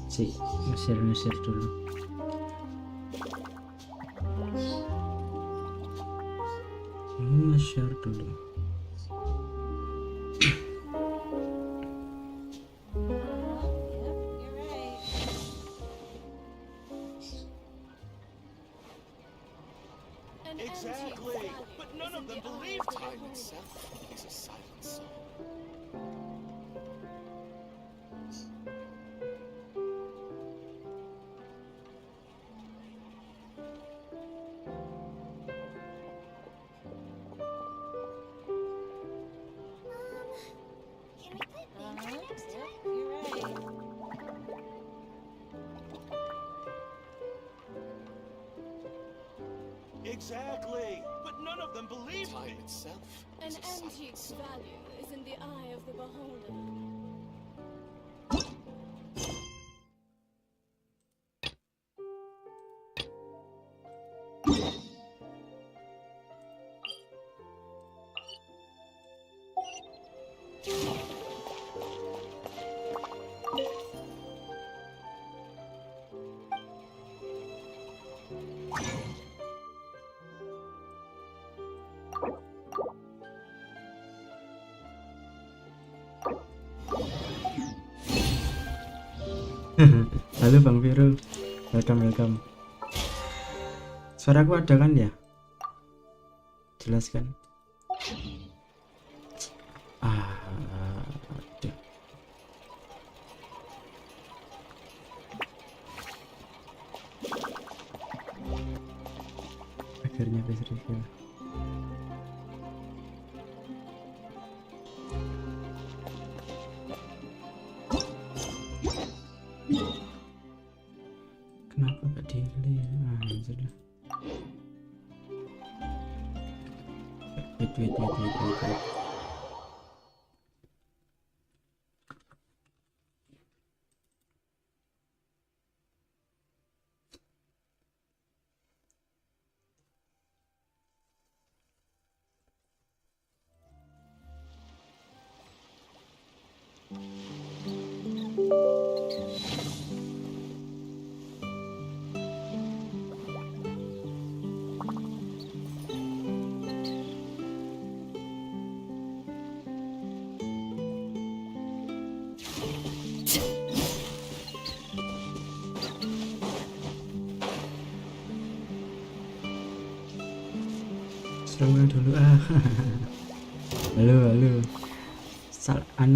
Si ngesir dulu. Nge-share dulu. Exactly, but none of them believe time itself is a silent song. Exactly, but none of them believe time itself. An antique's value is in the eye of the beholder. Halo Bang Viro, welcome. Suaraku ada kan ya? Jelas kan? Ada. Akhirnya bisa review. Kenapa gak delay? Anjir lah. Wait. Serang dulu Halo.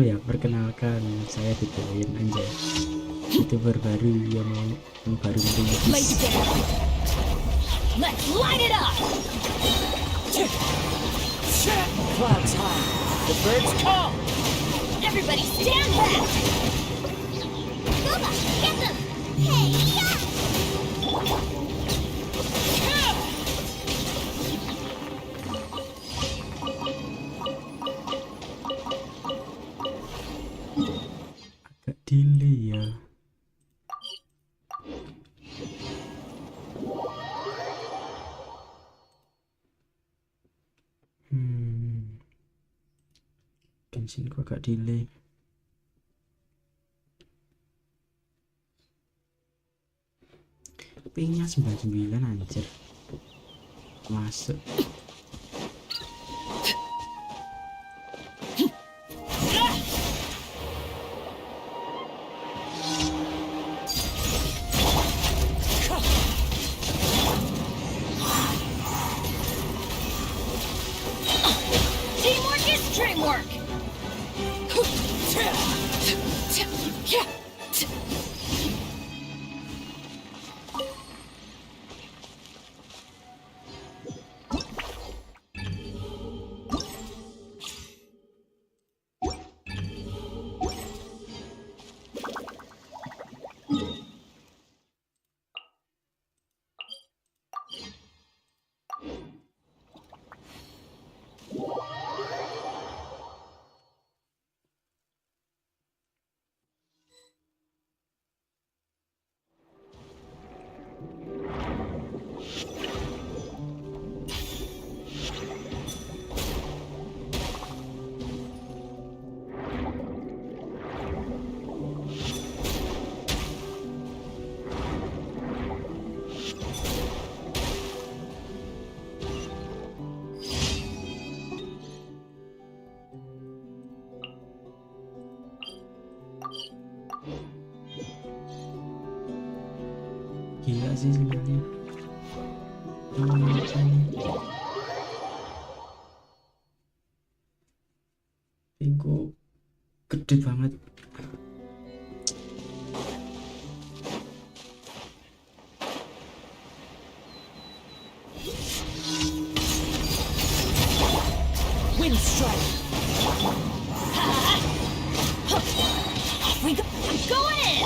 Ya, perkenalkan saya Ditoin anjay. YouTuber baru yang baru merintis. Let's light it up. Cloud time. The birds call. Everybody stand back. Booba, get them. Hey, yeah. Agak delay ya. Genshin kok agak delay. Pingnya 99 anjir. Masuk. Teamwork is dreamwork. Gila sih sinyalnya. Apa ini? Pingku gede banget. Wind strike. Off we go. I'm going in.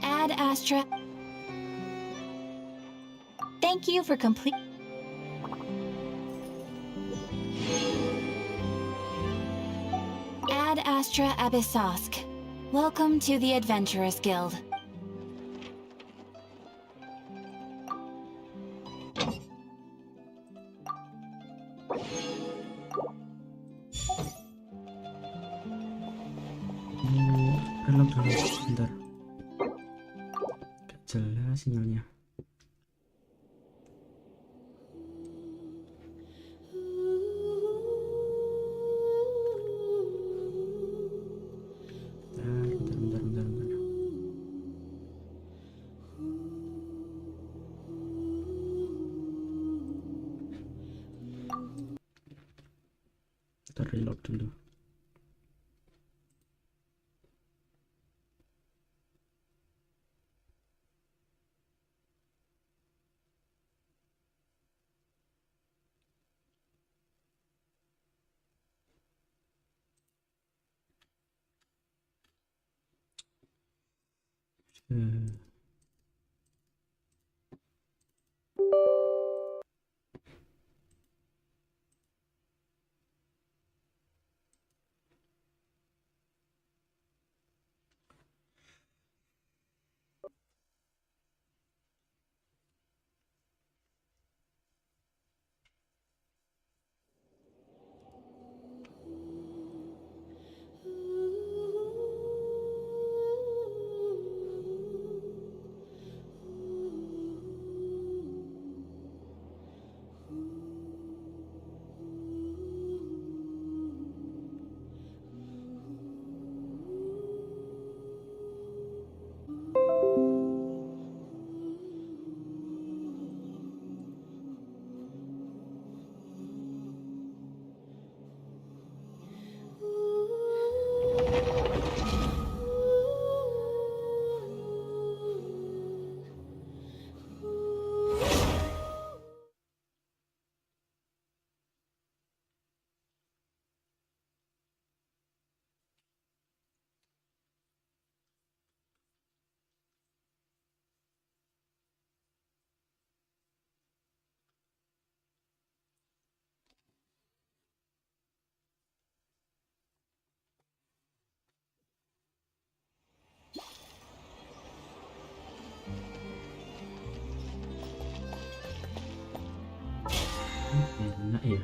Ad Astra. Thank you for complete. Ad Astra Abyssosk. Welcome to the Adventurers Guild. Relok dulu bentar. Gak jelas sinyalnya. Bentar. Kita reload dulu. Enak ya.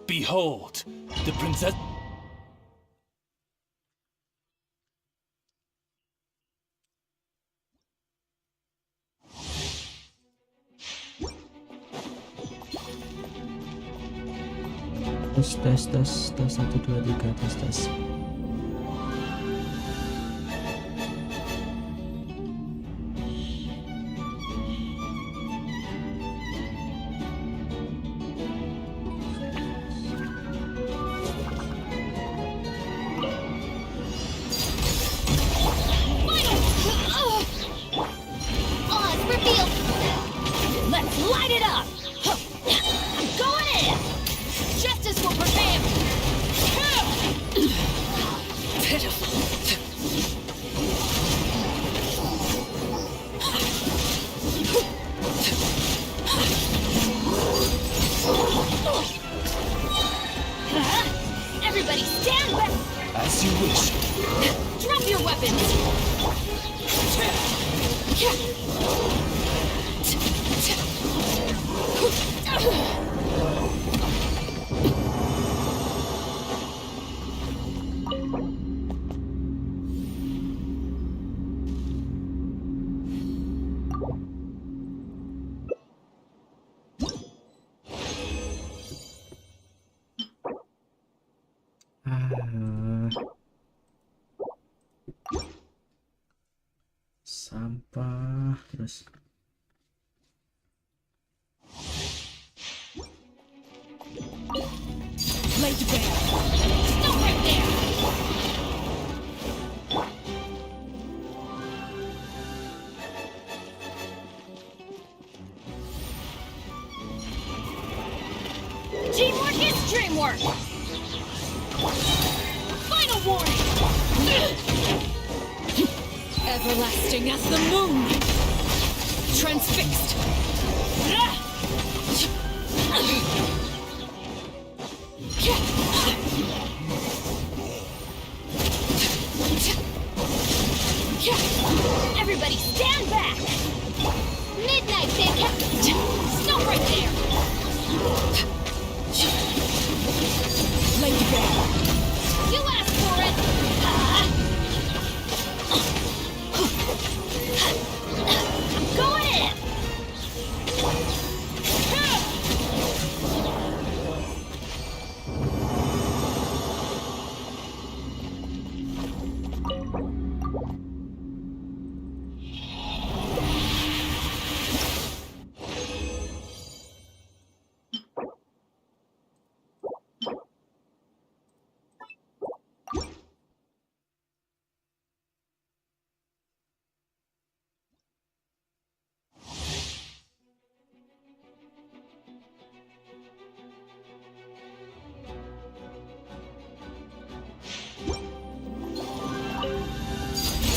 Behold, the princess. tes 1 2 3 tes. Oz revealed! Let's light it up! I'm going in! Justice will prevail! Pitiful! Everybody stand back! As you wish. Drop your weapons! Sampah terus. Lay to bear! Stop right there! Teamwork is dreamwork! Final warning! Everlasting as the moon! Transfixed! Everybody stand back! Midnight, big stop right there! Lay to bear! You asked for it! I'm going in!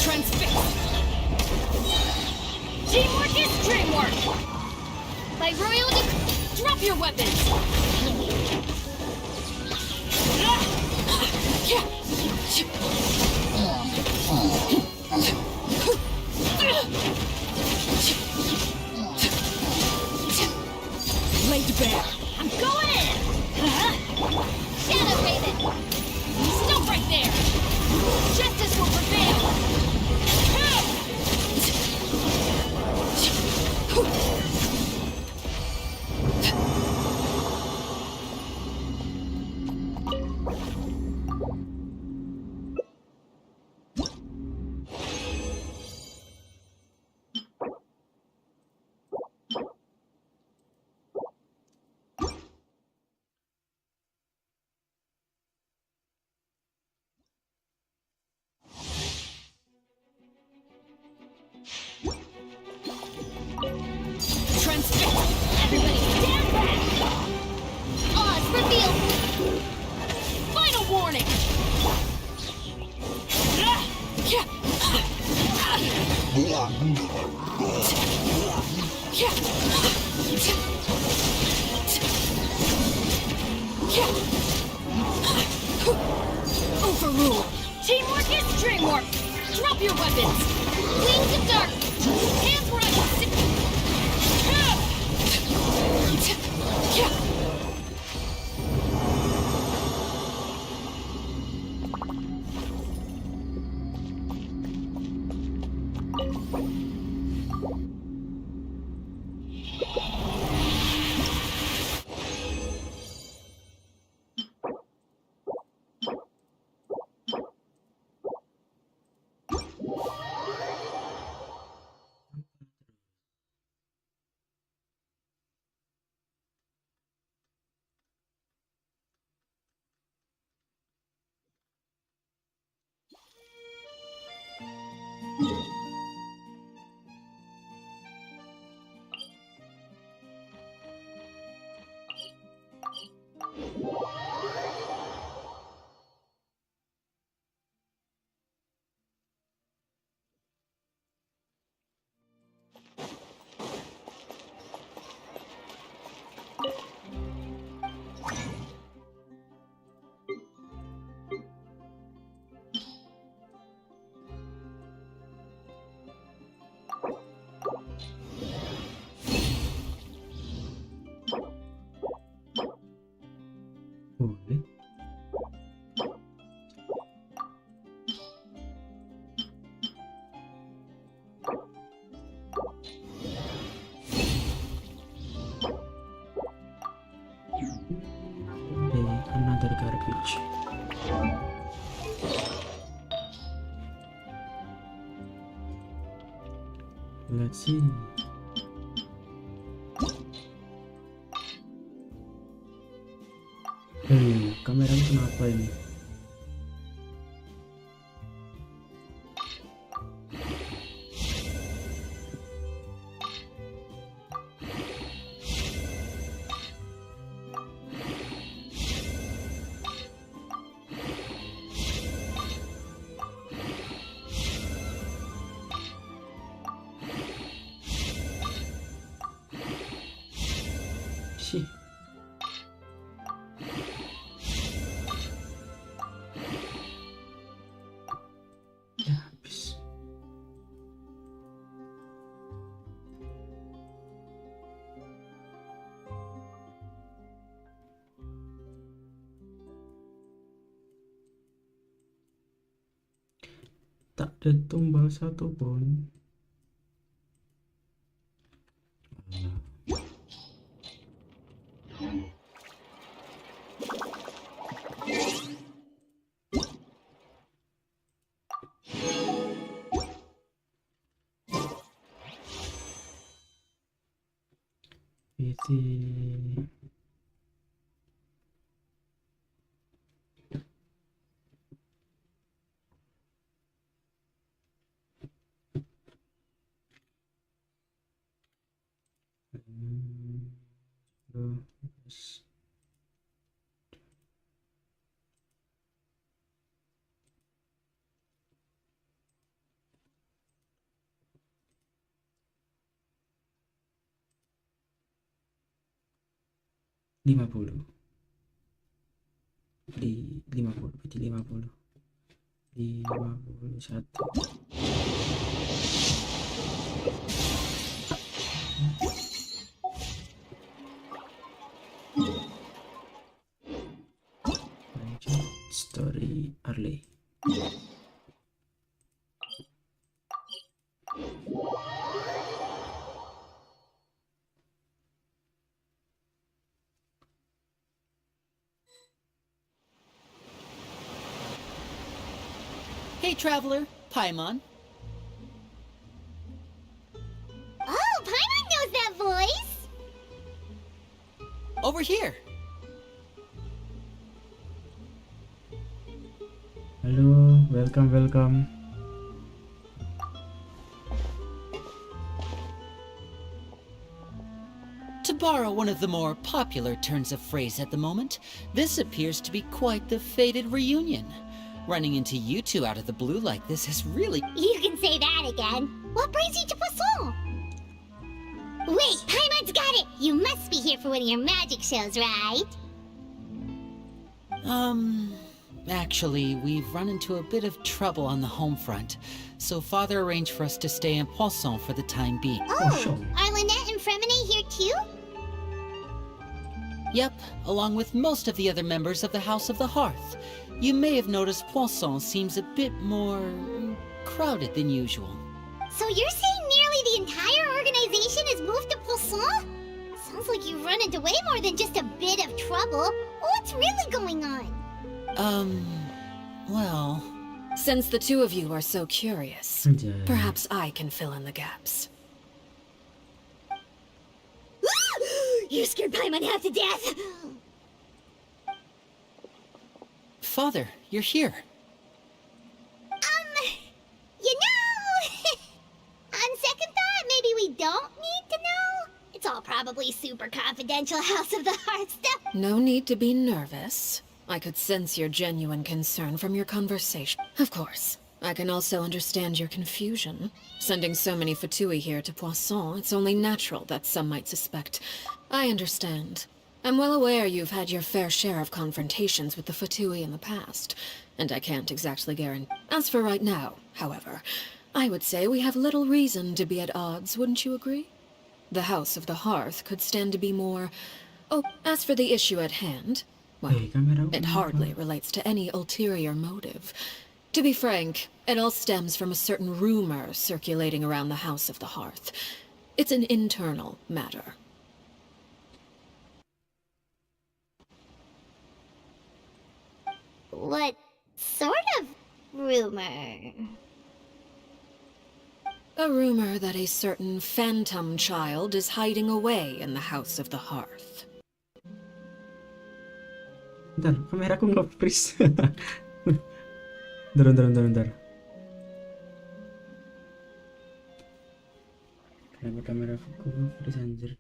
Transfixed! Teamwork is dreamwork! By royal drop your weapons! Lay to bear! I'm going in! Shadow Raven! Stop right there! Justice will prevail! Everybody stand back! Oz revealed! Final warning! Overruled! Teamwork is dreamwork! Drop your weapons! Wings of dark! Hands where I can sit! package. Let's see. Kamera kenapa ini? Sih. Ya habis. Tak ada tumbal satu pun. Itu terus 50 di 50 berarti 50 51. Lanjut story Arle. Hey, traveler, Paimon. Oh, Paimon knows that voice! Over here. Halo, welcome. To borrow one of the more popular turns of phrase at the moment, this appears to be quite the fated reunion. Running into you two out of the blue like this is really... You can say that again. What brings you to Poisson? Wait, Paimon's got it! You must be here for one of your magic shows, right? Actually, we've run into a bit of trouble on the home front, so Father arranged for us to stay in Poisson for the time being. Oh, are Lynette and Fremine here too? Yep, along with most of the other members of the House of the Hearth. You may have noticed Poisson seems a bit more crowded than usual. So you're saying nearly the entire organization has moved to Poisson? Sounds like you've run into way more than just a bit of trouble. What's really going on? Well... Since the two of you are so curious, Anjay. perhaps I can fill in the gaps. You scared Paimon half to death! Father, you're here. You know... On second thought, maybe we don't need to know. It's all probably super confidential House of the Heart stuff. No need to be nervous. I could sense your genuine concern from your conversation. Of course, I can also understand your confusion. Sending so many Fatui here to Poisson, it's only natural that some might suspect. I understand. I'm well aware you've had your fair share of confrontations with the Fatui in the past, and I can't exactly guarantee. As for right now, however, I would say we have little reason to be at odds, wouldn't you agree? The House of the Hearth could stand to be more... Oh, as for the issue at hand, well, it hardly relates to any ulterior motive. To be frank, it all stems from a certain rumor circulating around the House of the Hearth. It's an internal matter. What sort of rumor? A rumor that a certain phantom child is hiding away in the House of the Hearth. Bentar, kameraku nge-freeze. Bentar. Kenapa kameraku nge-freeze anjir?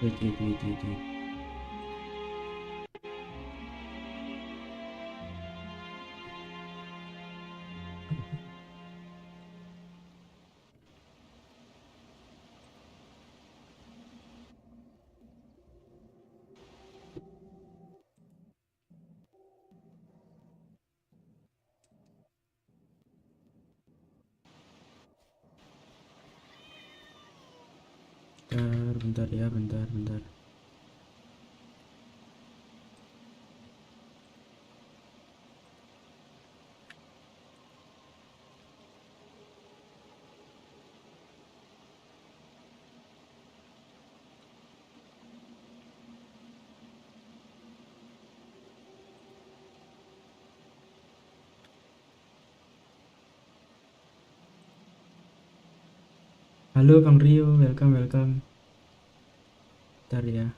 Wait. Bentar ya. Halo Bang Rio, welcome. Bentar ya.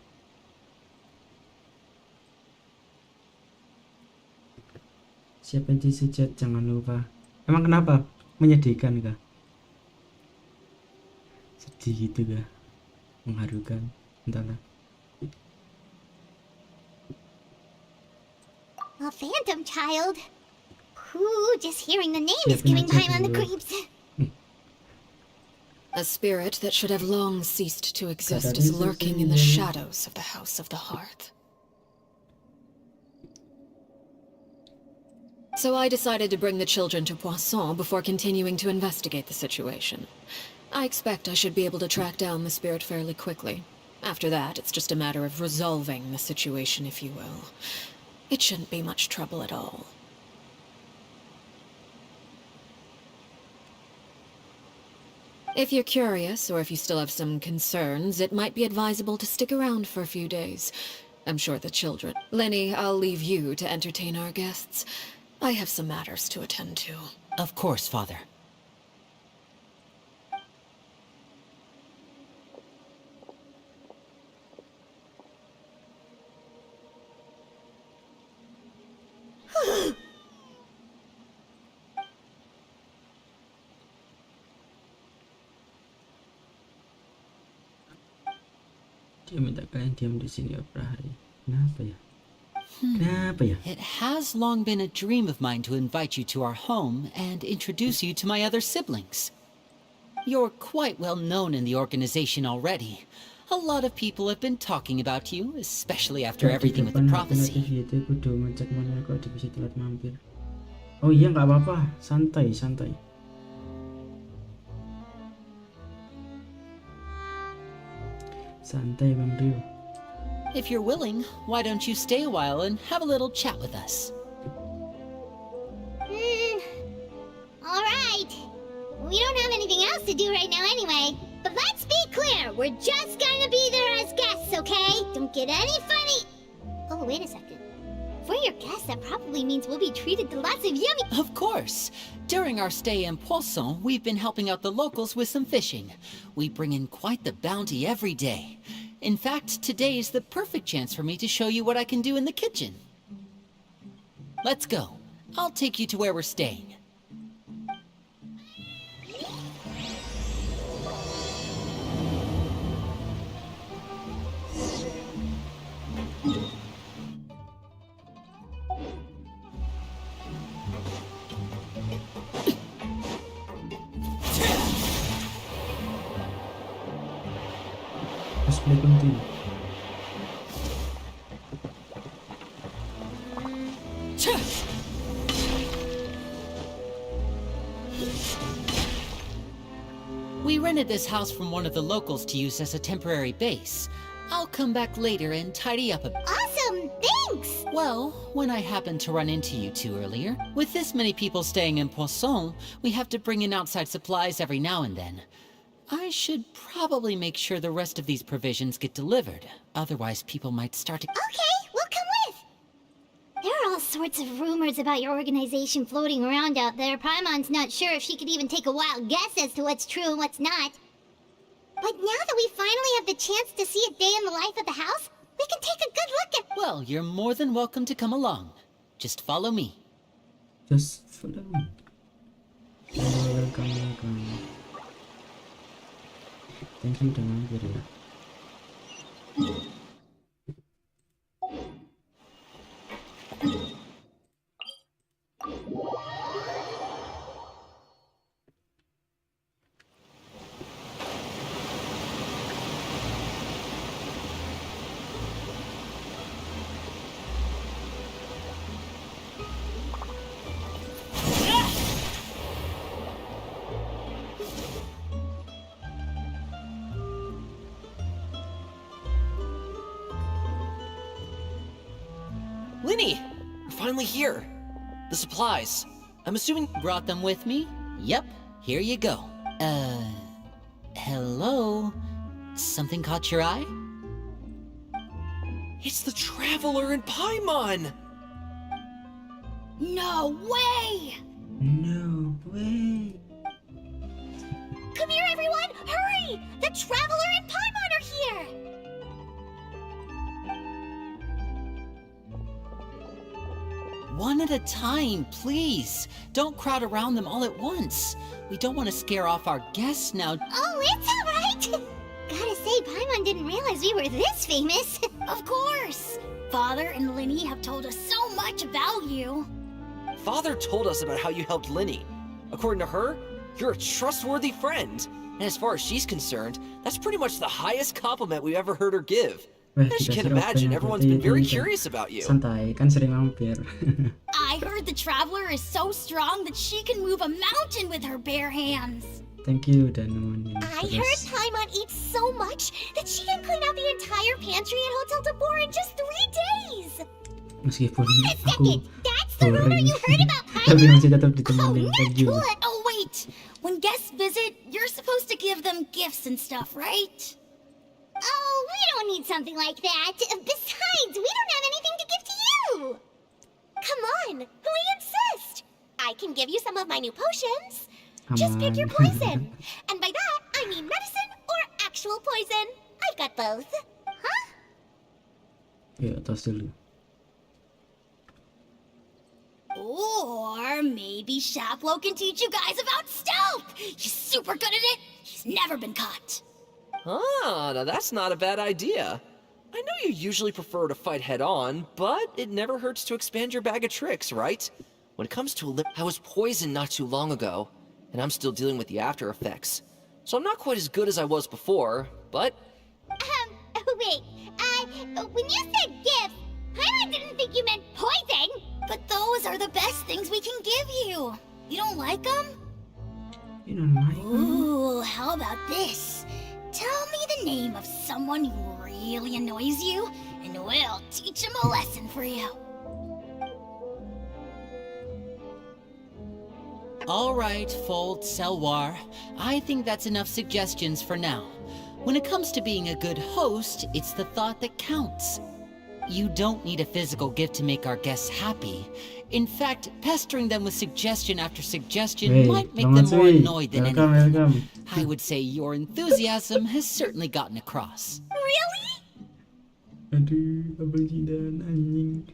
Siapin tisu chat jangan lupa. Emang kenapa? Menyedihkan kah? Sedih gitu kah? Mengharukan? Entahlah. A phantom child? Ooh, just hearing the name is giving Paimon the creeps. A spirit that should have long ceased to exist is lurking in the shadows of the House of the Hearth. So I decided to bring the children to Poisson before continuing to investigate the situation. I expect I should be able to track down the spirit fairly quickly. After that, it's just a matter of resolving the situation, if you will. It shouldn't be much trouble at all. If you're curious, or if you still have some concerns, it might be advisable to stick around for a few days. I'm sure the children... Lenny, I'll leave you to entertain our guests. I have some matters to attend to. Of course, Father. Dia minta kalian diam di sini beberapa hari. Kenapa ya? It has long been a dream of mine to invite you to our home and introduce you to my other siblings. You're quite well known in the organization already. A lot of people have been talking about you, especially after everything with the prophecy. Oh iya, nggak apa-apa, santai. Santai Bang Rio. If you're willing, why don't you stay a while and have a little chat with us? Alright. We don't have anything else to do right now anyway. But let's be clear, we're just gonna be there as guests, okay? Don't get any funny... Oh, wait a second. For your guests, that probably means we'll be treated to lots of yummy... Of course. During our stay in Poisson, we've been helping out the locals with some fishing. We bring in quite the bounty every day. In fact, today is the perfect chance for me to show you what I can do in the kitchen. Let's go. I'll take you to where we're staying. Cosplay kunti. rented this house from one of the locals to use as a temporary base. I'll come back later and tidy up a bit. Awesome, thanks! Well, when I happened to run into you two earlier, with this many people staying in Poisson, we have to bring in outside supplies every now and then. I should probably make sure the rest of these provisions get delivered. Otherwise, people might start to... Okay, we'll come with! There are all sorts of rumors about your organization floating around out there. Paimon's not sure if she could even take a wild guess as to what's true and what's not. But now that we finally have the chance to see a day in the life of the house, we can take a good look at... Well, you're more than welcome to come along. Just follow me. Just follow me. Welcome. Thank you udah mampir ya. Linny! We're finally here. The supplies. I'm assuming... Brought them with me? Yep, here you go. Hello? Something caught your eye? It's the Traveler in Paimon! No way! No way. Come here, everyone! Hurry! The Traveler and Paimon are here! One at a time, please. Don't crowd around them all at once. We don't want to scare off our guests now. Oh, it's alright! Gotta say, Paimon didn't realize we were this famous. Of course! Father and Linny have told us so much about you. Father told us about how you helped Linny. According to her, you're a trustworthy friend. And as far as she's concerned, that's pretty much the highest compliment we've ever heard her give. Wah, As you can dikasih imagine, open everyone's been very ini, curious about you. Santai, kan sering mampir. I heard the Traveler is so strong that she can move a mountain with her bare hands. Thank you udah nemenin. I heard Paimon eats so much that she can clean out the entire pantry at Hotel Tabor in just 3 days. Meskipun Wait a aku second, that's the rumor boring, you heard about tapi Paimon? masih tetap Oh, ditemenin not Kak good. Oh, wait. When guests visit, you're supposed to give them gifts and stuff, right? Oh, we don't need something like that. Besides, we don't have anything to give to you. Come on, we insist. I can give you some of my new potions. Just pick your Aman. poison. And by that, I mean medicine or actual poison. I've got both. Huh? Yuk, tos dulu. Or maybe Shaplo can teach you guys about stealth. He's super good at it. He's never been caught. Ah, now that's not a bad idea. I know you usually prefer to fight head-on, but it never hurts to expand your bag of tricks, right? When it comes to I was poisoned not too long ago, and I'm still dealing with the after effects. So I'm not quite as good as I was before, but... Wait, when you said gifts, I didn't think you meant poison. But those are the best things we can give you. You don't like them? You don't like me? Ooh, how about this? Tell me the name of someone who really annoys you, and we'll teach him a lesson for you. All right, Fold, Selwar. I think that's enough suggestions for now. When it comes to being a good host, it's the thought that counts. You don't need a physical gift to make our guests happy. In fact, pestering them with suggestion after suggestion Wait, might make them selamat more Sui. annoyed than Welcome, anything. welcome. I would say your enthusiasm has certainly gotten across. Really? Aduh, abang Jidan, anjing.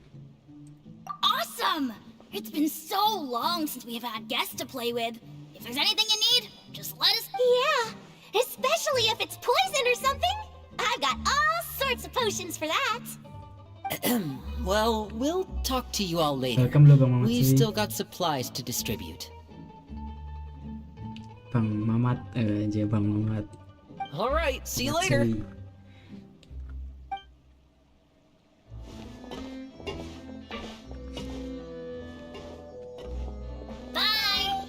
Awesome! It's been so long since we've had guests to play with. If there's anything you need, just let us... Yeah, especially if it's poison or something. I've got all sorts of potions for that. Well, we'll talk to you all later. Welcome lo Bang Mamat We've Sui. still got supplies to distribute. Bang Mamat, aja Bang Mamat. Alright, see you Mamat later. Sui. Bye!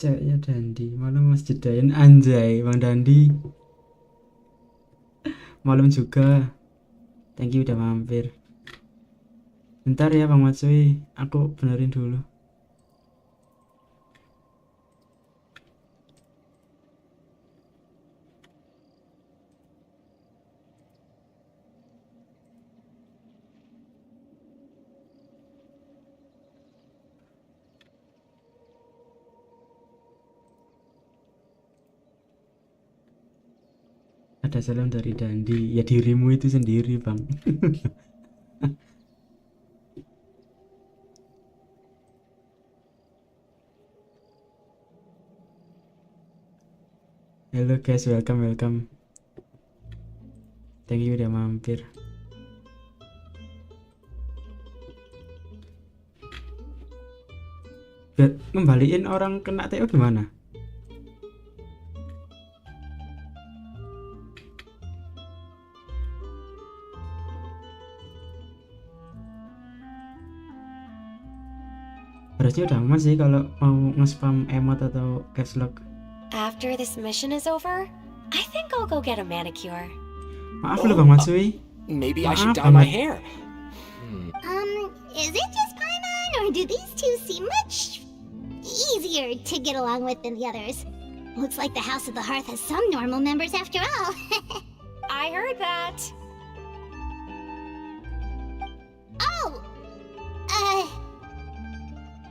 Ceweknya Dandi malam mas jedain anjay Bang Dandi. Malam juga. Thank you udah mampir. Bentar ya Bang Matsui, aku benerin dulu. Ada salam dari Dandi. Ya dirimu itu sendiri Bang. Halo guys, welcome. Thank you udah mampir. Biar ngembaliin orang kena TO gimana? Harusnya udah aman sih kalau mau nge-spam emot atau caps lock. After this mission is over, I think I'll go get a manicure. Maaf loh Bang Matsui. Maybe I should Maaf dye my banget. hair. Is it just Paimon, or do these two seem much easier to get along with than the others? Looks like the House of the Hearth has some normal members after all. I heard that. Oh!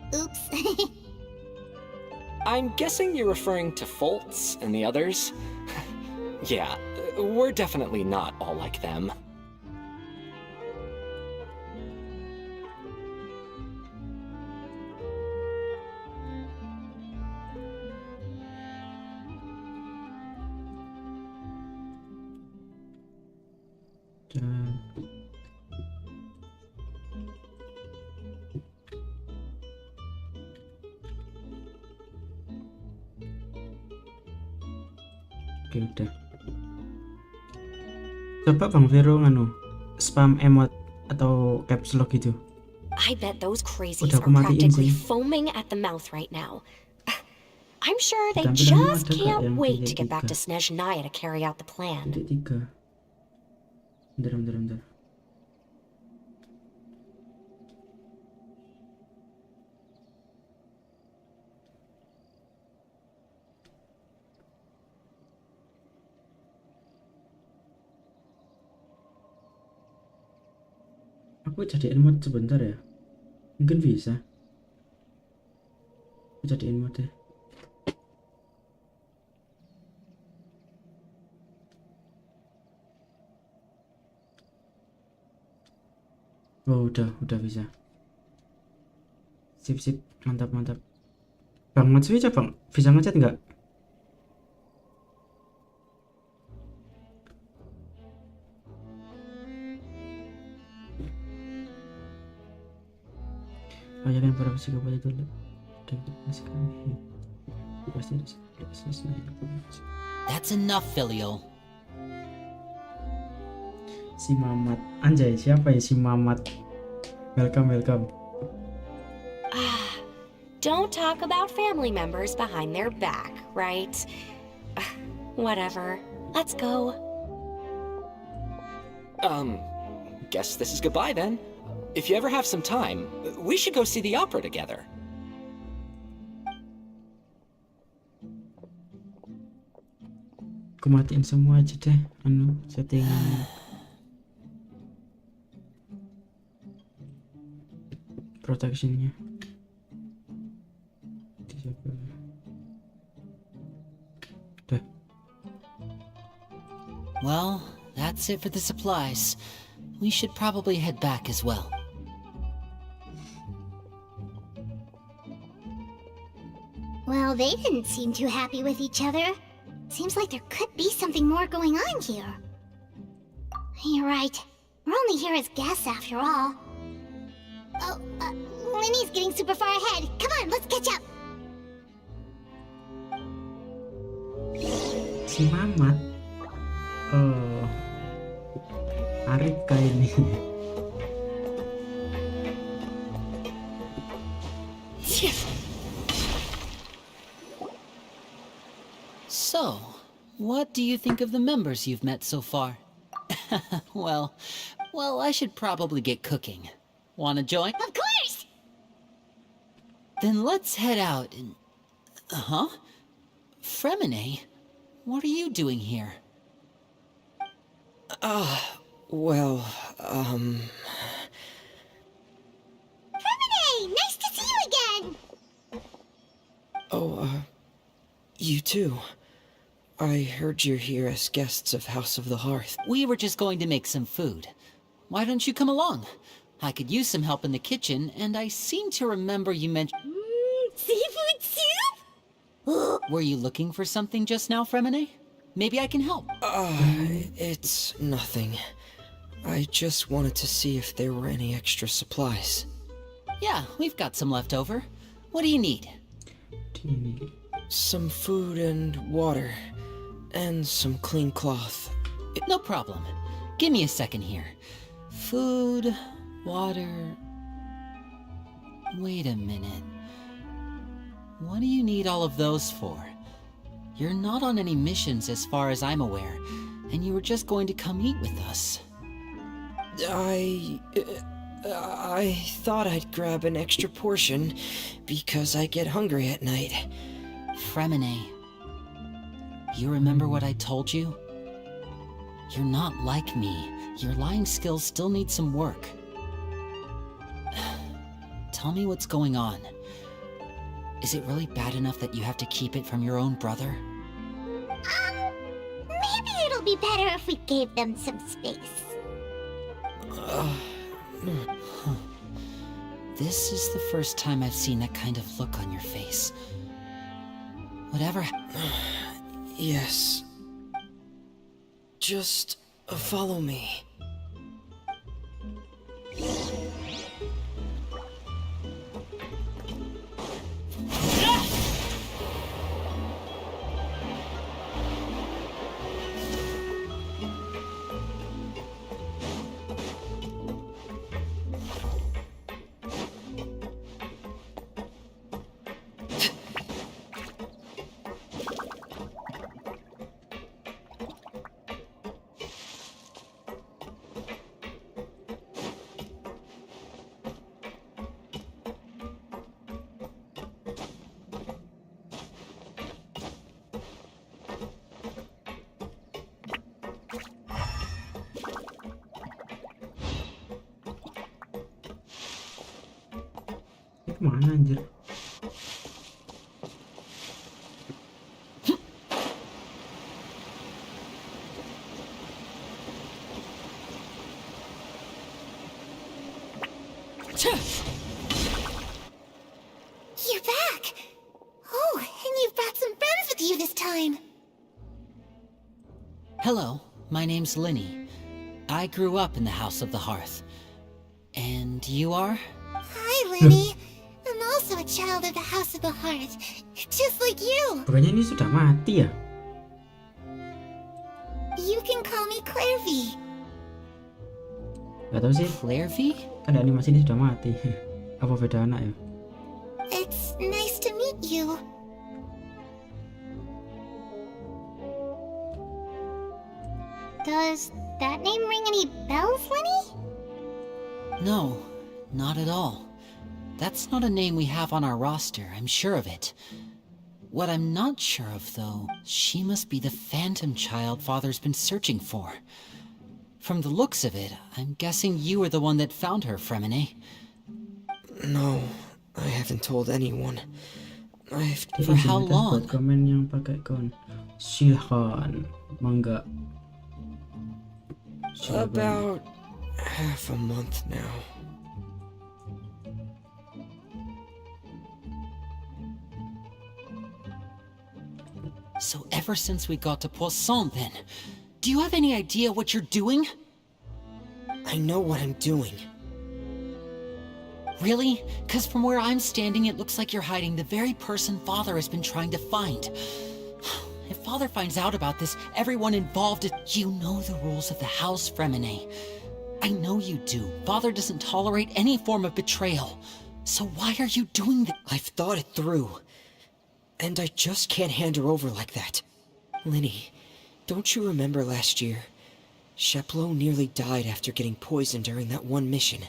Oops. I'm guessing you're referring to Foltz and the others? Yeah, we're definitely not all like them. Oke udah. Coba Bang Vero nganu spam emot atau caps lock gitu. I bet those crazies Udah are aku matiin practically sih. foaming at the mouth right now. I'm sure they Tampilannya just ada nggak can't yang wait to titik get back tiga? to Snezhnaya to carry out the plan. Titik 3. Bentar. Aku jadiin mod sebentar ya. Mungkin bisa. Aku jadiin mod deh. Oh udah bisa. Sip, mantap. Bang Matsui coba bisa ngechat nggak? Banyakan para psikopat itu dan sekali pasti ada selesai. That's enough, filial. Si Mamat, anjay siapa ya si Mamat? Welcome. Don't talk about family members behind their back, right? Whatever. Let's go. Guess this is goodbye then. If you ever have some time, we should go see the opera together. Aku matiin semua aja deh settingan protectionnya. Udah. Well, that's it for the supplies. We should probably head back as well. Well, they didn't seem too happy with each other. Seems like there could be something more going on here. You're right. We're only here as guests after all. Oh, Winnie's getting super far ahead. Come on, let's catch up. Si Mamat. Oh. Arika ini. So, what do you think of the members you've met so far? well, I should probably get cooking. Wanna join? Of course! Then let's head out and... Huh? Fremine? What are you doing here? Well, Fremine! Nice to see you again! Oh, you too. I heard you're here as guests of House of the Hearth. We were just going to make some food. Why don't you come along? I could use some help in the kitchen, and I seem to remember you mentioned... Seafood soup? Were you looking for something just now, Fremine? Maybe I can help. It's nothing. I just wanted to see if there were any extra supplies. Yeah, we've got some left over. What do you need? Some food and water. And some clean cloth. No problem. Give me a second here. Food, water... Wait a minute. What do you need all of those for? You're not on any missions as far as I'm aware, and you were just going to come eat with us. I thought I'd grab an extra portion because I get hungry at night. Fremine, you remember what I told you? You're not like me. Your lying skills still need some work. Tell me what's going on. Is it really bad enough that you have to keep it from your own brother? Maybe it'll be better if we gave them some space. This is the first time I've seen that kind of look on your face. Whatever. Yes. Just follow me. Kemana anjir? You're back! Oh, and you've brought some friends with you this time. Hello, my name's Linny. I grew up in the House of the Hearth. And you are? Hi, Linny. I'm also a child of the House of the Hearth, just like you. Bukannya ini sudah mati ya? You can call me Clairvy. Gak tau sih, Clairvy? kan di animasi ini sudah mati. Apa beda anak ya? It's nice to meet you. Does that name ring any bells, Linny? No, not at all. That's not a name we have on our roster, I'm sure of it. What I'm not sure of, though, she must be the phantom child Father's been searching for. From the looks of it, I'm guessing you were the one that found her, Fremine. No, I haven't told anyone. For how long? Buat komen yang pakai kon. Silahkan, mangga. About half a month now. So ever since we got to Poisson, then, do you have any idea what you're doing? I know what I'm doing. Really? Because from where I'm standing, it looks like you're hiding the very person Father has been trying to find. If Father finds out about this, everyone involved is... You know the rules of the house, Fremine. I know you do. Father doesn't tolerate any form of betrayal. So why are you doing that? I've thought it through. And I just can't hand her over like that. Linny, don't you remember last year? Sheplo nearly died after getting poisoned during that one mission.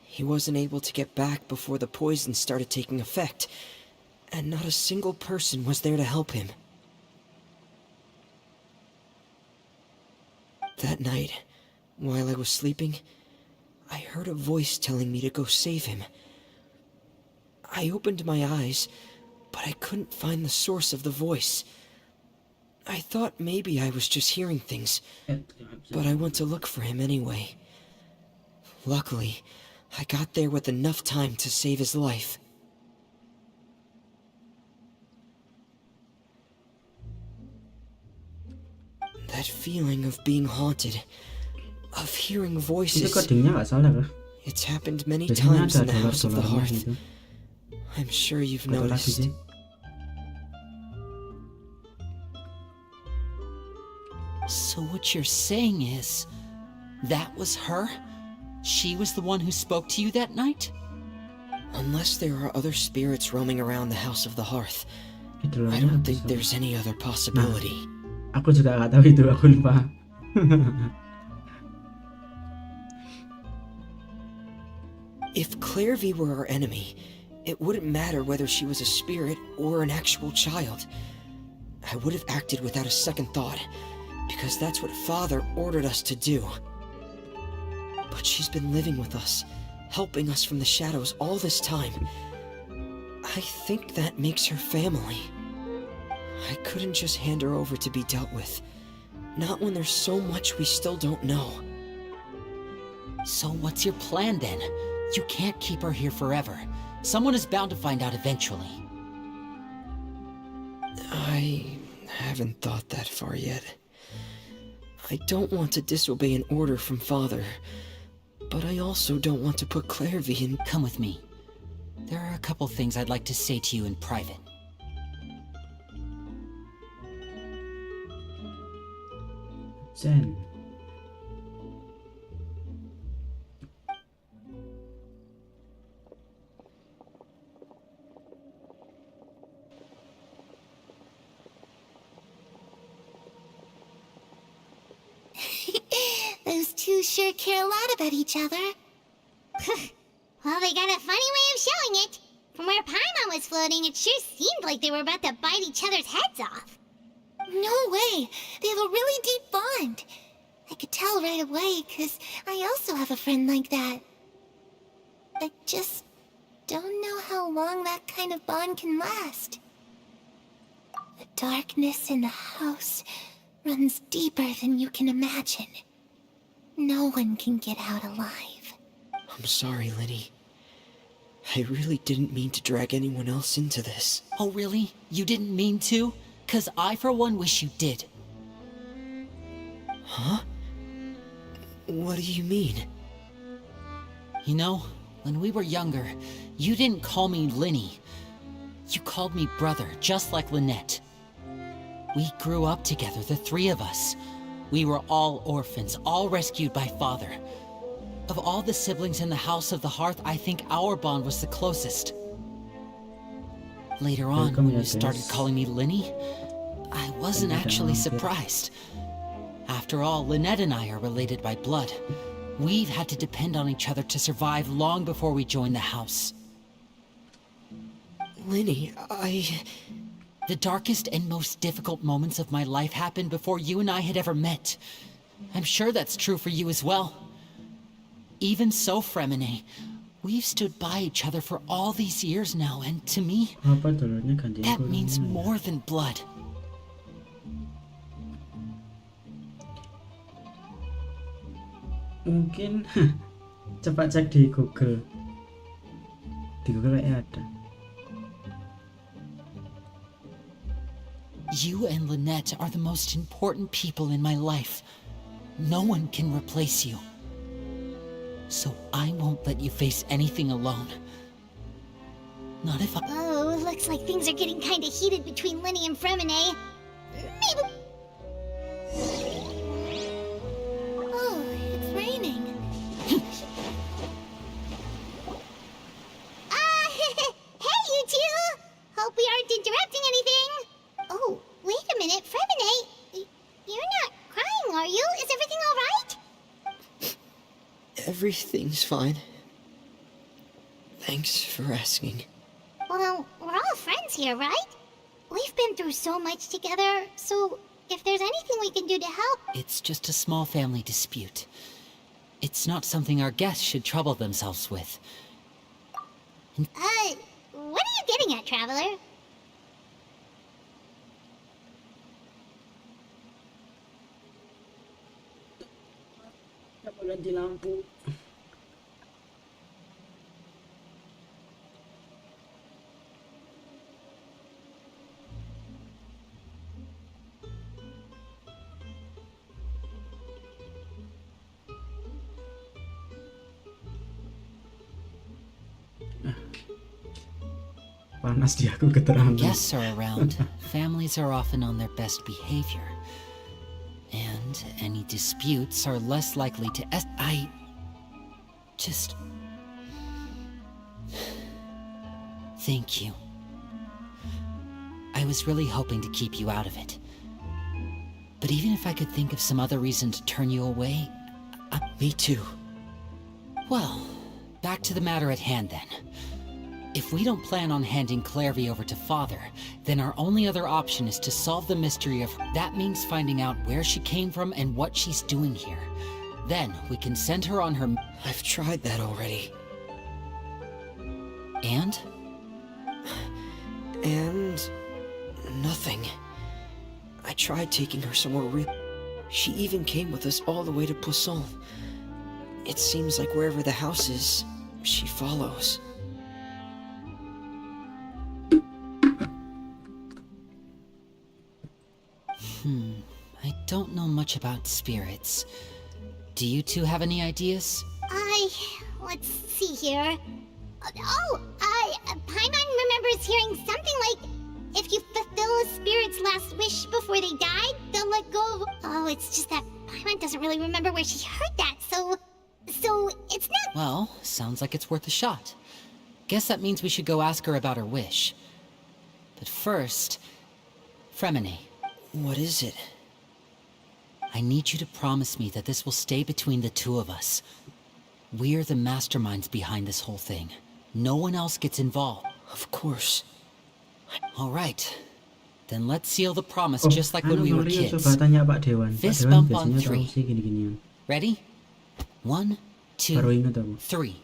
He wasn't able to get back before the poison started taking effect, and not a single person was there to help him. That night, while I was sleeping, I heard a voice telling me to go save him. I opened my eyes, but I couldn't find the source of the voice. I thought maybe I was just hearing things, but I went to look for him anyway. Luckily, I got there with enough time to save his life. That feeling of being haunted, of hearing Itu voices, codingnya nggak salah kah? it's happened many Biasanya times ada in the House of the dolar-dolarnya Hearth. gitu. I'm sure you've Betul lagi noticed. sih. So what you're saying is, that was her? She was the one who spoke to you that night? Unless there are other spirits roaming around the House of the Hearth, Itu I dolarnya don't habis think loh. there's any other possibility. Aku juga nggak tahu itu, aku lupa. If Clairvy were our enemy, it wouldn't matter whether she was a spirit or an actual child. I would have acted without a second thought, because that's what Father ordered us to do. But she's been living with us, helping us from the shadows all this time. I think that makes her family. I couldn't just hand her over to be dealt with. Not when there's so much we still don't know. So what's your plan then? You can't keep her here forever. Someone is bound to find out eventually. I haven't thought that far yet. I don't want to disobey an order from Father, but I also don't want to put Clairvy in... Come with me. There are a couple things I'd like to say to you in private. Zen. Those two sure care a lot about each other. Well, they got a funny way of showing it. From where Paimon was floating, it sure seemed like they were about to bite each other's heads off. No way! They have a really deep bond. I could tell right away, 'cause I also have a friend like that. I just don't know how long that kind of bond can last. The darkness in the house runs deeper than you can imagine. No one can get out alive. I'm sorry, Linny. I really didn't mean to drag anyone else into this. Oh really? You didn't mean to? 'Cause I for one wish you did. Huh? What do you mean? You know, when we were younger, you didn't call me Linny. You called me brother, just like Lynette. We grew up together, the three of us. We were all orphans, all rescued by Father. Of all the siblings in the House of the Hearth, I think our bond was the closest. Later on, when you started calling me Linny, I wasn't actually surprised. After all, Lynette and I are related by blood. We've had to depend on each other to survive long before we joined the house. Linny, The darkest and most difficult moments of my life happened before you and I had ever met. I'm sure that's true for you as well. Even so, Fremine, we've stood by each other for all these years now, and to me, Apa dolarnya gantiin that kurangnya means ya? more than blood. Mungkin coba cek di Google. Di Google kayaknya ada. You and Lynette are the most important people in my life. No one can replace you. So I won't let you face anything alone. Not if I... Oh, looks like things are getting kinda heated between Linny and Fremine. Maybe... Oh, it's raining. Hey, you two! Hope we aren't interrupting anything. Oh, wait a minute, Fremine. Everything's fine. Thanks for asking. Well, we're all friends here, right? We've been through so much together, so if there's anything we can do to help... It's just a small family dispute. It's not something our guests should trouble themselves with. What are you getting at, Traveler? Coba ganti lampu. Panas di aku keterangan. Guests are around. Families are often on their best behavior. And any disputes are less likely to I just... Thank you. I was really hoping to keep you out of it. But even if I could think of some other reason to turn you away... Me too. Well, back to the matter at hand then. If we don't plan on handing Clairvy over to Father, then our only other option is to solve the mystery of her. That means finding out where she came from and what she's doing here. Then we can send her on her... I've tried that already. And? And... nothing. I tried taking her somewhere real. She even came with us all the way to Poisson. It seems like wherever the house is, she follows. I don't know much about spirits. Do you two have any ideas? Let's see here. Paimon remembers hearing something like, if you fulfill a spirit's last wish before they died, they'll let go of... Oh, it's just that Paimon doesn't really remember where she heard that, so it's not... Well, sounds like it's worth a shot. Guess that means we should go ask her about her wish. But first, Fremine. What is it? I need you to promise me that this will stay between the two of us. We're the masterminds behind this whole thing. No one else gets involved. Of course. All right. Then let's seal the promise just like when we were kids. Coba tanya Pak Dewan. Fist Pak Dewan bump on biasanya tahu 3. sih gini-ginian. Ready? 1, 2, Baru ingat aku. 3.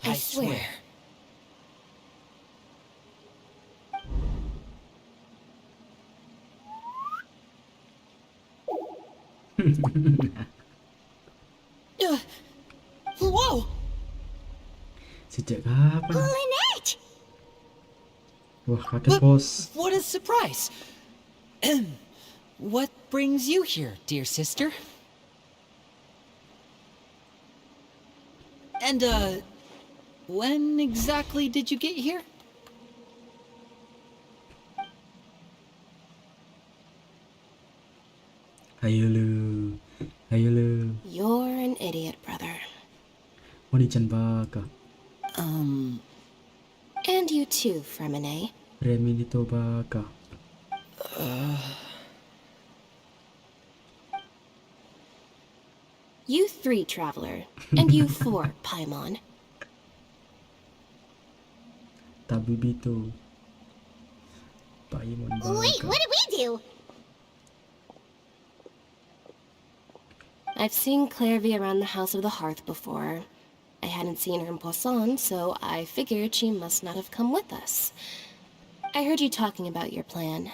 I swear. Whoa! Sejak kapan? Lynette! Wah, kaget bos. What a surprise! What brings you here, dear sister? And, when exactly did you get here? Ayo lu. You're an idiot, brother. Monican baka. And you too, Fremine. Reminito baka. You 3, Traveler. And you 4, Paimon. Tabibito. Paimon baka. Wait, what did we do? I've seen Clairvy around the House of the Hearth before. I hadn't seen her in Poisson, so I figured she must not have come with us. I heard you talking about your plan.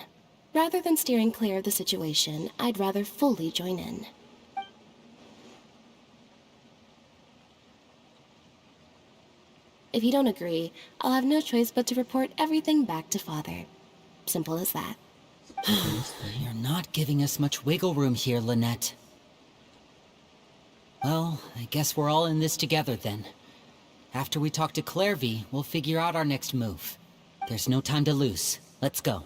Rather than steering clear of the situation, I'd rather fully join in. If you don't agree, I'll have no choice but to report everything back to Father. Simple as that. You're not giving us much wiggle room here, Lynette. Well, I guess we're all in this together then. After we talk to Clairvy, we'll figure out our next move. There's no time to lose. Let's go.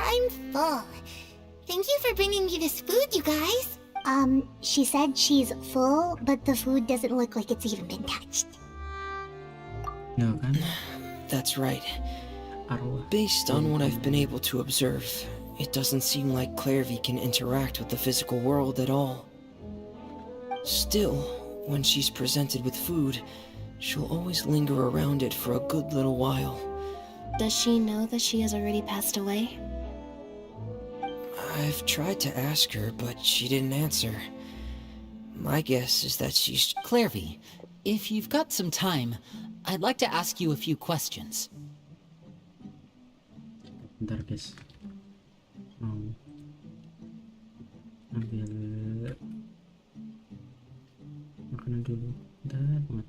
I'm full. Thank you for bringing me this food, you guys. She said she's full, but the food doesn't look like it's even been touched. Ya kan? That's right. Arwah. Based on what I've been able to observe, it doesn't seem like Clairvy can interact with the physical world at all. Still, when she's presented with food, she'll always linger around it for a good little while. Does she know that she has already passed away? I've tried to ask her, but she didn't answer. My guess is that she's... Clairvy, if you've got some time, I'd like to ask you a few questions. Bentar guys, mau ambil makanan dulu. Bentar banget.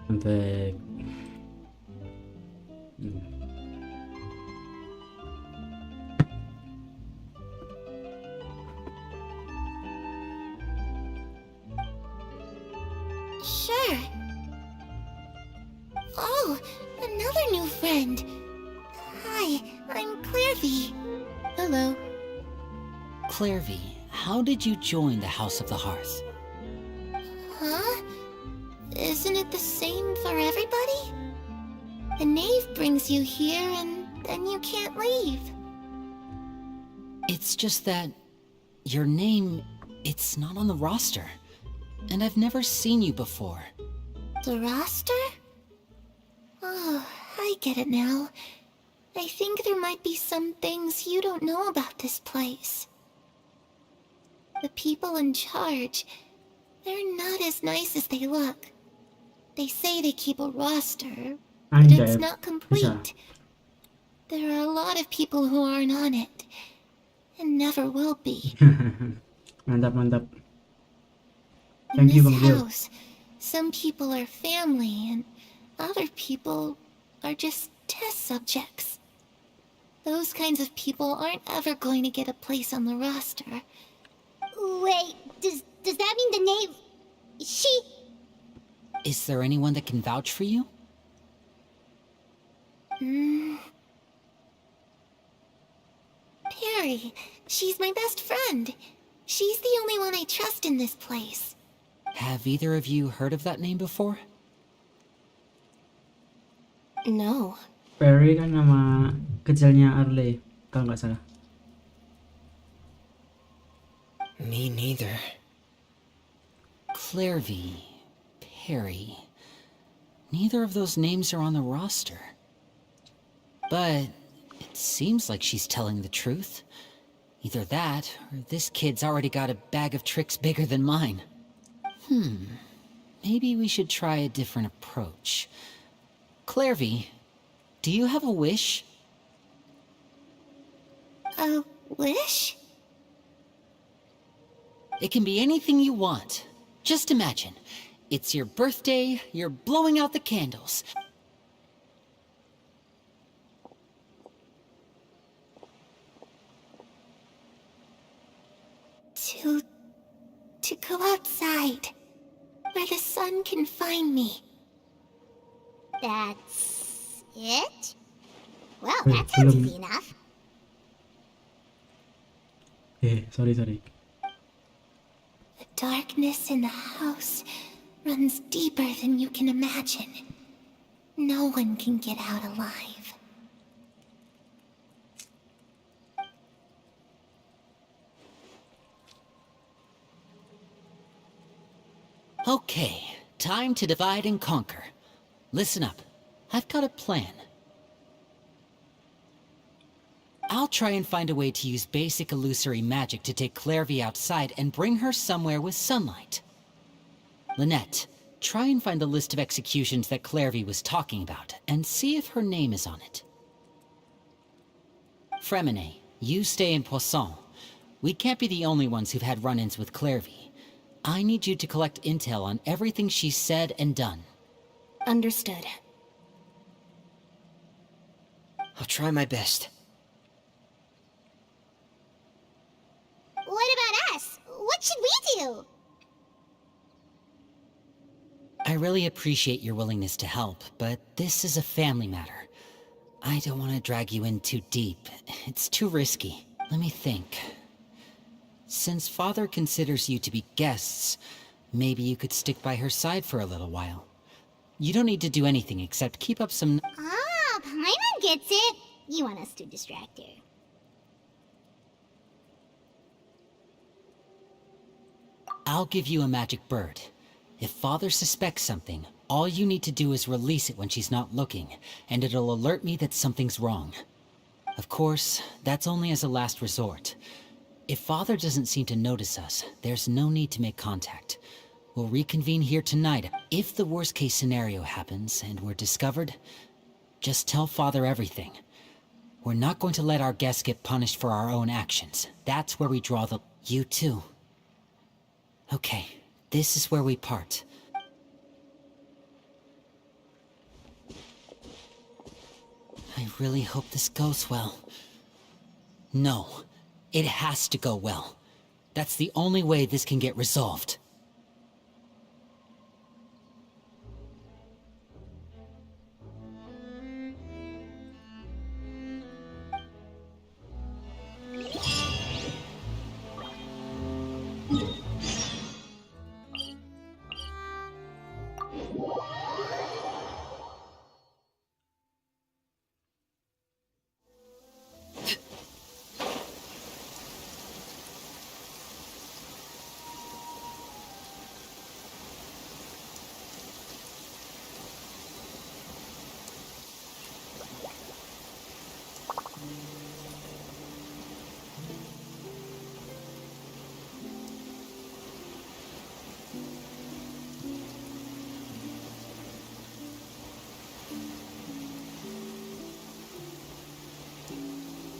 Sampai Sure. Oh, another new friend. Hi, I'm Clairvy. Hello. Clairvy, how did you join the House of the Hearth? Huh? Isn't it the same for everybody? A knave brings you here and then you can't leave. It's just that your name, it's not on the roster. And I've never seen you before. The roster? Oh, I get it now. I think there might be some things you don't know about this place. The people in charge, they're not as nice as they look. They say they keep a roster, but it's not complete. There are a lot of people who aren't on it, and never will be. Mantap, mantap. In Thank you, this Bang Gil. house, some people are family, and other people are just test subjects. Those kinds of people aren't ever going to get a place on the roster. Wait, does that mean the knave... She... Is there anyone that can vouch for you? Perry, she's my best friend. She's the only one I trust in this place. Have either of you heard of that name before? No. Perry kan nama kecilnya Arle, kalau nggak salah. Me neither. Clairvy, Perry. Neither of those names are on the roster. But it seems like she's telling the truth. Either that, or this kid's already got a bag of tricks bigger than mine. Maybe we should try a different approach. Clairvy, do you have a wish? A wish? It can be anything you want. Just imagine, it's your birthday, you're blowing out the candles. To go outside, where the sun can find me. That's it? Well, that sounds easy enough. Sorry. The darkness in the house runs deeper than you can imagine. No one can get out alive. Okay, time to divide and conquer. Listen up, I've got a plan. I'll try and find a way to use basic illusory magic to take Clairvy outside and bring her somewhere with sunlight. Lynette, try and find the list of executions that Clairvy was talking about, and see if her name is on it. Fremine, you stay in Poisson. We can't be the only ones who've had run-ins with Clairvy. I need you to collect intel on everything she's said and done. Understood. I'll try my best. What about us? What should we do? I really appreciate your willingness to help, but this is a family matter. I don't want to drag you in too deep. It's too risky. Let me think. Since Father considers you to be guests, maybe you could stick by her side for a little while. You don't need to do anything except keep up some... Ah, Paimon gets it. You want us to distract her. I'll give you a magic bird. If Father suspects something, all you need to do is release it when she's not looking, and it'll alert me that something's wrong. Of course, that's only as a last resort. If Father doesn't seem to notice us, there's no need to make contact. We'll reconvene here tonight. If the worst-case scenario happens and we're discovered, just tell Father everything. We're not going to let our guests get punished for our own actions. That's where we draw the... You too. Okay, this is where we part. I really hope this goes well. No. It has to go well. That's the only way this can get resolved.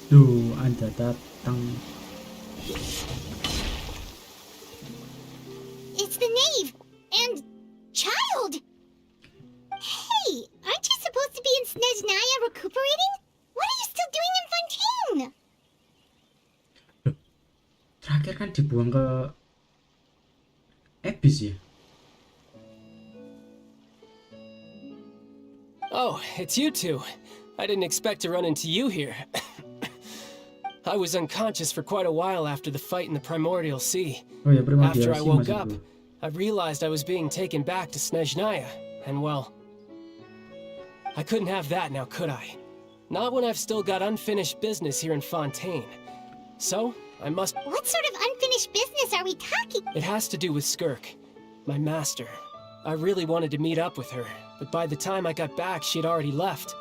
Duh, Anda datang. It's the knave and child. Hey, aren't you supposed to be in Snezhnaya recuperating? What are you still doing in Fontaine? Terakhir kan dibuang ke Abyss ya. Oh, it's you two. I didn't expect to run into you here. I was unconscious for quite a while after the fight in the Primordial Sea. Oh ya, Primordial After I Sea woke maksud up, gue. I realized I was being taken back to Snezhnaya, and well, I couldn't have that now, could I? Not when I've still got unfinished business here in Fontaine. So, I must... What sort of unfinished business are we talking? It has to do with Skirk, my master. I really wanted to meet up with her, but by the time I got back, she'd already left.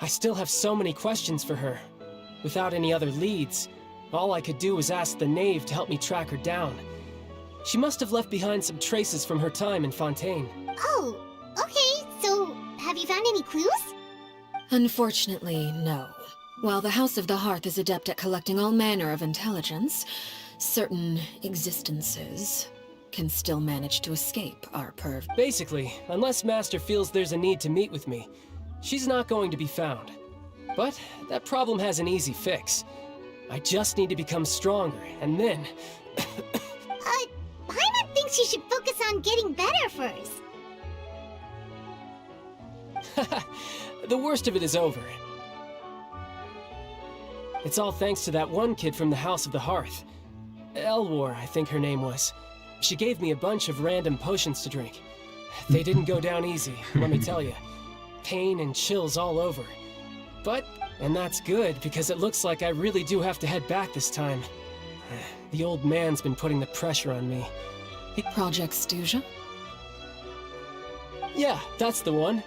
I still have so many questions for her. Without any other leads, all I could do was ask the knave to help me track her down. She must have left behind some traces from her time in Fontaine. Oh, okay, so have you found any clues? Unfortunately, no. While the House of the Hearth is adept at collecting all manner of intelligence, certain existences can still manage to escape our purview. Basically, unless Master feels there's a need to meet with me, she's not going to be found. But that problem has an easy fix. I just need to become stronger, and then... Paimon thinks you should focus on getting better first. The worst of it is over. It's all thanks to that one kid from the House of the Hearth. Elwar, I think her name was. She gave me a bunch of random potions to drink. They didn't go down easy, let me tell you. Pain and chills all over. But, and that's good, because it looks like I really do have to head back this time. The old man's been putting the pressure on me. Project Stuja? Yeah, that's the one.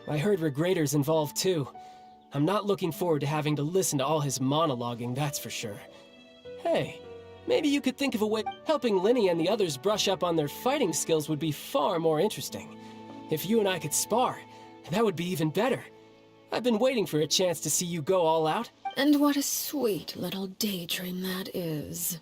I heard Regrador's involved too. I'm not looking forward to having to listen to all his monologuing, that's for sure. Hey, maybe you could think of a way... Helping Linny and the others brush up on their fighting skills would be far more interesting. If you and I could spar, that would be even better. I've been waiting for a chance to see you go all out. And what a sweet little daydream that is.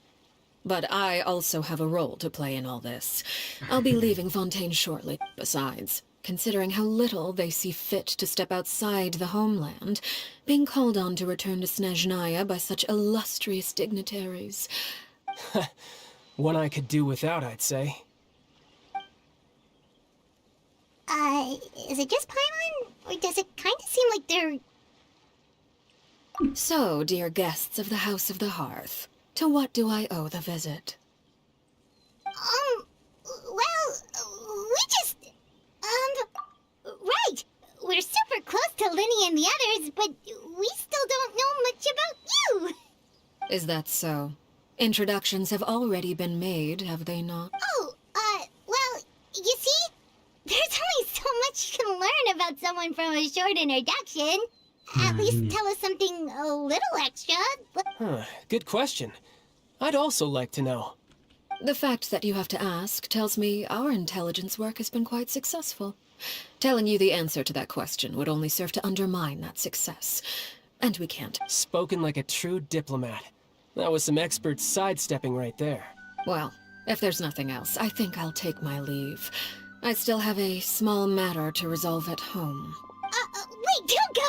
But I also have a role to play in all this. I'll be leaving Fontaine shortly. Besides, considering how little they see fit to step outside the homeland, being called on to return to Snezhnaya by such illustrious dignitaries. One I could do without, I'd say. Is it just Paimon? Or does it kind of seem like they're... So, dear guests of the House of the Hearth, to what do I owe the visit? Right! We're super close to Linny and the others, but we still don't know much about you! Is that so? Introductions have already been made, have they not? Well, you see? There's only so much you can learn about someone from a short introduction. At least tell us something a little extra. Good question. I'd also like to know. The fact that you have to ask tells me our intelligence work has been quite successful. Telling you the answer to that question would only serve to undermine that success. And we can't. Spoken like a true diplomat. That was some expert sidestepping right there. Well, if there's nothing else, I think I'll take my leave. I still have a small matter to resolve at home. Wait, don't go!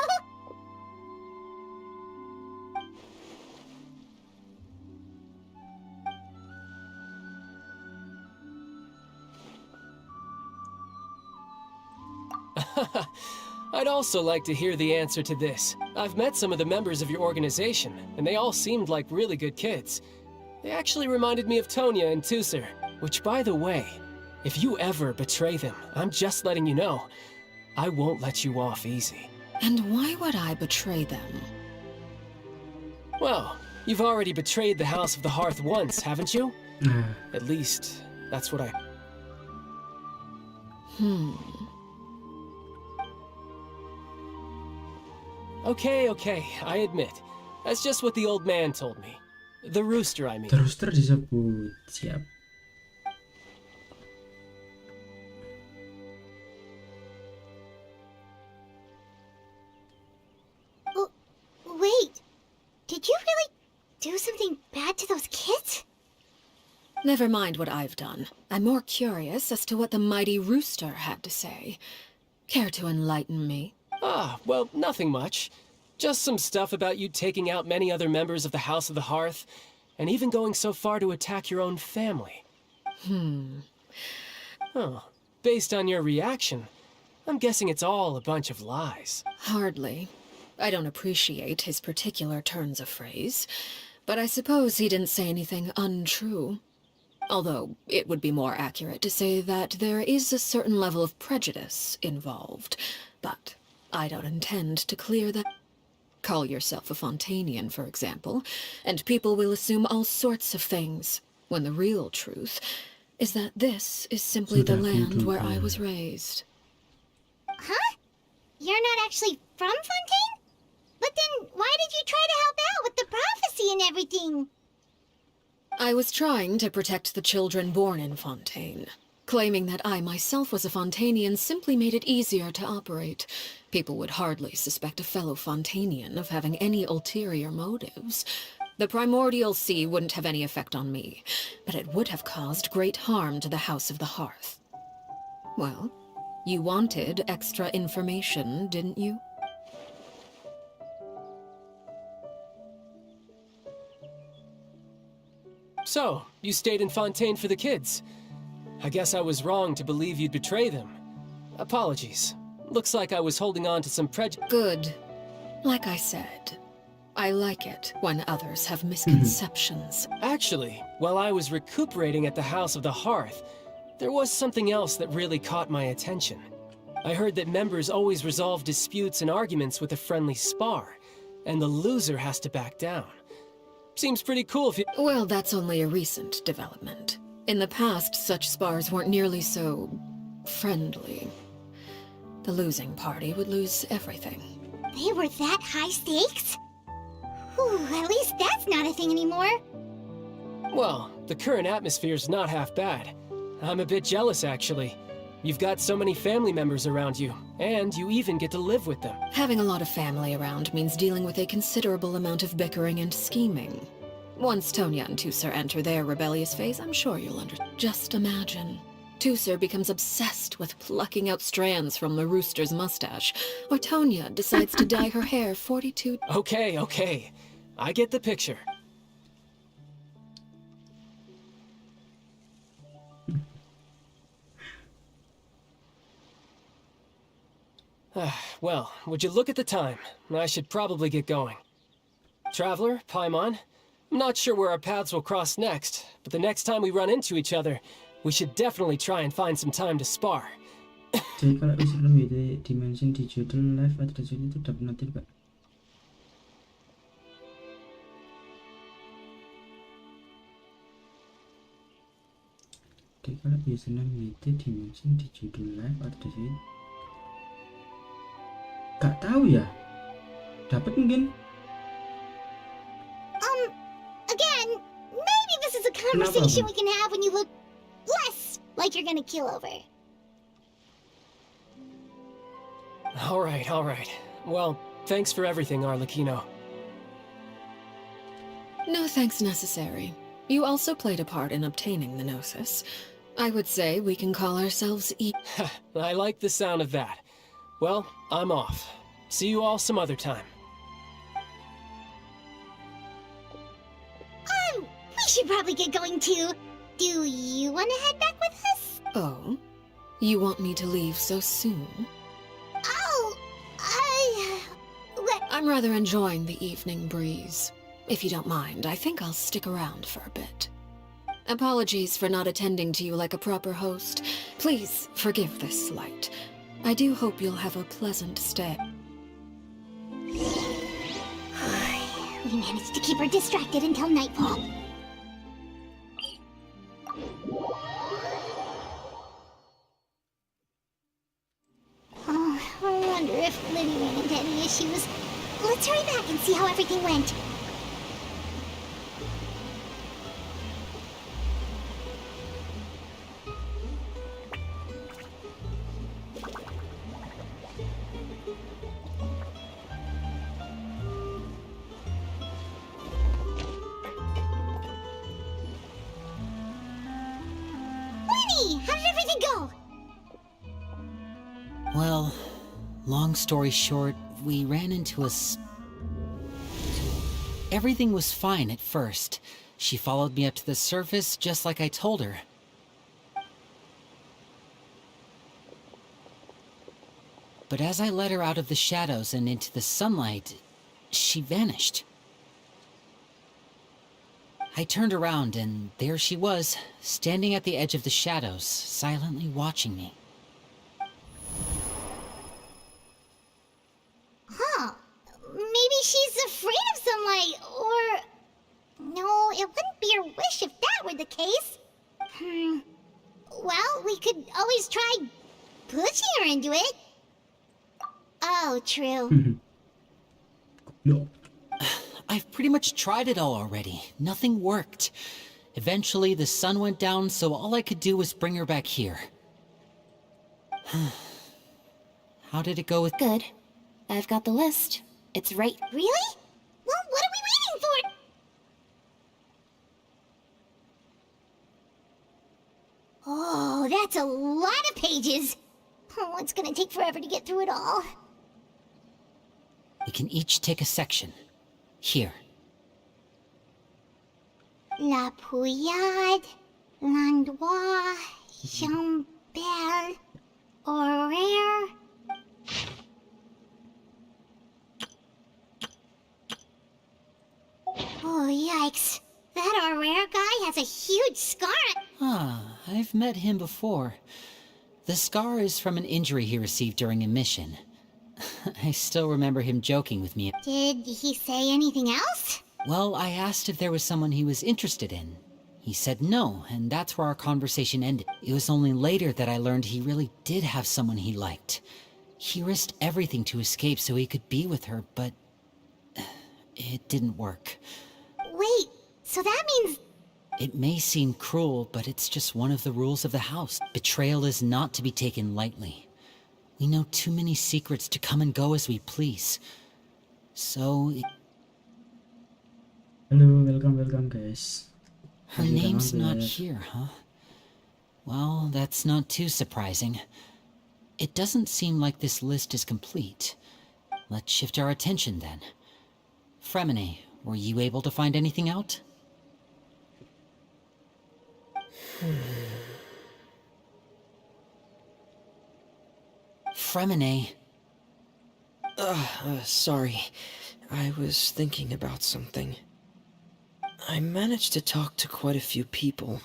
I'd also like to hear the answer to this. I've met some of the members of your organization, and they all seemed like really good kids. They actually reminded me of Tonya and Tusser, which, by the way, if you ever betray them, I'm just letting you know, I won't let you off easy. And why would I betray them? Well, you've already betrayed the House of the Hearth once, haven't you? At least, that's what I... Okay, I admit. That's just what the old man told me. The rooster, I mean. The rooster disebut. Siap. Wait, did you really do something bad to those kids? Never mind what I've done. I'm more curious as to what the mighty rooster had to say. Care to enlighten me? Well, nothing much. Just some stuff about you taking out many other members of the House of the Hearth, and even going so far to attack your own family. Oh, based on your reaction, I'm guessing it's all a bunch of lies. Hardly. I don't appreciate his particular turns of phrase, but I suppose he didn't say anything untrue. Although, it would be more accurate to say that there is a certain level of prejudice involved, but I don't intend to clear that. Call yourself a Fontainian, for example, and people will assume all sorts of things, when the real truth is that this is simply the land where I was raised. Huh? You're not actually from Fontaine? But then why did you try to help out with the prophecy and everything? I was trying to protect the children born in Fontaine. Claiming that I myself was a Fontainian simply made it easier to operate. People would hardly suspect a fellow Fontainian of having any ulterior motives. The primordial sea wouldn't have any effect on me, but it would have caused great harm to the House of the Hearth. Well, you wanted extra information, didn't you? So, you stayed in Fontaine for the kids. I guess I was wrong to believe you'd betray them. Apologies. Looks like I was holding on to some prejudice. Good. Like I said, I like it when others have misconceptions. Actually, while I was recuperating at the House of the Hearth, there was something else that really caught my attention. I heard that members always resolve disputes and arguments with a friendly spar, and the loser has to back down. Seems pretty cool if you— Well, that's only a recent development. In the past, such spars weren't nearly so friendly. The losing party would lose everything. They were that high stakes? Whew, at least that's not a thing anymore. Well, the current atmosphere's not half bad. I'm a bit jealous, actually. You've got so many family members around you, and you even get to live with them. Having a lot of family around means dealing with a considerable amount of bickering and scheming. Once Tonya and Tusser enter their rebellious phase, I'm sure you'll understand. Just imagine. Tusser becomes obsessed with plucking out strands from the rooster's mustache, or Tonya decides to dye her hair 42... Okay. I get the picture. Well, would you look at the time? I should probably get going. Traveler, Paimon, I'm not sure where our paths will cross next, but the next time we run into each other, we should definitely try and find some time to spar. Jadi kalau misalnya beda dimension di judul live atau di sini itu udah pernah tidak? Jadi kalau misalnya beda dimension di judul live atau di sini, gak tahu ya. Dapat mungkin. Again, maybe this is a conversation we can have when you look less like you're gonna kill over. All right. Well, thanks for everything, Arlecchino. No thanks necessary. You also played a part in obtaining the Gnosis. I would say we can call ourselves I like the sound of that. Well, I'm off. See you all some other time. We should probably get going too. Do you want to head back with us? Oh? You want me to leave so soon? Oh, I'm rather enjoying the evening breeze. If you don't mind, I think I'll stick around for a bit. Apologies for not attending to you like a proper host. Please forgive this slight. I do hope you'll have a pleasant stay. We managed to keep her distracted until nightfall. Oh, I wonder if Liddy ran into any issues. Let's hurry back and see how everything went. How did everything go? Well, long story short, we ran into Everything was fine at first. She followed me up to the surface just like I told her. But as I led her out of the shadows and into the sunlight, she vanished. I turned around, and there she was, standing at the edge of the shadows, silently watching me. Huh. Maybe she's afraid of sunlight, or... No, it wouldn't be her wish if that were the case. Well, we could always try pushing her into it. Oh, true. No. I've pretty much tried it all already. Nothing worked. Eventually, the sun went down, so all I could do was bring her back here. How did it go with... Good. I've got the list. It's right... Really? Well, what are we waiting for? Oh, that's a lot of pages. Oh, it's gonna take forever to get through it all. We can each take a section. Here. La Pouillade, Landois, Jambel, Horaire. Oh, yikes. That Horaire guy has a huge scar. Ah, I've met him before. The scar is from an injury he received during a mission. I still remember him joking with me. Did he say anything else? Well, I asked if there was someone he was interested in. He said no, and that's where our conversation ended. It was only later that I learned he really did have someone he liked. He risked everything to escape so he could be with her, but... it didn't work. Wait, so that means... It may seem cruel, but it's just one of the rules of the house. Betrayal is not to be taken lightly. We know too many secrets to come and go as we please. So... Hello, welcome guys. Her name's not here, huh? Well, that's not too surprising. It doesn't seem like this list is complete. Let's shift our attention then. Fremine, were you able to find anything out? Fremine. Sorry. I was thinking about something. I managed to talk to quite a few people,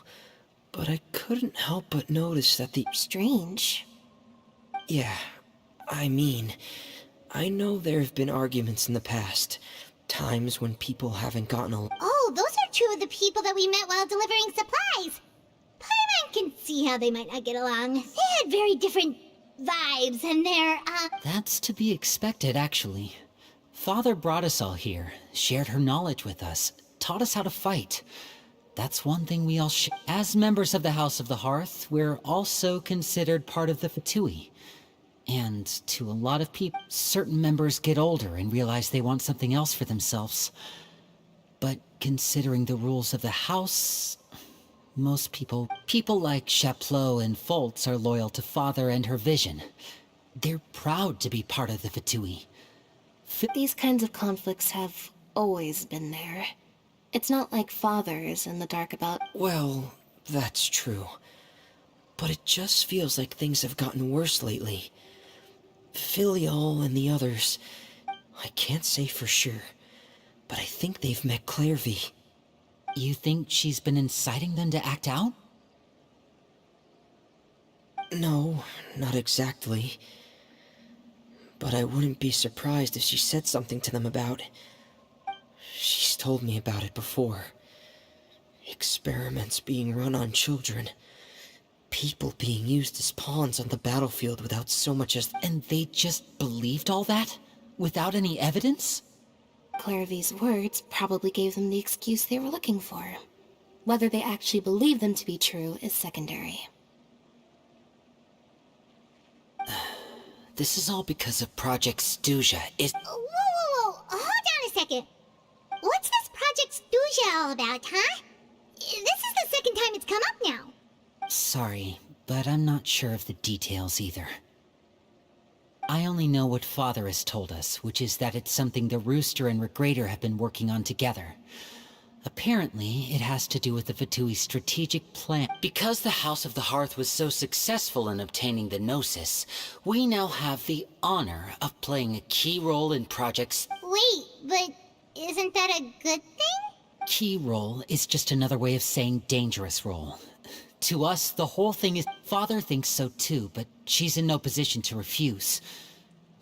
but I couldn't help but notice that the... Strange. Yeah, I mean, I know there have been arguments in the past. Times when people haven't gotten along. Oh, those are two of the people that we met while delivering supplies. Paimon can see how they might not get along. They had very different vibes, and they're, That's to be expected, actually. Father brought us all here, shared her knowledge with us, taught us how to fight. That's one thing we all share. As members of the House of the Hearth, we're also considered part of the Fatui. And to a lot of people, certain members get older and realize they want something else for themselves. But considering the rules of the house, most people like Chaplot and Foltz are loyal to Father and her vision. They're proud to be part of the Fatui. These kinds of conflicts have always been there. It's not like Father is in the dark about... Well, that's true. But it just feels like things have gotten worse lately. Filial and the others, I can't say for sure, but I think they've met Clairvy. You think she's been inciting them to act out? No, not exactly. But I wouldn't be surprised if she said something to them about... She's told me about it before. Experiments being run on children. People being used as pawns on the battlefield without so much as... And they just believed all that? Without any evidence? Clairvy's words probably gave them the excuse they were looking for. Whether they actually believe them to be true is secondary. This is all because of Project Stuja. Whoa. Hold on a second. What's this Project Stuja all about, huh? This is the second time it's come up now. Sorry, but I'm not sure of the details either. I only know what Father has told us, which is that it's something the Rooster and Regrator have been working on together. Apparently, it has to do with the Fatui's strategic plan. Because the House of the Hearth was so successful in obtaining the Gnosis, we now have the honor of playing a key role in projects. Wait, but isn't that a good thing? Key role is just another way of saying dangerous role. To us, the whole thing is... Father thinks so too, but she's in no position to refuse.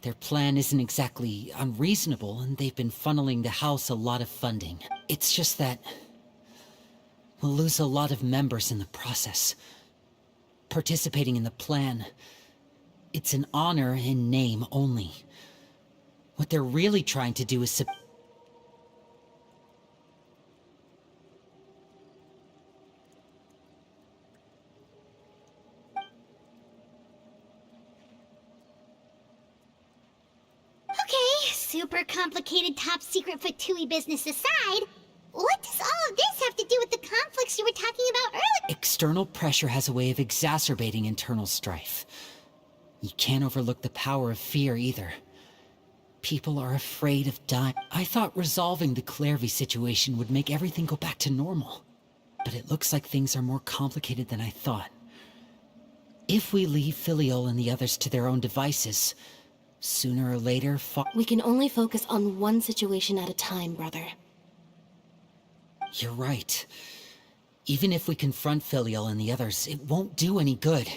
Their plan isn't exactly unreasonable, and they've been funneling the house a lot of funding. It's just that... we'll lose a lot of members in the process. Participating in the plan... it's an honor in name only. What they're really trying to do is Okay, super complicated top secret Fatui business aside, what does all of this have to do with the conflicts you were talking about earlier? external pressure has a way of exacerbating internal strife. You can't overlook the power of fear either. People are afraid of dying. I thought resolving the Clervy situation would make everything go back to normal. But it looks like things are more complicated than I thought. If we leave Filiol and the others to their own devices, sooner or later, We can only focus on one situation at a time, brother. You're right. Even if we confront Filiol and the others, it won't do any good.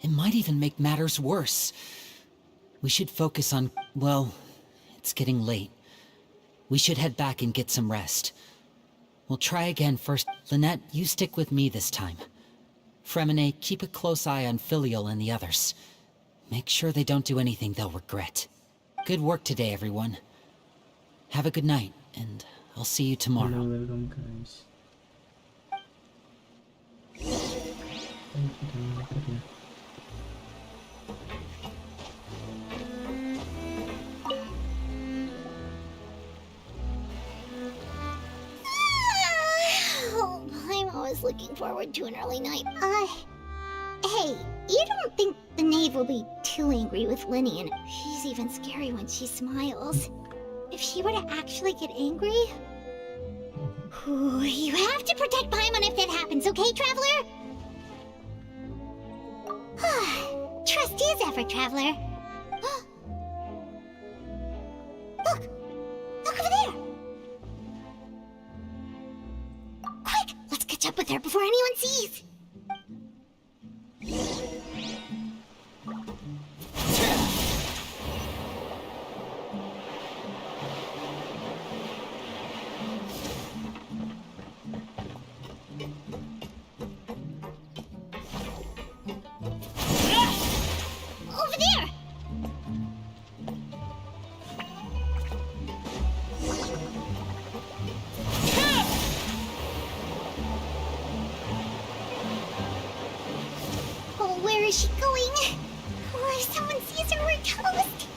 It might even make matters worse. We should focus on... well, it's getting late. We should head back and get some rest. We'll try again first. Lynette, you stick with me this time. Fremine, keep a close eye on Filiol and the others. Make sure they don't do anything they'll regret. Good work today, everyone. Have a good night, and I'll see you tomorrow. Welcome guys. Thank you. Oh, I'm always looking forward to an early night. Hey, you don't think the knave will be too angry with Lenny, and she's even scary when she smiles. If she were to actually get angry... Ooh, you have to protect Paimon if that happens, okay, Traveler? Trust is ever, Traveler. Look! Look over there! Quick! Let's catch up with her before anyone sees! Over there! Oh, where is she going? What if someone sees her, we're toast?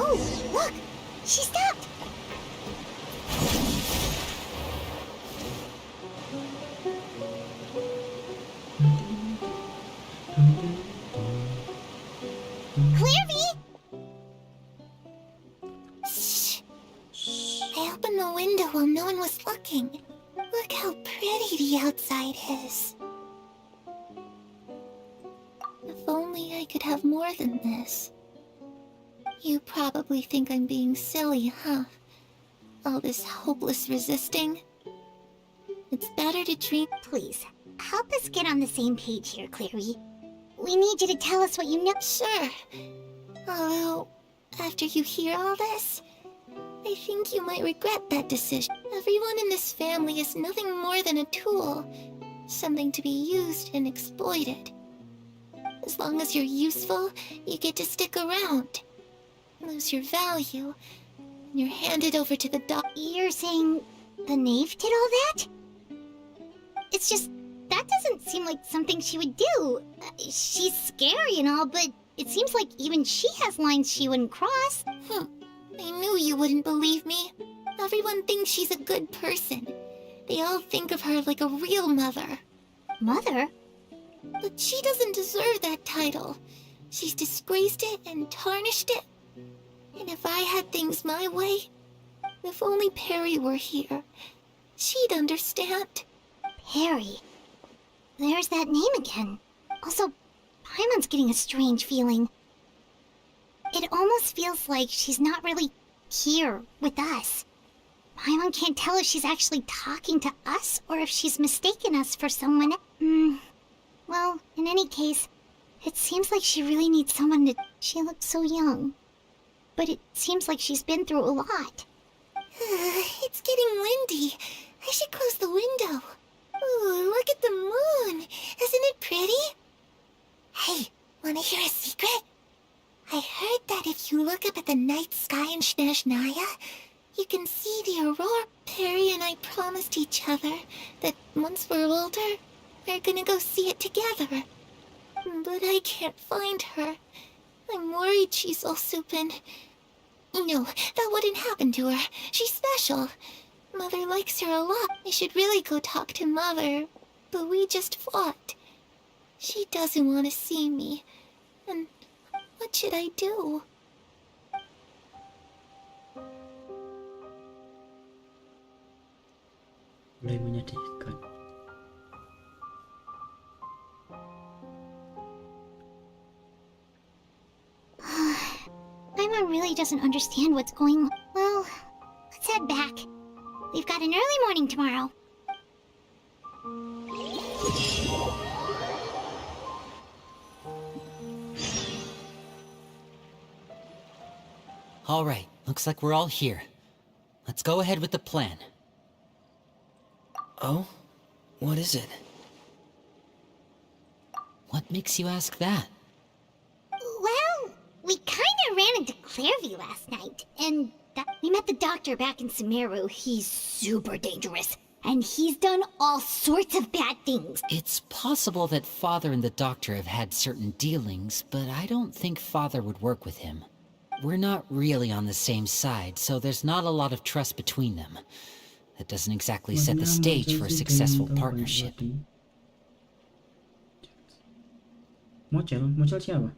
Oh, look! She stopped! Clearvy! Shh. I opened the window while no one was looking. Look how pretty the outside is. If only I could have more than this. You probably think I'm being silly, huh? All this hopeless resisting. It's better to dream. Please, help us get on the same page here, Clary. We need you to tell us what you know. Sure. Although, after you hear all this, I think you might regret that decision. Everyone in this family is nothing more than a tool. Something to be used and exploited. As long as you're useful, you get to stick around. Lose your value, and you're handed over to the dog. You're saying the knave did all that? It's just, that doesn't seem like something she would do. She's scary and all, but it seems like even she has lines she wouldn't cross. I knew you wouldn't believe me. Everyone thinks she's a good person. They all think of her like a real mother. Mother? But she doesn't deserve that title. She's disgraced it and tarnished it. And if I had things my way, if only Perry were here, she'd understand. Perry? There's that name again. Also, Paimon's getting a strange feeling. It almost feels like she's not really here with us. Paimon can't tell if she's actually talking to us or if she's mistaken us for someone. Well, in any case, it seems like she really needs someone to She looks so young. But it seems like she's been through a lot. It's getting windy. I should close the window. Ooh, look at the moon. Isn't it pretty? Hey, wanna hear a secret? I heard that if you look up at the night sky in Snezhnaya, you can see the aurora. Perry and I promised each other that once we're older, we're gonna go see it together. But I can't find her. I'm worried she's also been... No, that wouldn't happen to her. She's special. Mother likes her a lot. I should really go talk to Mother. But we just fought. She doesn't want to see me. And what should I do? Mulai menyedihkan. Paimon really doesn't understand what's going on. Well, let's head back. We've got an early morning tomorrow. All right, looks like we're all here. Let's go ahead with the plan. Oh? What is it? What makes you ask that? Well, we kinda ran into Clairview last night, and we met the doctor back in Sumeru. He's super dangerous, and he's done all sorts of bad things. It's possible that Father and the Doctor have had certain dealings, but I don't think Father would work with him. We're not really on the same side, so there's not a lot of trust between them. That doesn't exactly set the stage for a successful partnership. Mocel siapa?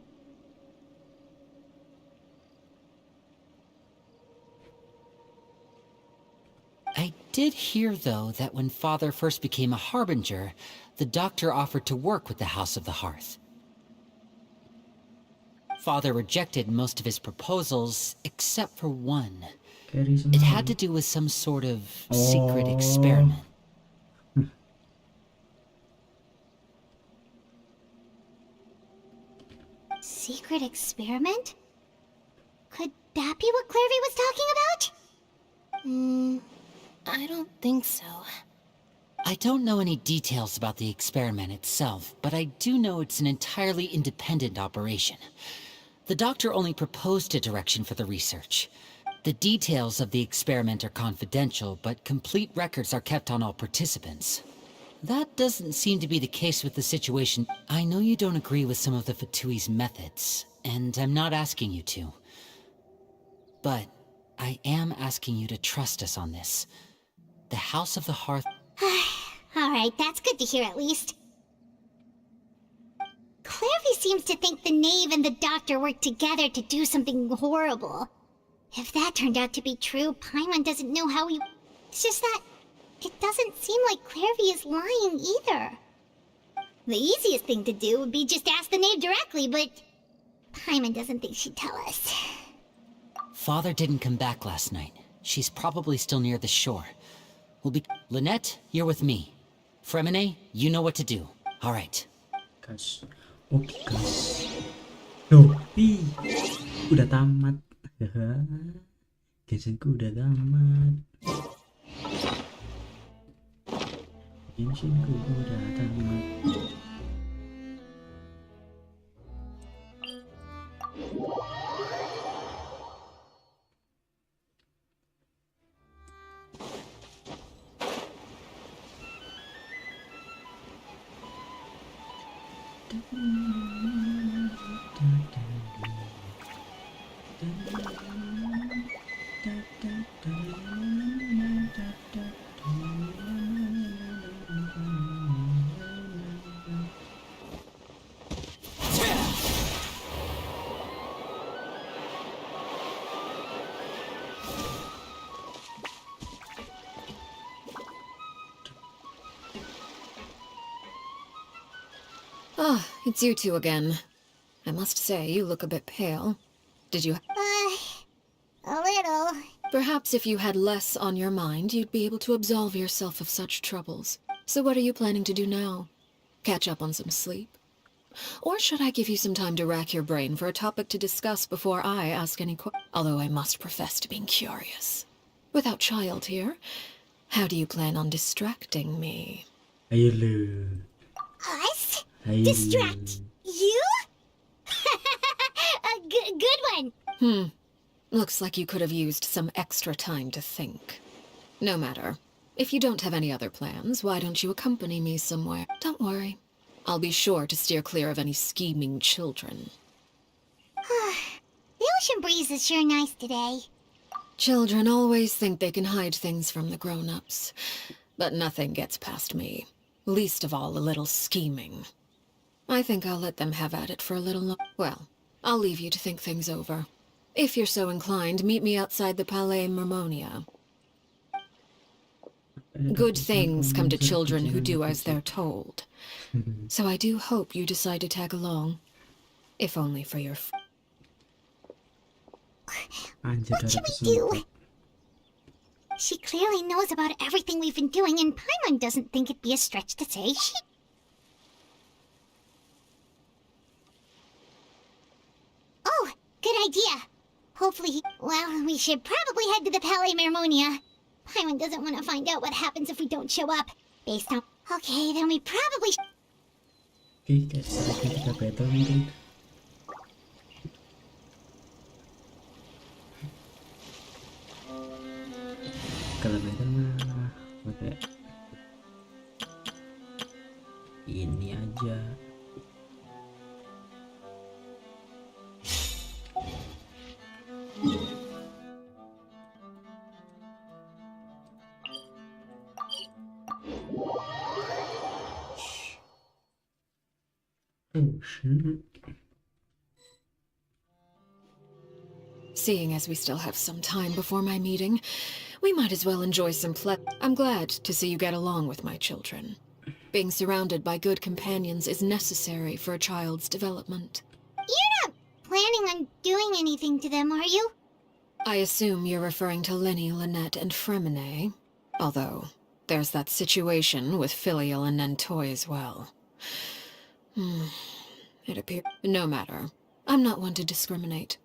I did hear, though, that when Father first became a Harbinger, the Doctor offered to work with the House of the Hearth. Father rejected most of his proposals, except for one. It had to do with some sort of secret experiment. Secret experiment? Could that be what Clairview was talking about? I don't think so. I don't know any details about the experiment itself, but I do know it's an entirely independent operation. The Doctor only proposed a direction for the research. The details of the experiment are confidential, but complete records are kept on all participants. That doesn't seem to be the case with the situation. I know you don't agree with some of the Fatui's methods, and I'm not asking you to. But I am asking you to trust us on this. The House of the Hearth... Alright, that's good to hear at least. Clairview seems to think the Knave and the Doctor worked together to do something horrible. If that turned out to be true, Paimon doesn't know how he... It's just that... It doesn't seem like Clairview is lying either. The easiest thing to do would be just ask the Knave directly, but... Paimon doesn't think she'd tell us. Father didn't come back last night. She's probably still near the shore. We'll be... Lynette, you're with me. Fremine, you know what to do. All right. Gas. Oke, gas. Loh, udah tamat. Gensinku udah tamat. Genshinku udah tamat. Ah, it's you two again. I must say, you look a bit pale. Did you... A little. Perhaps if you had less on your mind, you'd be able to absolve yourself of such troubles. So what are you planning to do now? Catch up on some sleep? Or should I give you some time to rack your brain for a topic to discuss before I ask any questions? Although I must profess to being curious. Without child here, how do you plan on distracting me? Ayo lu. Us? Ayo Distract you? A good one. Looks like you could have used some extra time to think. No matter. If you don't have any other plans, why don't you accompany me somewhere? Don't worry. I'll be sure to steer clear of any scheming children. The ocean breeze is sure nice today. Children always think they can hide things from the grown-ups. But nothing gets past me. Least of all a little scheming. I think I'll let them have at it for a little Well, I'll leave you to think things over. If you're so inclined, meet me outside the Palais Mermonia. Good things come to children who do as they're told. So I do hope you decide to tag along. If only for your... Anjir, What should we do? She clearly knows about everything we've been doing, and Paimon doesn't think it'd be a stretch to say she... Oh, good idea. Hopefully well, we should probably head to the Palais Mermonia. Paimon doesn't want to find out what happens if we don't show up. Based on... Okay, then we probably... Oke, kayak sekarang kita battle mungkin. Kalau battle mah pakai ini aja. Oh shit. Seeing as we still have some time before my meeting, we might as well enjoy some I'm glad to see you get along with my children. Being surrounded by good companions is necessary for a child's development. You're not planning on doing anything to them, are you? I assume you're referring to Lenny, Lynette, and Fremine. Although, there's that situation with Filial and Nentoy as well. It appears... No matter. I'm not one to discriminate.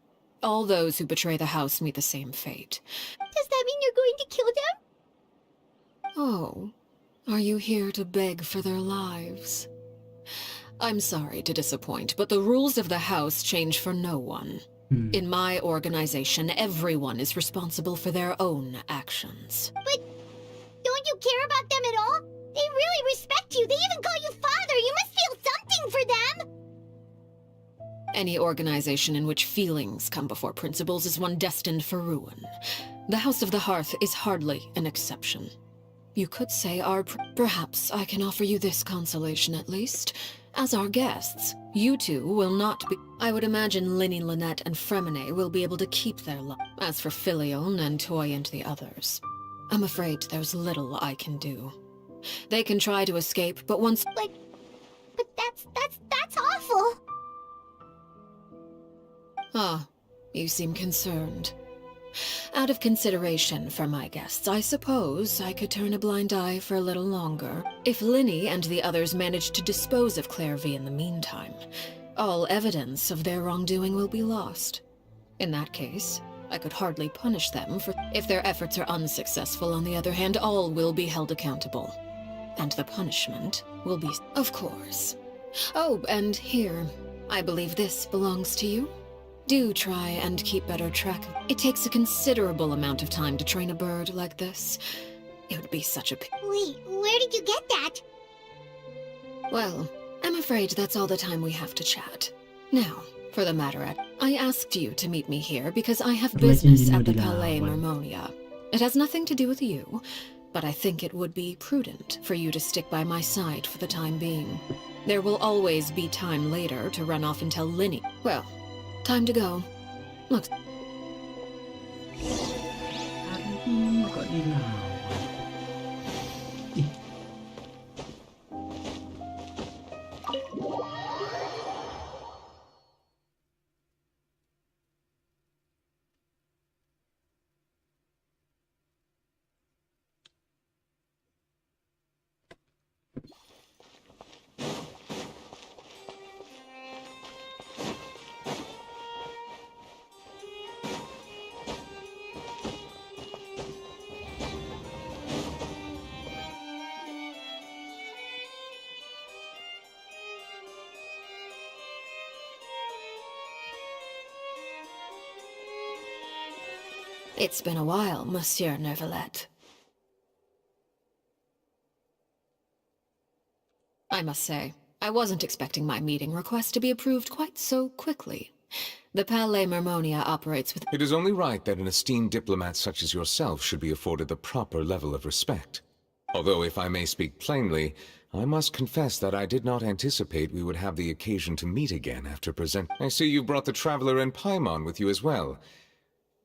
All those who betray the house meet the same fate. Does that mean you're going to kill them? Oh, are you here to beg for their lives? I'm sorry to disappoint, but the rules of the house change for no one. In my organization, everyone is responsible for their own actions. But don't you care about them at all? They really respect you. They even call you father. You must feel something for them. Any organization in which feelings come before principles is one destined for ruin. The House of the Hearth is hardly an exception. You could say perhaps I can offer you this consolation at least. As our guests, you two will not be... I would imagine Linny, Lynette, and Fremine will be able to keep their love. As for Filial, Nentoy, and the others, I'm afraid there's little I can do. They can try to escape, but once... But that's awful. Ah, you seem concerned. Out of consideration for my guests, I suppose I could turn a blind eye for a little longer. If Linny and the others manage to dispose of Clairvy in the meantime, all evidence of their wrongdoing will be lost. In that case, I could hardly punish them for... If their efforts are unsuccessful, on the other hand, all will be held accountable. And the punishment will be... Of course. Oh, and here, I believe this belongs to you. Do try and keep better track. It takes a considerable amount of time to train a bird like this. It would be such a... Wait, where did you get that? Well, I'm afraid that's all the time we have to chat. Now, for the matter at... I asked you to meet me here because I have business at the Palais Mermonia. It has nothing to do with you, but I think it would be prudent for you to stick by my side for the time being. There will always be time later to run off and tell Linny. Well, time to go. Look. Arlecchino kok dilawan? Ih. It's been a while, Monsieur Neuvillette. I must say, I wasn't expecting my meeting request to be approved quite so quickly. The Palais Mermonia operates with— It is only right that an esteemed diplomat such as yourself should be afforded the proper level of respect. Although, if I may speak plainly, I must confess that I did not anticipate we would have the occasion to meet again after I see you brought the Traveler and Paimon with you as well.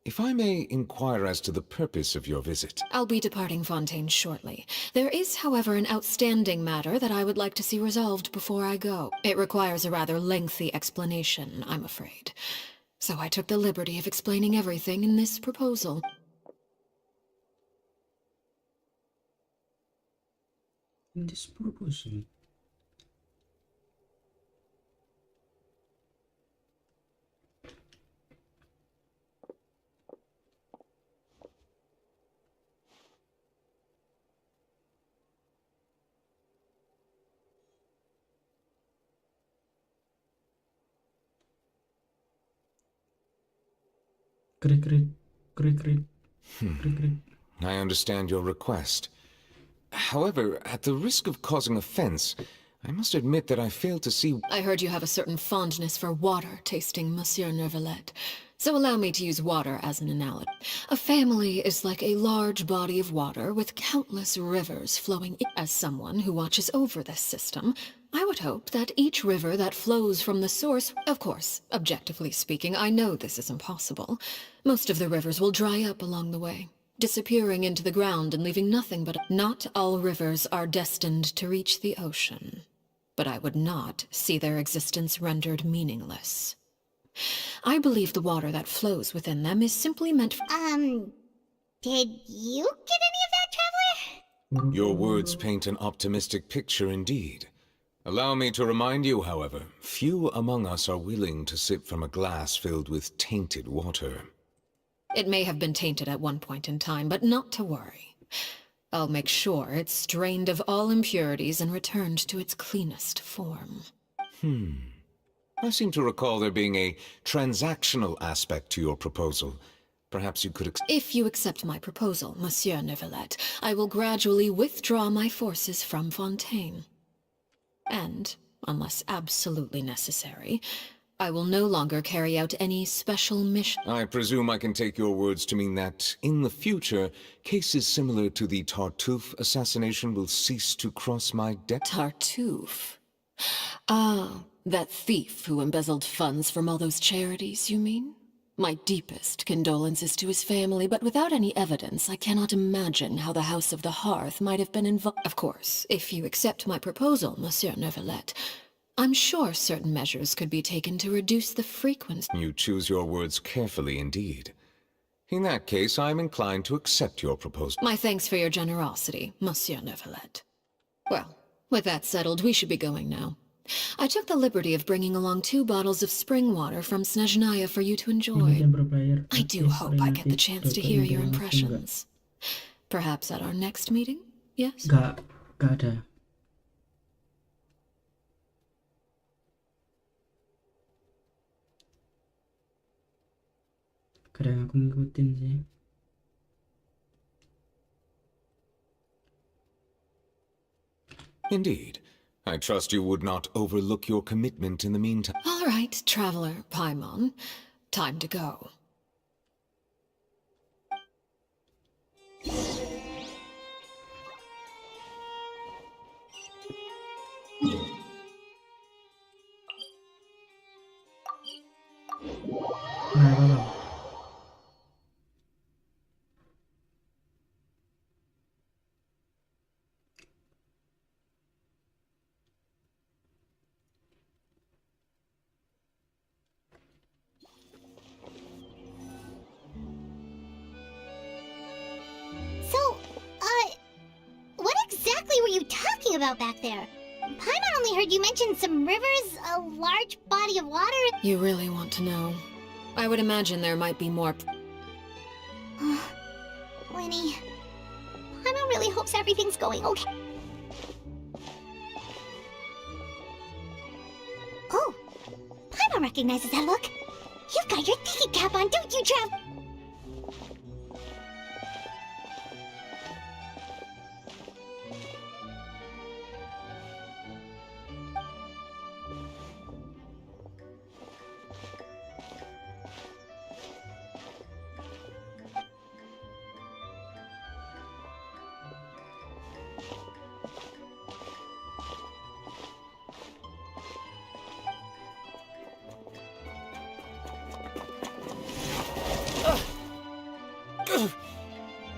If I may inquire as to the purpose of your visit. I'll be departing Fontaine shortly. There is, however, an outstanding matter that I would like to see resolved before I go. It requires a rather lengthy explanation, I'm afraid. So I took the liberty of explaining everything in this proposal. In this proposal? Krik, krik, krik, krik, krik, krik. I understand your request. However, at the risk of causing offense, I must admit that I fail to see— I heard you have a certain fondness for water tasting, Monsieur Neuvillette. So allow me to use water as an analogy. A family is like a large body of water with countless rivers flowing in. As someone who watches over this system, I would hope that each river that flows from the source— Of course, objectively speaking, I know this is impossible. Most of the rivers will dry up along the way, disappearing into the ground and leaving nothing but— Not all rivers are destined to reach the ocean, but I would not see their existence rendered meaningless. I believe the water that flows within them is simply meant for— Did you get any of that, Traveler? Your words paint an optimistic picture indeed. Allow me to remind you, however, few among us are willing to sip from a glass filled with tainted water. It may have been tainted at one point in time, but not to worry. I'll make sure it's drained of all impurities and returned to its cleanest form. I seem to recall there being a transactional aspect to your proposal. Perhaps you could If you accept my proposal, Monsieur Neuvillette, I will gradually withdraw my forces from Fontaine. And, unless absolutely necessary, I will no longer carry out any special mission. I presume I can take your words to mean that, in the future, cases similar to the Tartuffe assassination will cease to cross my desk? Tartuffe? Ah, that thief who embezzled funds from all those charities, you mean? My deepest condolences to his family, but without any evidence, I cannot imagine how the House of the Hearth might have been involved. Of course, if you accept my proposal, Monsieur Neuvillette, I'm sure certain measures could be taken to reduce the frequency. You choose your words carefully indeed. In that case, I'm inclined to accept your proposal. My thanks for your generosity, Monsieur Neuvillette. Well, with that settled, we should be going now. I took the liberty of bringing along 2 bottles of spring water from Snezhnaya for you to enjoy. I do hope I get the chance to hear your impressions. Perhaps at our next meeting, yes? Gak ada. Kadang aku ngikutin sih. Indeed. I trust you would not overlook your commitment in the meantime. All right, Traveler Paimon. Time to go. What exactly were you talking about back there? Paimon only heard you mention some rivers, a large body of water. You really want to know? I would imagine there might be more. Winnie, Paimon really hopes everything's going okay. Oh, Paimon recognizes that look. You've got your thinking cap on, don't you, Trev?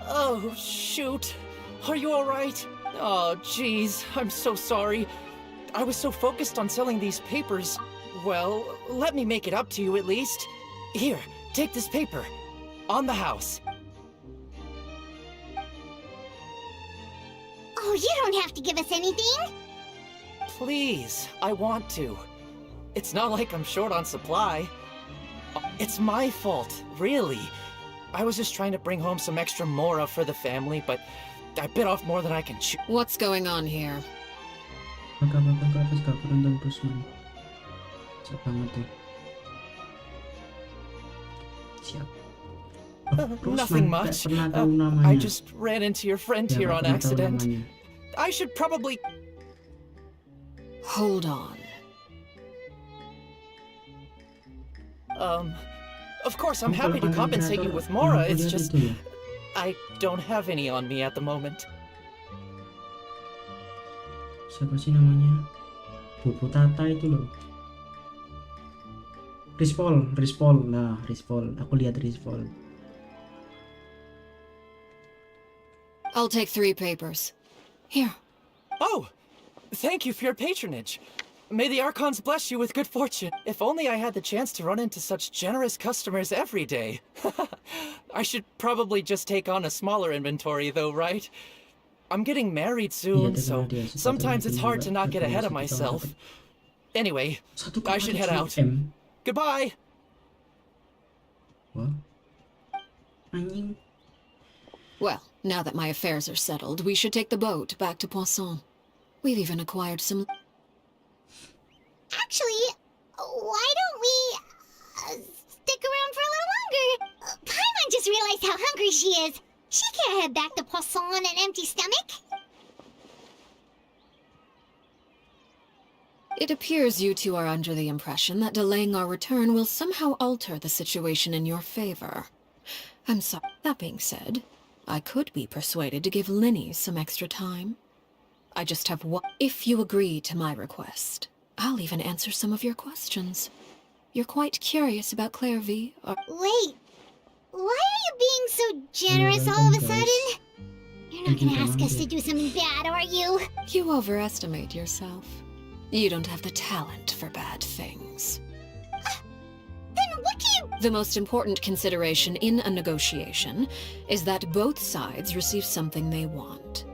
Oh, shoot. Are you alright? Oh, jeez. I'm so sorry. I was so focused on selling these papers. Well, let me make it up to you at least. Here, take this paper. On the house. Oh, you don't have to give us anything. Please, I want to. It's not like I'm short on supply. It's my fault, really. I was just trying to bring home some extra mora for the family, but I bit off more than I can chew. What's going on here? Bakal grafis gak beruntung Brusman. Siap banget tuh. Siap. Nothing much. I just ran into your friend here on accident. I should probably... Hold on. Of course, I'm happy to compensate you with mora, it's just... I don't have any on me at the moment. Siapa sih namanya? Bubu Tata itu loh. Rispol. Nah, Rispol. Aku lihat Rispol. I'll take 3 papers. Here. Oh! Thank you for your patronage. May the Archons bless you with good fortune. If only I had the chance to run into such generous customers every day. I should probably just take on a smaller inventory though, right? I'm getting married soon, so sometimes it's hard to not get ahead of myself. Anyway, I should head out. Goodbye! What? Anjing. Well, now that my affairs are settled, we should take the boat back to Poisson. We've even acquired some... Actually, why don't we stick around for a little longer? Paimon just realized how hungry she is. She can't head back to Poisson on an empty stomach. It appears you two are under the impression that delaying our return will somehow alter the situation in your favor. I'm sorry. That being said, I could be persuaded to give Linny some extra time. I just have one. If you agree to my request, I'll even answer some of your questions. You're quite curious about Clairvy, or... Wait, why are you being so generous all of a sudden? You're not gonna ask us to do something bad, are you? You overestimate yourself. You don't have the talent for bad things. Then what do you... The most important consideration in a negotiation is that both sides receive something they want.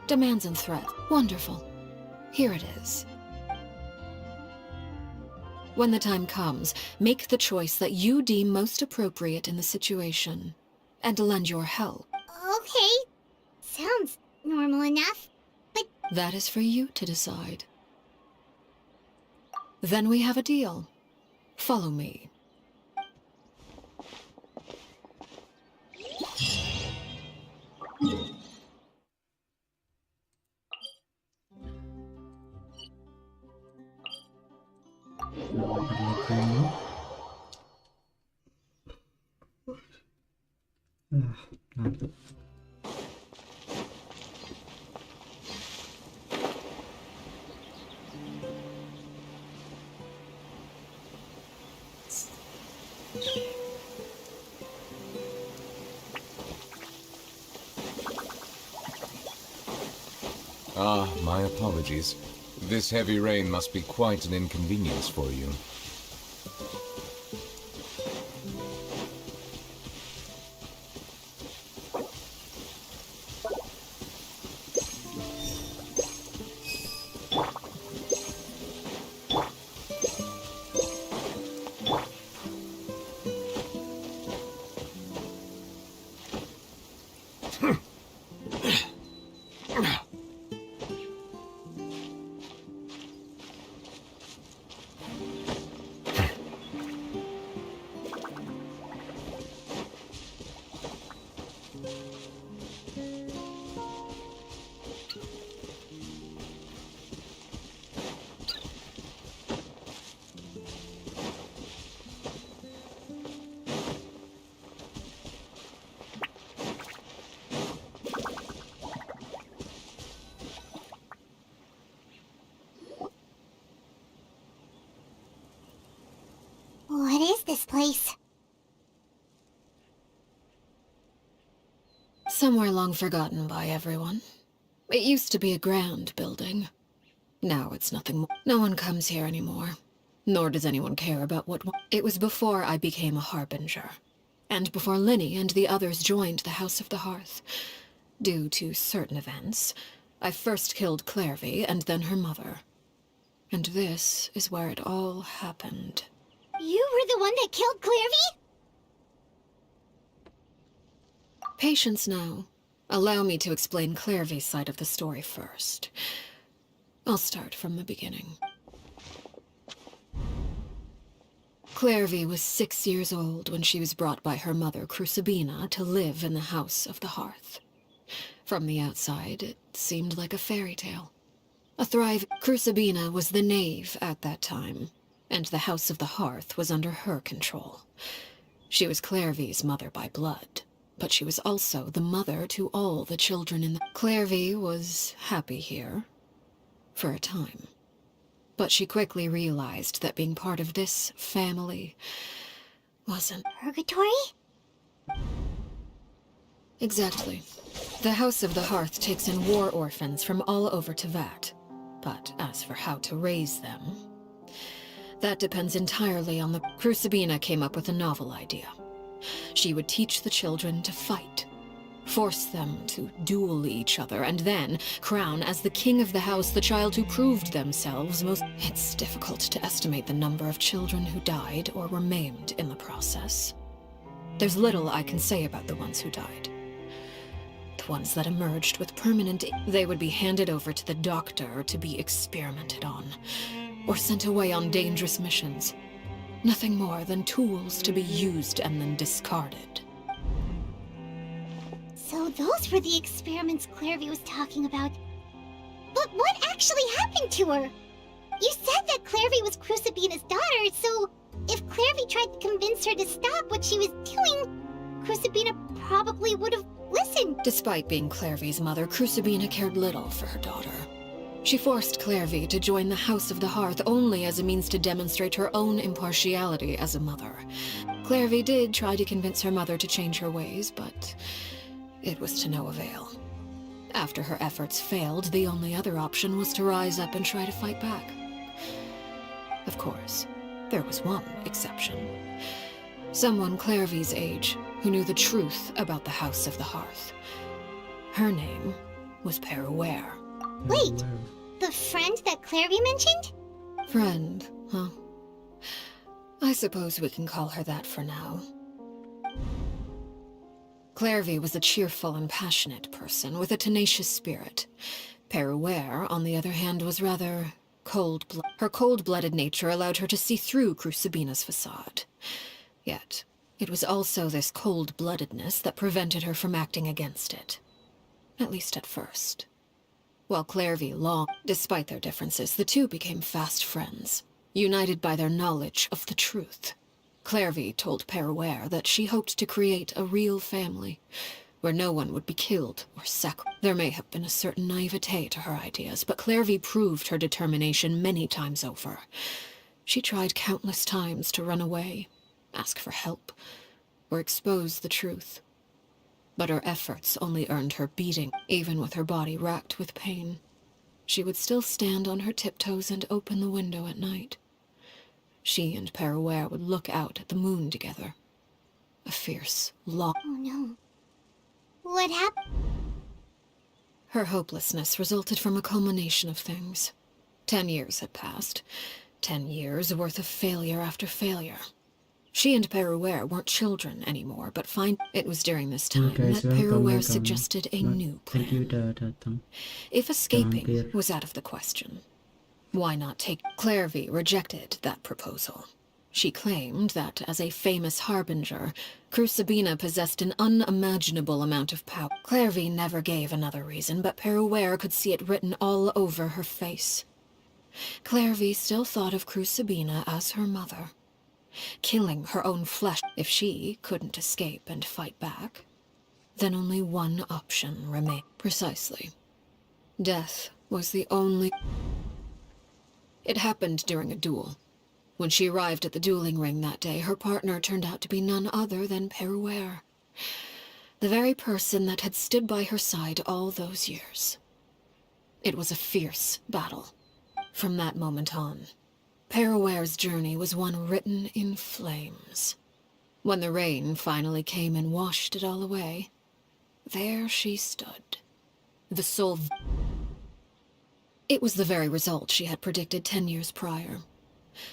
Demands and threats. Wonderful. Here it is. When the time comes, make the choice that you deem most appropriate in the situation, and lend your help. Okay, sounds normal enough, but... That is for you to decide. Then we have a deal. Follow me. Arlecchino. Ngantuk. Ah, my apologies. This heavy rain must be quite an inconvenience for you. What is this place? Somewhere long forgotten by everyone. It used to be a grand building. Now it's nothing more. No one comes here anymore. Nor does anyone care about what... It was before I became a harbinger. And before Linny and the others joined the House of the Hearth. Due to certain events, I first killed Clairvy and then her mother. And this is where it all happened. You were the one that killed Clairvy? Patience now. Allow me to explain Clairvy's side of the story first. I'll start from the beginning. Clairvy was 6 years old when she was brought by her mother, Crucibina, to live in the House of the Hearth. From the outside, it seemed like a fairy tale. A thriving Crucibina was the knave at that time, and the House of the Hearth was under her control. She was Clairvy's mother by blood, but she was also the mother to all the children in the... Clairvy was happy here, for a time. But she quickly realized that being part of this family wasn't... Purgatory? Exactly. The House of the Hearth takes in war orphans from all over Teyvat. But as for how to raise them, that depends entirely on the... Crucibina came up with a novel idea. She would teach the children to fight, force them to duel each other, and then crown as the king of the house the child who proved themselves most... It's difficult to estimate the number of children who died or were maimed in the process. There's little I can say about the ones who died. The ones that emerged with permanent... They would be handed over to the doctor to be experimented on, or sent away on dangerous missions. Nothing more than tools to be used and then discarded. So those were the experiments Clairvy was talking about. But what actually happened to her? You said that Clairvy was Crucibina's daughter, so if Clairvy tried to convince her to stop what she was doing, Crucibina probably would have listened. Despite being Clairvy's mother, Crucibina cared little for her daughter. She forced Clairvy to join the House of the Hearth only as a means to demonstrate her own impartiality as a mother. Clairvy did try to convince her mother to change her ways, but it was to no avail. After her efforts failed, the only other option was to rise up and try to fight back. Of course, there was one exception. Someone Clairvy's age who knew the truth about the House of the Hearth. Her name was Peruere. Wait, the friend that Clairvy mentioned? Friend, huh? I suppose we can call her that for now. Clairvy was a cheerful and passionate person with a tenacious spirit. Peruere, on the other hand, was rather cold-blooded. Her cold-blooded nature allowed her to see through Crucibina's facade. Yet, it was also this cold-bloodedness that prevented her from acting against it. At least at first. While Clairvy longed, despite their differences, the two became fast friends, united by their knowledge of the truth. Clairvy told Peruere that she hoped to create a real family, where no one would be killed or sacrificed. There may have been a certain naivete to her ideas, but Clairvy proved her determination many times over. She tried countless times to run away, ask for help, or expose the truth. But her efforts only earned her beating, even with her body racked with pain. She would still stand on her tiptoes and open the window at night. She and Peruere would look out at the moon together. A fierce, long... Oh no. What happened? Her hopelessness resulted from a culmination of things. 10 years had passed. 10 years worth of failure after failure. She and Peruere weren't children anymore, but it was during this time that Peruere suggested a new plan. If escaping was out of the question, why not take... Clairvy rejected that proposal. She claimed that, as a famous harbinger, Crucibina possessed an unimaginable amount of power. Clairvy never gave another reason, but Peruere could see it written all over her face. Clairvy still thought of Crucibina as her mother. Killing her own flesh. If she couldn't escape and fight back, then only one option remained. Precisely. Death was the only... It happened during a duel. When she arrived at the dueling ring that day, her partner turned out to be none other than Peruere. The very person that had stood by her side all those years. It was a fierce battle. From that moment on, Paraware's journey was one written in flames. When the rain finally came and washed it all away, there she stood. The sole... It was the very result she had predicted 10 years prior.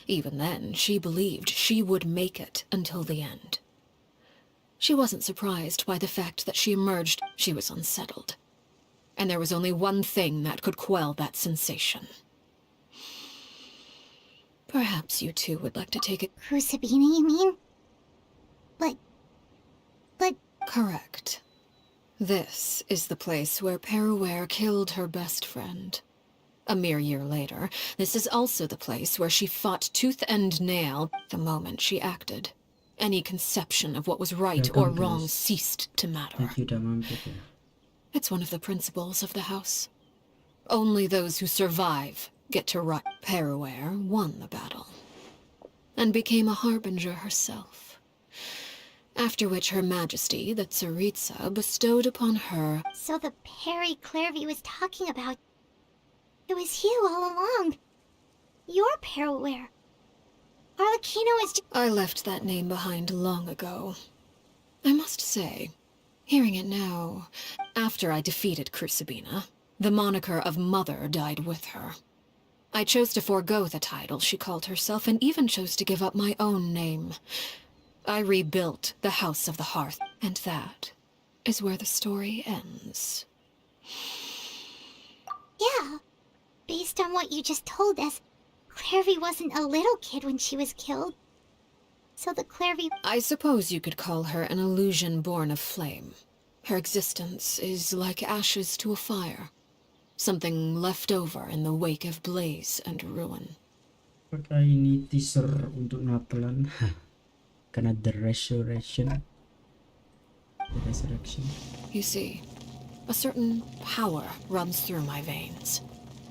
Even then, she believed she would make it until the end. She wasn't surprised by the fact that she emerged. She was unsettled. And there was only one thing that could quell that sensation. Perhaps you two would like to take it... Crucibina, you mean? But... Correct. This is the place where Paraware killed her best friend. A mere year later, this is also the place where she fought tooth and nail the moment she acted. Any conception of what was right or wrong ceased to matter. It's one of the principles of the house. Only those who survive get to rot. Paraware won the battle, and became a harbinger herself. After which Her Majesty, the Tsaritsa, bestowed upon her... So the Perry Clairvy was talking about... It was you all along. You're Paraware. Arlecchino is... I left that name behind long ago. I must say, hearing it now, after I defeated Crucibina, the moniker of Mother died with her. I chose to forego the title she called herself, and even chose to give up my own name. I rebuilt the House of the Hearth, and that is where the story ends. Yeah. Based on what you just told us, Clairvy wasn't a little kid when she was killed. So the Clairvy... I suppose you could call her an illusion born of flame. Her existence is like ashes to a fire. Something left over in the wake of blaze and ruin. Apakah ini teaser untuk Natalan? Karena the resurrection. The resurrection. You see, a certain power runs through my veins.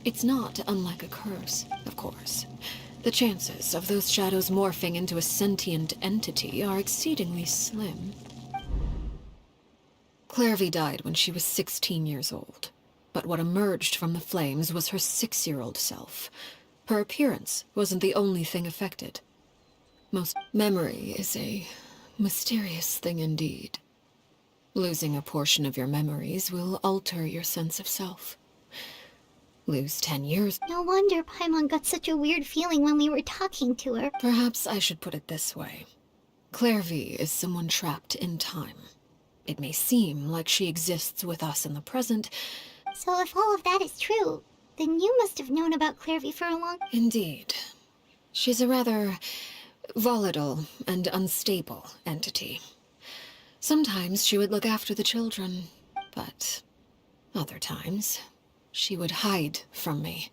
It's not unlike a curse, of course. The chances of those shadows morphing into a sentient entity are exceedingly slim. Clairvy died when she was 16 years old. But what emerged from the flames was her 6-year-old self. Her appearance wasn't the only thing affected. Memory is a mysterious thing indeed. Losing a portion of your memories will alter your sense of self. Lose 10 years... No wonder Paimon got such a weird feeling when we were talking to her. Perhaps I should put it this way. Clairvy is someone trapped in time. It may seem like she exists with us in the present... So if all of that is true, then you must have known about Clairvy for a long... Indeed. She's a rather volatile and unstable entity. Sometimes she would look after the children, but other times she would hide from me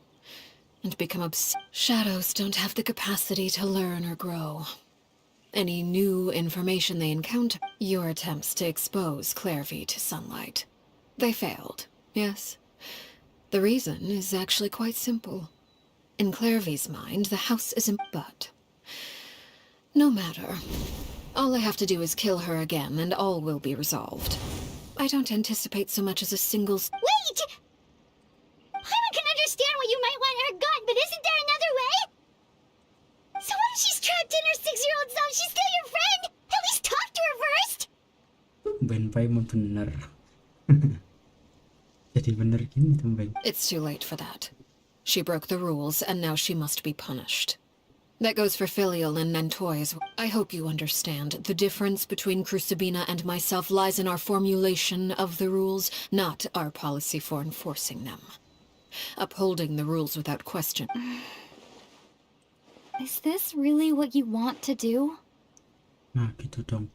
and become obsessed. Shadows don't have the capacity to learn or grow. Any new information they encounter... Your attempts to expose Clairvy to sunlight. They failed. Yes. The reason is actually quite simple. In Clairvy's mind, the house isn't... But... No matter. All I have to do is kill her again, and all will be resolved. I don't anticipate so much as a single... Wait! Paimon can understand why you might want her gone, but isn't there another way? So what if she's trapped in her 6-year-old self? She's still your friend! At least talk to her first! Ben Paimon bener. Jadi bener gini tumben. It's too late for that. She broke the rules, and now she must be punished. That goes for Filial and Nantoy as well. I hope you understand. The difference between Crucibina and myself lies in our formulation of the rules, not our policy for enforcing them. Upholding the rules without question. Is this really what you want to do? Nah gitu dong.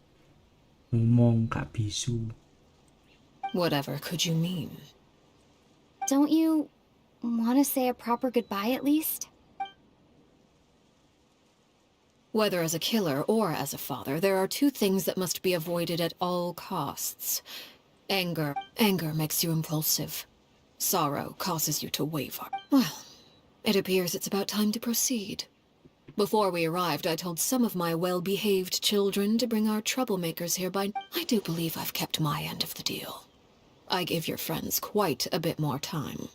Ngomong Kak Bisu. Whatever could you mean? Don't you want to say a proper goodbye at least? Whether as a killer or as a father, there are two things that must be avoided at all costs. Anger. Anger makes you impulsive. Sorrow causes you to waver. Well, it appears it's about time to proceed. Before we arrived, I told some of my well-behaved children to bring our troublemakers here by... I do believe I've kept my end of the deal. I gave your friends quite a bit more time.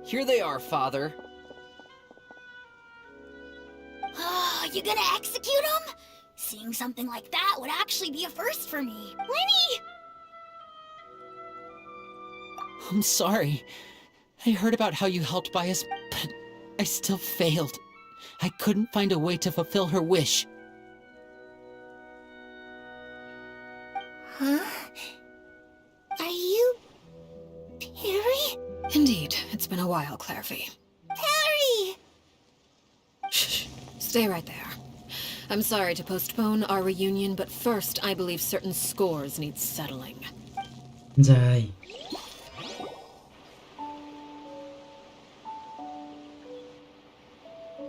Here they are, Father. You gonna execute him? Seeing something like that would actually be a first for me. Lenny! I'm sorry. I heard about how you helped buy us, but I still failed. I couldn't find a way to fulfill her wish. Huh? Are you... Perry? Indeed, it's been a while, Clairvy. Perry! Shh. Stay right there. I'm sorry to postpone our reunion, but first I believe certain scores need settling. Anjay.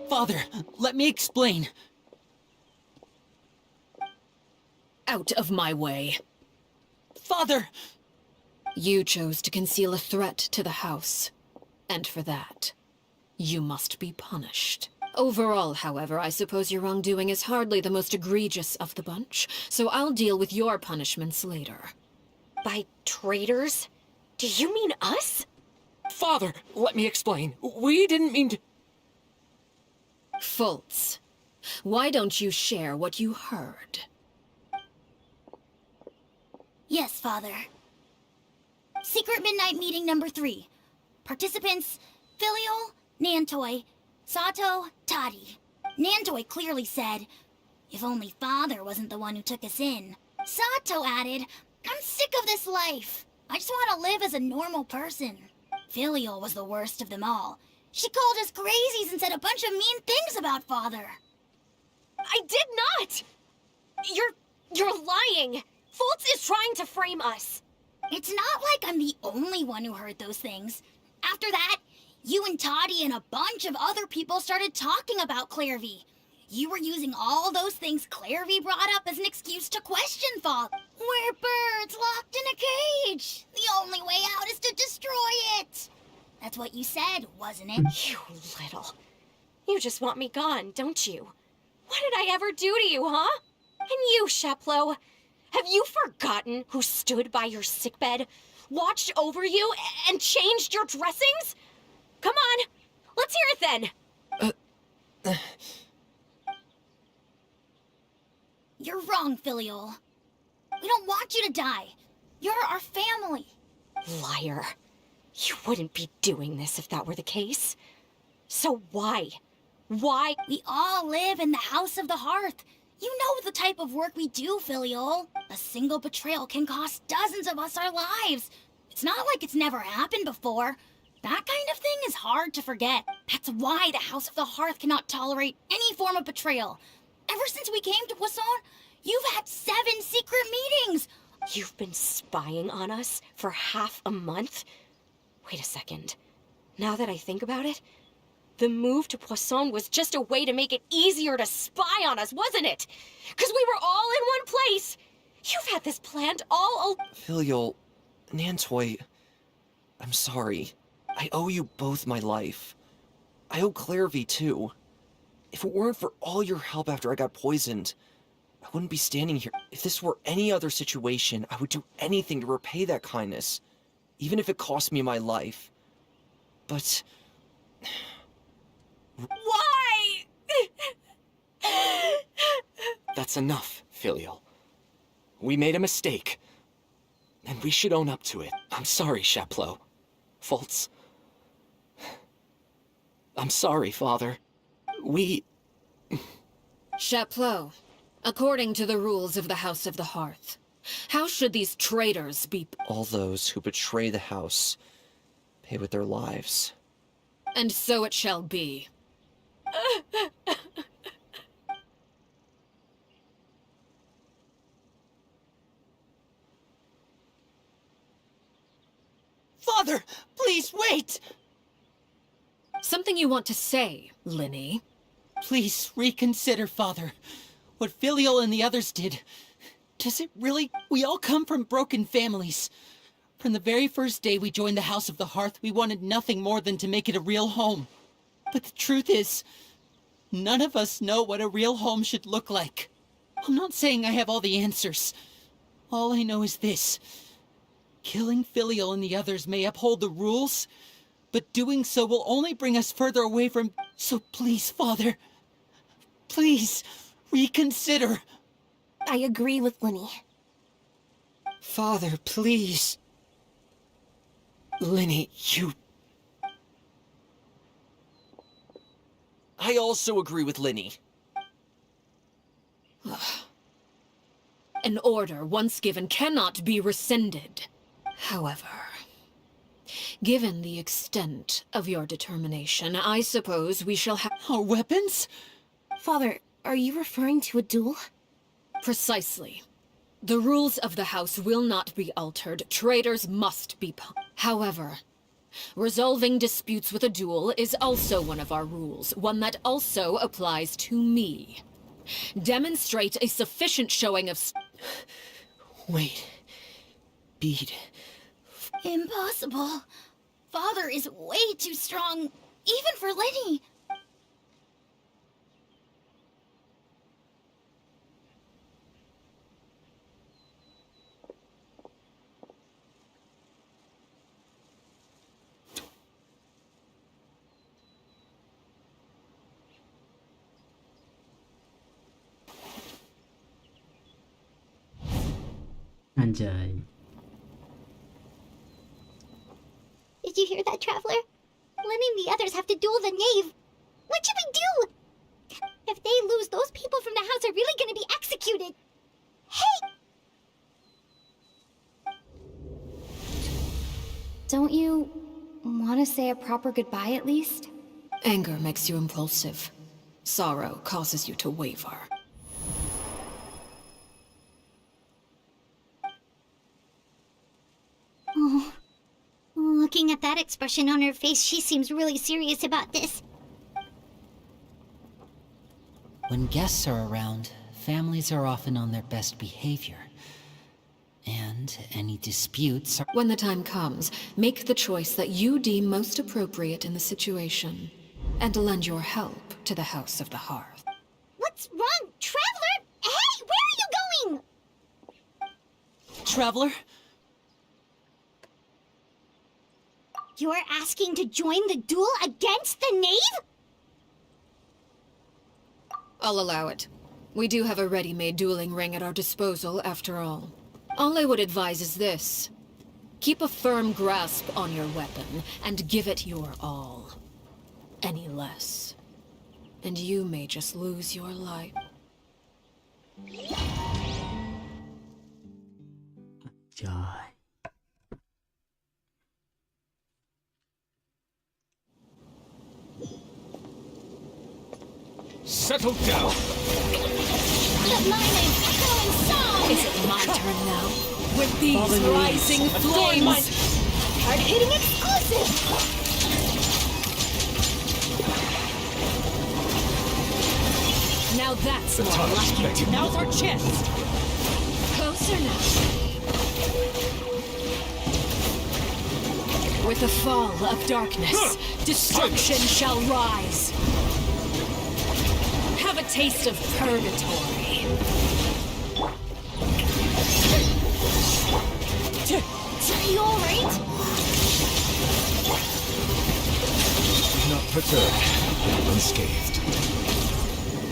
Father, let me explain. Out of my way. Father! You chose to conceal a threat to the house. And for that, you must be punished. Overall, however, I suppose your wrongdoing is hardly the most egregious of the bunch, so I'll deal with your punishments later. By traitors? Do you mean us? Father, let me explain. We didn't mean to... Fultz, why don't you share what you heard? Yes, Father. Secret Midnight Meeting number 3. Participants, Filial, Nantoi, Sato, Toddy. Nantoi clearly said, if only Father wasn't the one who took us in. Sato added, I'm sick of this life. I just want to live as a normal person. Filial was the worst of them all. She called us crazies and said a bunch of mean things about Father. I did not! You're lying! Fultz is trying to frame us. It's not like I'm the only one who heard those things. After that, you and Toddy and a bunch of other people started talking about Clairvy. You were using all those things Clairvy brought up as an excuse to question Father. We're birds locked in a cage. The only way out is to destroy it. That's what you said, wasn't it? You little... You just want me gone, don't you? What did I ever do to you, huh? And you, Sheplo, have you forgotten who stood by your sickbed, watched over you, and changed your dressings? Come on, let's hear it then. You're wrong, Filial. We don't want you to die. You're our family. Liar. You wouldn't be doing this if that were the case. So why? Why? We all live in the House of the Hearth. You know the type of work we do, Filial. A single betrayal can cost dozens of us our lives. It's not like it's never happened before. That kind of thing is hard to forget. That's why the House of the Hearth cannot tolerate any form of betrayal. Ever since we came to Poisson, you've had 7 secret meetings. You've been spying on us for half a month? Wait a second. Now that I think about it, the move to Poisson was just a way to make it easier to spy on us, wasn't it? Because we were all in one place. You've had this planned all Filial, Nantoi, I'm sorry. I owe you both my life. I owe Clairvy too. If it weren't for all your help after I got poisoned, I wouldn't be standing here. If this were any other situation, I would do anything to repay that kindness, even if it cost me my life. But... Why? That's enough, Filial. We made a mistake, and we should own up to it. I'm sorry, Sheplo. Fultz. I'm sorry, Father. We... Sheplo, according to the rules of the House of the Hearth, how should these traitors be... All those who betray the house pay with their lives. And so it shall be. Father, please wait! Something you want to say, Linny? Please reconsider, Father. What Filial and the others did, Does it really? We all come from broken families. From the very first day we joined the House of the Hearth, we wanted nothing more than to make it a real home. But the truth is, none of us know what a real home should look like. I'm not saying I have all the answers. All I know is this. Killing Filial and the others may uphold the rules, but doing so will only bring us further away from... So please, Father, please, reconsider. I agree with Linny. Father, please. Linny, you... I also agree with Linny. An order once given cannot be rescinded. However, given the extent of your determination, I suppose we shall have our weapons? Father, are you referring to a duel? Precisely. The rules of the house will not be altered. Traitors must be However, resolving disputes with a duel is also one of our rules, one that also applies to me. Demonstrate a sufficient showing of... Wait. Beat. Impossible. Father is way too strong, even for Lenny. Anjay. Did you hear that, Traveler? Lenny and the others have to duel the knave. What should we do? If they lose, those people from the house are really gonna be executed. Hey! Don't you want to say a proper goodbye at least? Anger makes you impulsive. Sorrow causes you to waver. Oh. Looking at that expression on her face, she seems really serious about this. When guests are around, families are often on their best behavior. And any disputes are... When the time comes, make the choice that you deem most appropriate in the situation, and lend your help to the House of the Hearth. What's wrong, Traveler? Hey, where are you going? Traveler? You're asking to join the duel against the knave? I'll allow it. We do have a ready-made dueling ring at our disposal, after all. All I would advise is this. Keep a firm grasp on your weapon, and give it your all. Any less, and you may just lose your life. Joy. Settle down! The mining echoing song! Is it my turn now? With these rising flames! Hard-hitting exclusive! Now that's more like it. Now's our chance! Closer now. With the fall of darkness, destruction shall rise. Have a taste of purgatory. Are you alright? Not perturbed, unscathed.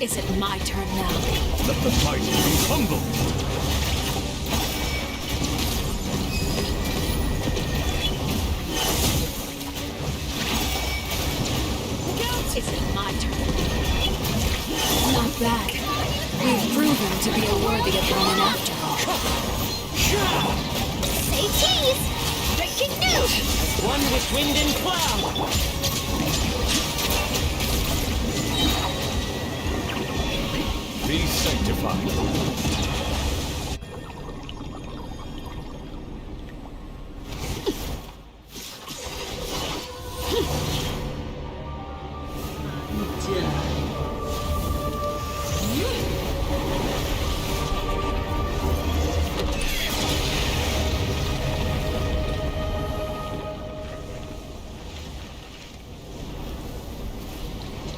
Is it my turn now? Let the mighty be humbled! Is it my turn? Not bad. We've proven to be a worthy opponent after all. Say cheese! Breaking news! One with wind and cloud! Be sanctified.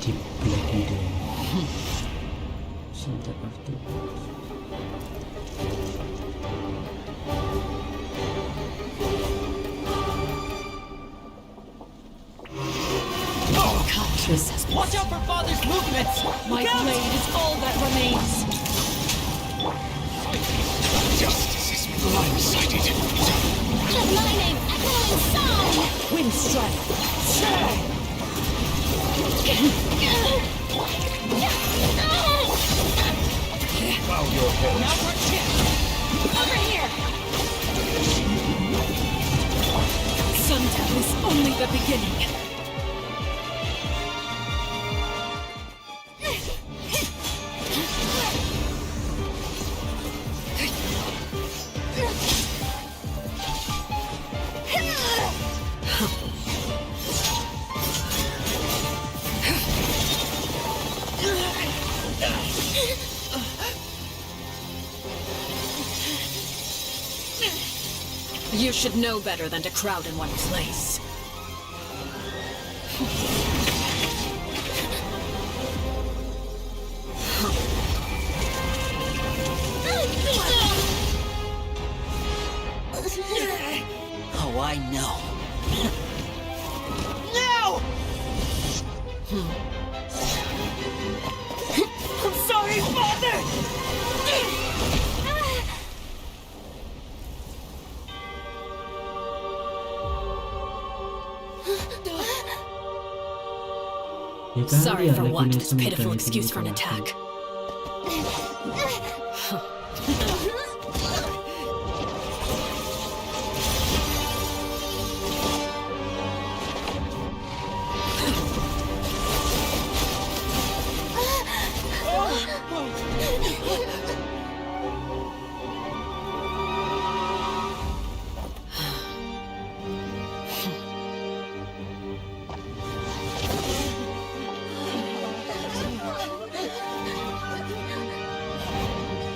Deep Black Widow. Center of the Watch out for Father's movements! My blade is all that remains! Justice is blindsided. Just my name, echoing song! Wind strike! Bow your head. Now for chip! Over here! Sundown is only the beginning! You should know better than to crowd in one place. Oh, I know. No! I'm sorry, Father! Sorry for want this pitiful excuse for an attack.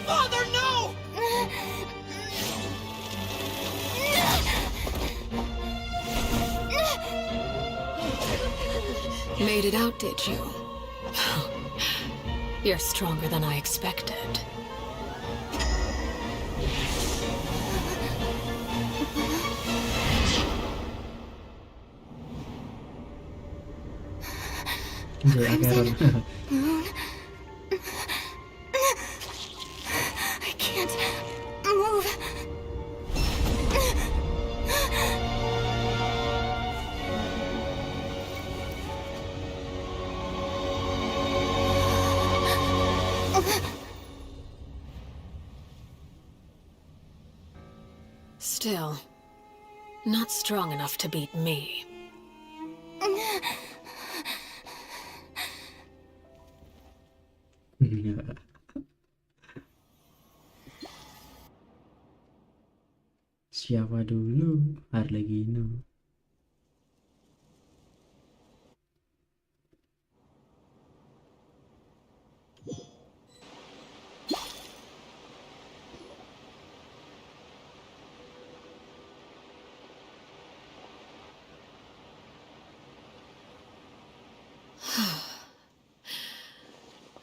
Father, no! Made it out, did you? You're stronger than I expected. Crimson Moon. I can't move. Still, not strong enough to beat me. Siapa dulu? Arlecchino.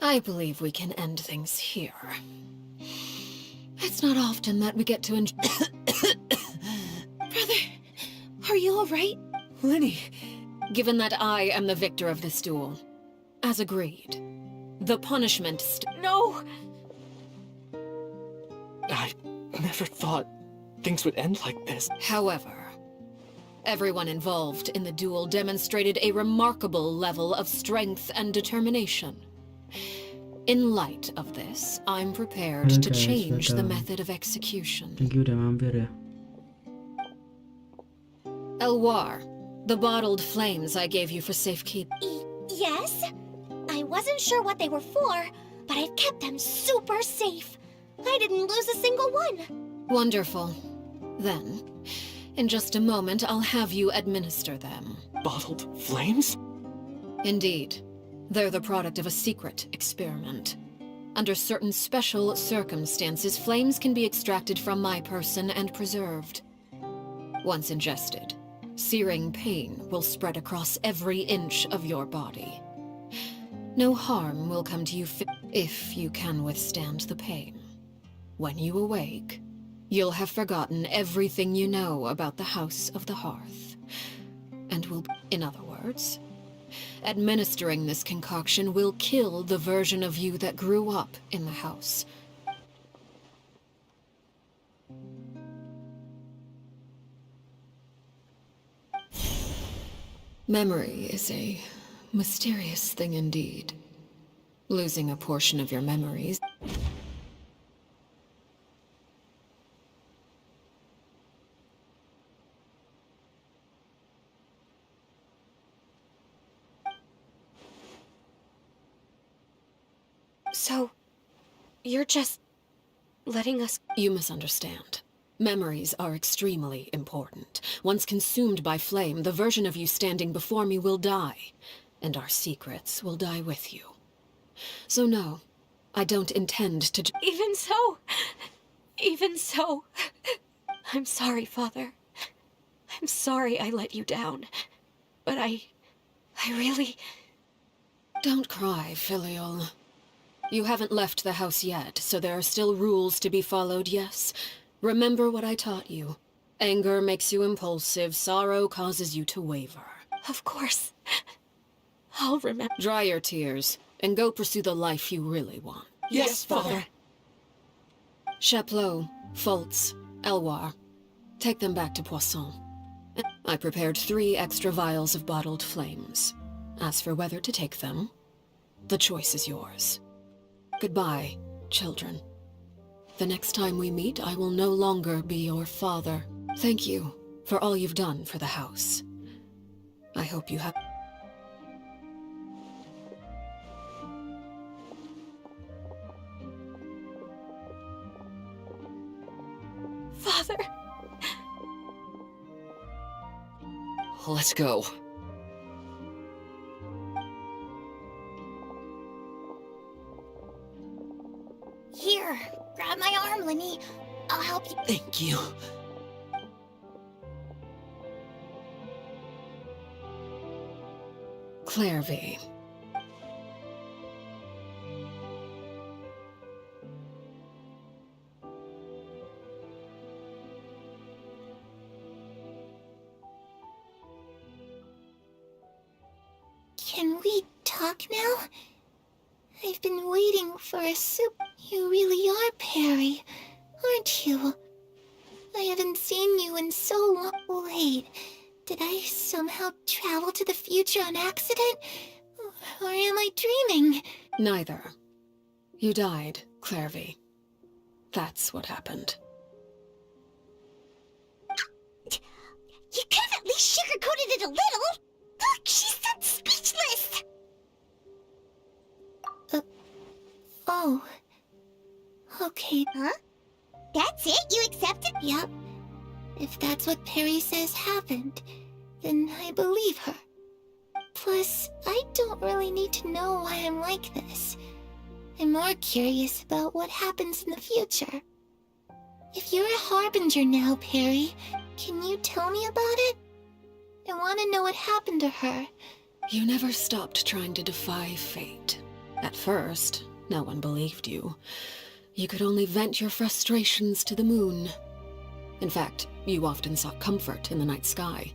I believe we can end things here. It's not often that we get to enjoy. Brother, are you alright? Lenny, given that I am the victor of this duel, as agreed, the punishment No! I never thought things would end like this. However, everyone involved in the duel demonstrated a remarkable level of strength and determination. In light of this, I'm prepared to change the method of execution. Thank you udah mampir ya. Elwar, the bottled flames I gave you for safekeeping. Yes? I wasn't sure what they were for, but I've kept them super safe. I didn't lose a single one. Wonderful. Then, in just a moment, I'll have you administer them. Bottled flames? Indeed. They're the product of a secret experiment. Under certain special circumstances, flames can be extracted from my person and preserved. Once ingested, searing pain will spread across every inch of your body. No harm will come to you if you can withstand the pain. When you awake, you'll have forgotten everything you know about the House of the Hearth. And will, in other words, administering this concoction will kill the version of you that grew up in the house. Memory is a mysterious thing indeed. Losing a portion of your memories. So, you're just letting us... You misunderstand. Memories are extremely important. Once consumed by flame, the version of you standing before me will die, and our secrets will die with you. So no, I don't intend to... Even so, I'm sorry, Father. I'm sorry I let you down. But I really... Don't cry, Filial. You haven't left the house yet, so there are still rules to be followed, yes? Remember what I taught you. Anger makes you impulsive, sorrow causes you to waver. Of course. I'll remember. Dry your tears, and go pursue the life you really want. Yes, Father. Chaplot, Foltz, Elwar. Take them back to Poisson. I prepared 3 extra vials of bottled flames. As for whether to take them, the choice is yours. Goodbye, children. The next time we meet, I will no longer be your father. Thank you for all you've done for the house. I hope you have... Father! Let's go. Here, grab my arm, Lenny. I'll help you. Thank you. Clairvy. Can we talk now? I've been waiting for a soup. You really are Perry, aren't you? I haven't seen you in so long. Wait, did I somehow travel to the future on accident? Or am I dreaming? Neither. You died, Clairvy. That's what happened. You could have at least sugarcoated it a little. Look, she's so speechless. Oh. Okay. Huh? That's it? You accepted? Yep. If that's what Perry says happened, then I believe her. Plus, I don't really need to know why I'm like this. I'm more curious about what happens in the future. If you're a harbinger now, Perry, can you tell me about it? I want to know what happened to her. You never stopped trying to defy fate. At first, no one believed you. You could only vent your frustrations to the moon. In fact, you often sought comfort in the night sky.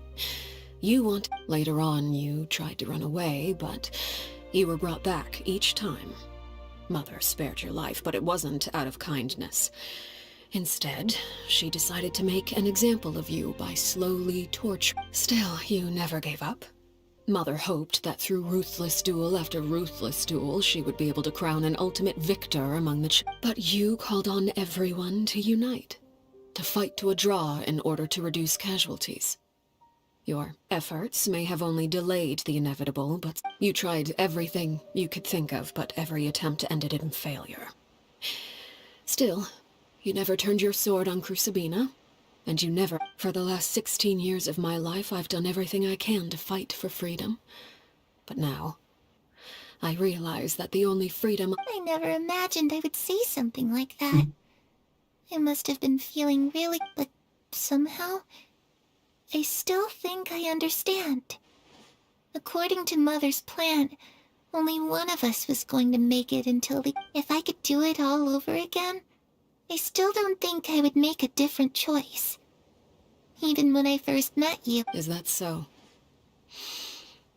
Later on, you tried to run away, but you were brought back each time. Mother spared your life, but it wasn't out of kindness. Instead, she decided to make an example of you by slowly torturing. Still, you never gave up. Mother hoped that through ruthless duel after ruthless duel, she would be able to crown an ultimate victor among the But you called on everyone to unite, to fight to a draw in order to reduce casualties. Your efforts may have only delayed the inevitable, but you tried everything you could think of, but every attempt ended in failure. Still, you never turned your sword on Crucibina, and you never... For the last 16 years of my life, I've done everything I can to fight for freedom. But now, I realize that the only freedom... I never imagined I would say something like that. I must have been feeling really... But somehow, I still think I understand. According to Mother's plan, only one of us was going to make it until the... If I could do it all over again, I still don't think I would make a different choice. Even when I first met you. Is that so?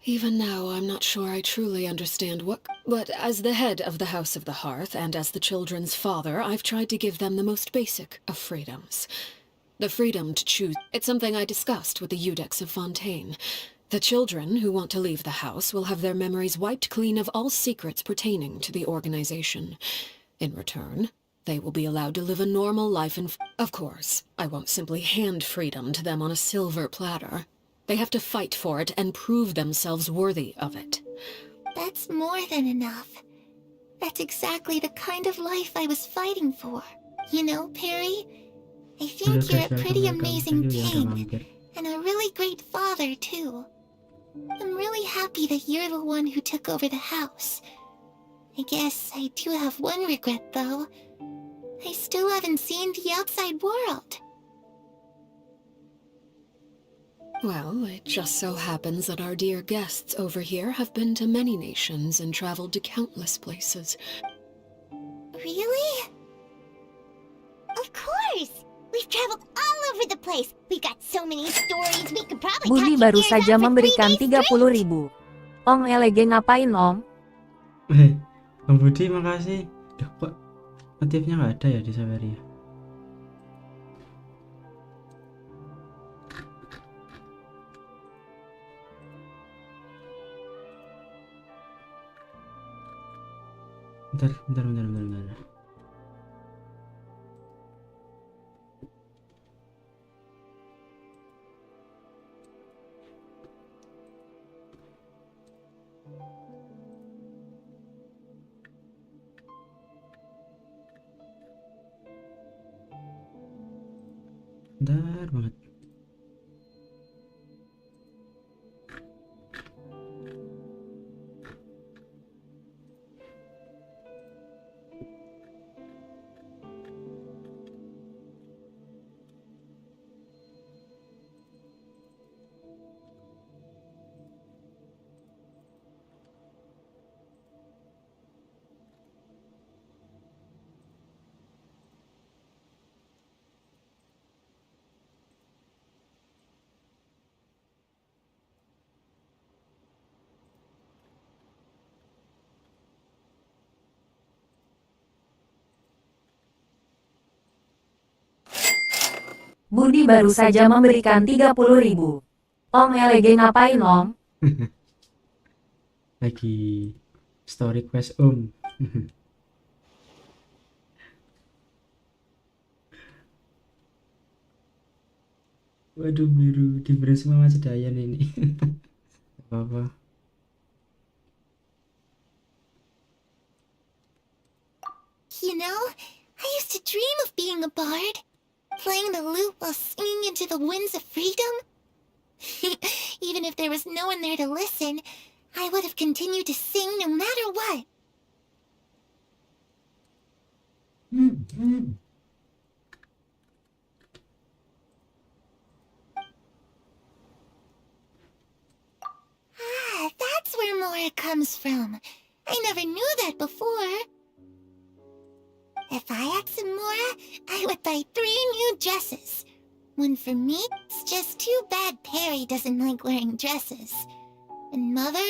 Even now, I'm not sure I truly understand what... But as the head of the House of the Hearth, and as the children's father, I've tried to give them the most basic of freedoms. The freedom to choose. It's something I discussed with the Iudex of Fontaine. The children who want to leave the house will have their memories wiped clean of all secrets pertaining to the organization. In return, they will be allowed to live a normal life and... Of course, I won't simply hand freedom to them on a silver platter. They have to fight for it and prove themselves worthy of it. That's more than enough. That's exactly the kind of life I was fighting for. You know, Perry, I think you're a pretty amazing king, and a really great father, too. I'm really happy that you're the one who took over the house. I guess I do have one regret, though. I still haven't seen the outside world. Well, it just so happens that our dear guests over here have been to many nations and traveled to countless places. Really? Of course! We've traveled all over the place. We've got so many stories, we could probably Budi talk baru your ears saja out for 3 memberikan days 30.000. Om Elege ngapain om? Bang Budi makasih. Duh, kok motifnya nggak ada ya di Saveria? Bentar. Bentar banget. Budi baru saja memberikan 30.000. Om Elege ngapain om? Lagi story quest om. Waduh, biru diberi semua masih Dayan ini. Apa-apa. You know, I used to dream of being a bard. Playing the lute while singing into the winds of freedom. Even if there was no one there to listen, I would have continued to sing no matter what. Ah, that's where Mora comes from. I never knew that before. If I had some Mora, I would buy 3 new dresses. One for me. It's just too bad Perry doesn't like wearing dresses. And Mother,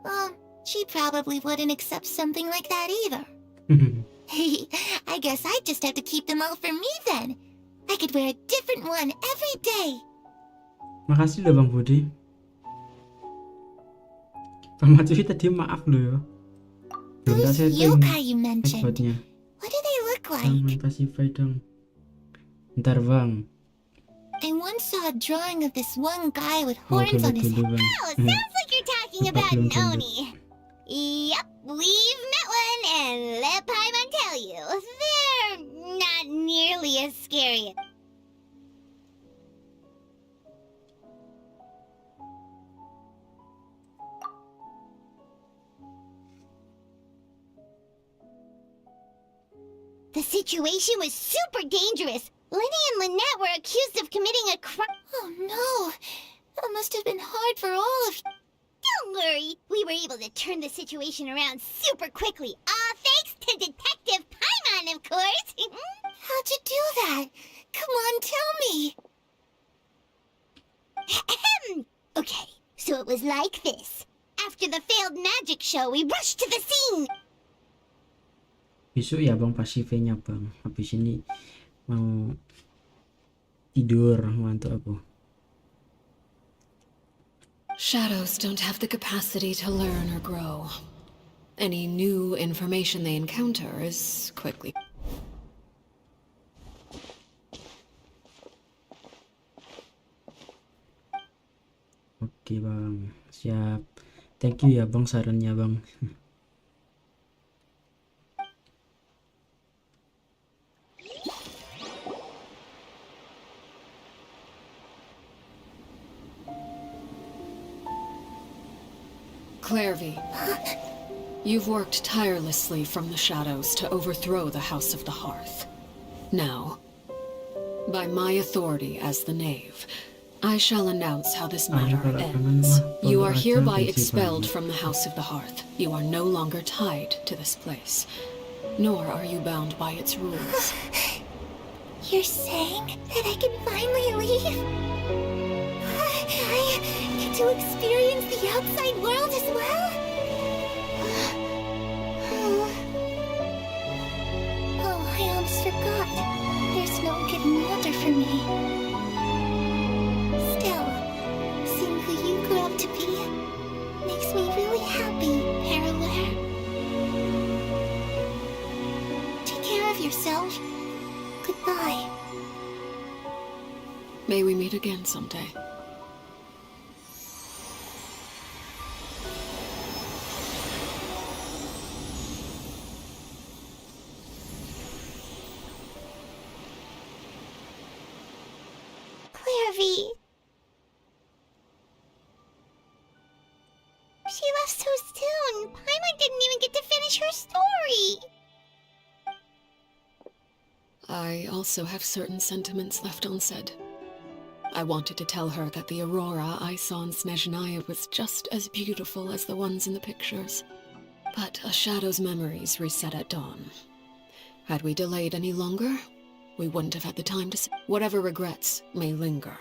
well, she probably wouldn't accept something like that either. I guess I'd just have to keep them all for me then. I could wear a different one every day. Makasih loh Bang Budi. Bang Matsui tadi maaf loh ya. Belum tak setting yokai you mentioned. exploitnya. What do they look Bang, like? pacify dong. Bentar Bang. I once saw a drawing of this one guy with Oh, horns on his head. dulu Bang. Oh, sounds like you're talking about Noni. Yep, we've met one, and let Paimon tell you, they're not nearly as scary. The situation was super dangerous. Lenny and Lynette were accused of committing a crime. Oh no! That must have been hard for all of you. Still Don't worry, we were able to turn the situation around super quickly. All thanks to Detective Paimon, of course. How'd you do that? Come on, tell me. Okay, so it was like this. After the failed magic show, we rushed to the scene. Besok ya bang pasifnya bang. Habis ini mau tidur, ngantuk aku. Shadows don't have the capacity to learn or grow. Any new information they encounter is quickly... Oke bang, siap. Thank you ya bang sarannya bang. Clairvy, you've worked tirelessly from the shadows to overthrow the House of the Hearth. Now, by my authority as the Knave, I shall announce how this matter ends. You are hereby expelled from the House of the Hearth. You are no longer tied to this place, nor are you bound by its rules. You're saying that I can finally leave? I get to experience the outside world as well? Oh, I almost forgot. There's no getting older for me. Still, seeing who you grew up to be makes me really happy, Parallel. Take care of yourself. Goodbye. May we meet again someday. Clairvy. She left so soon. Paimon didn't even get to finish her story. I also have certain sentiments left unsaid. I wanted to tell her that the aurora I saw in Snezhnaya was just as beautiful as the ones in the pictures. But a shadow's memories reset at dawn. Had we delayed any longer, we wouldn't have had the time to whatever regrets may linger.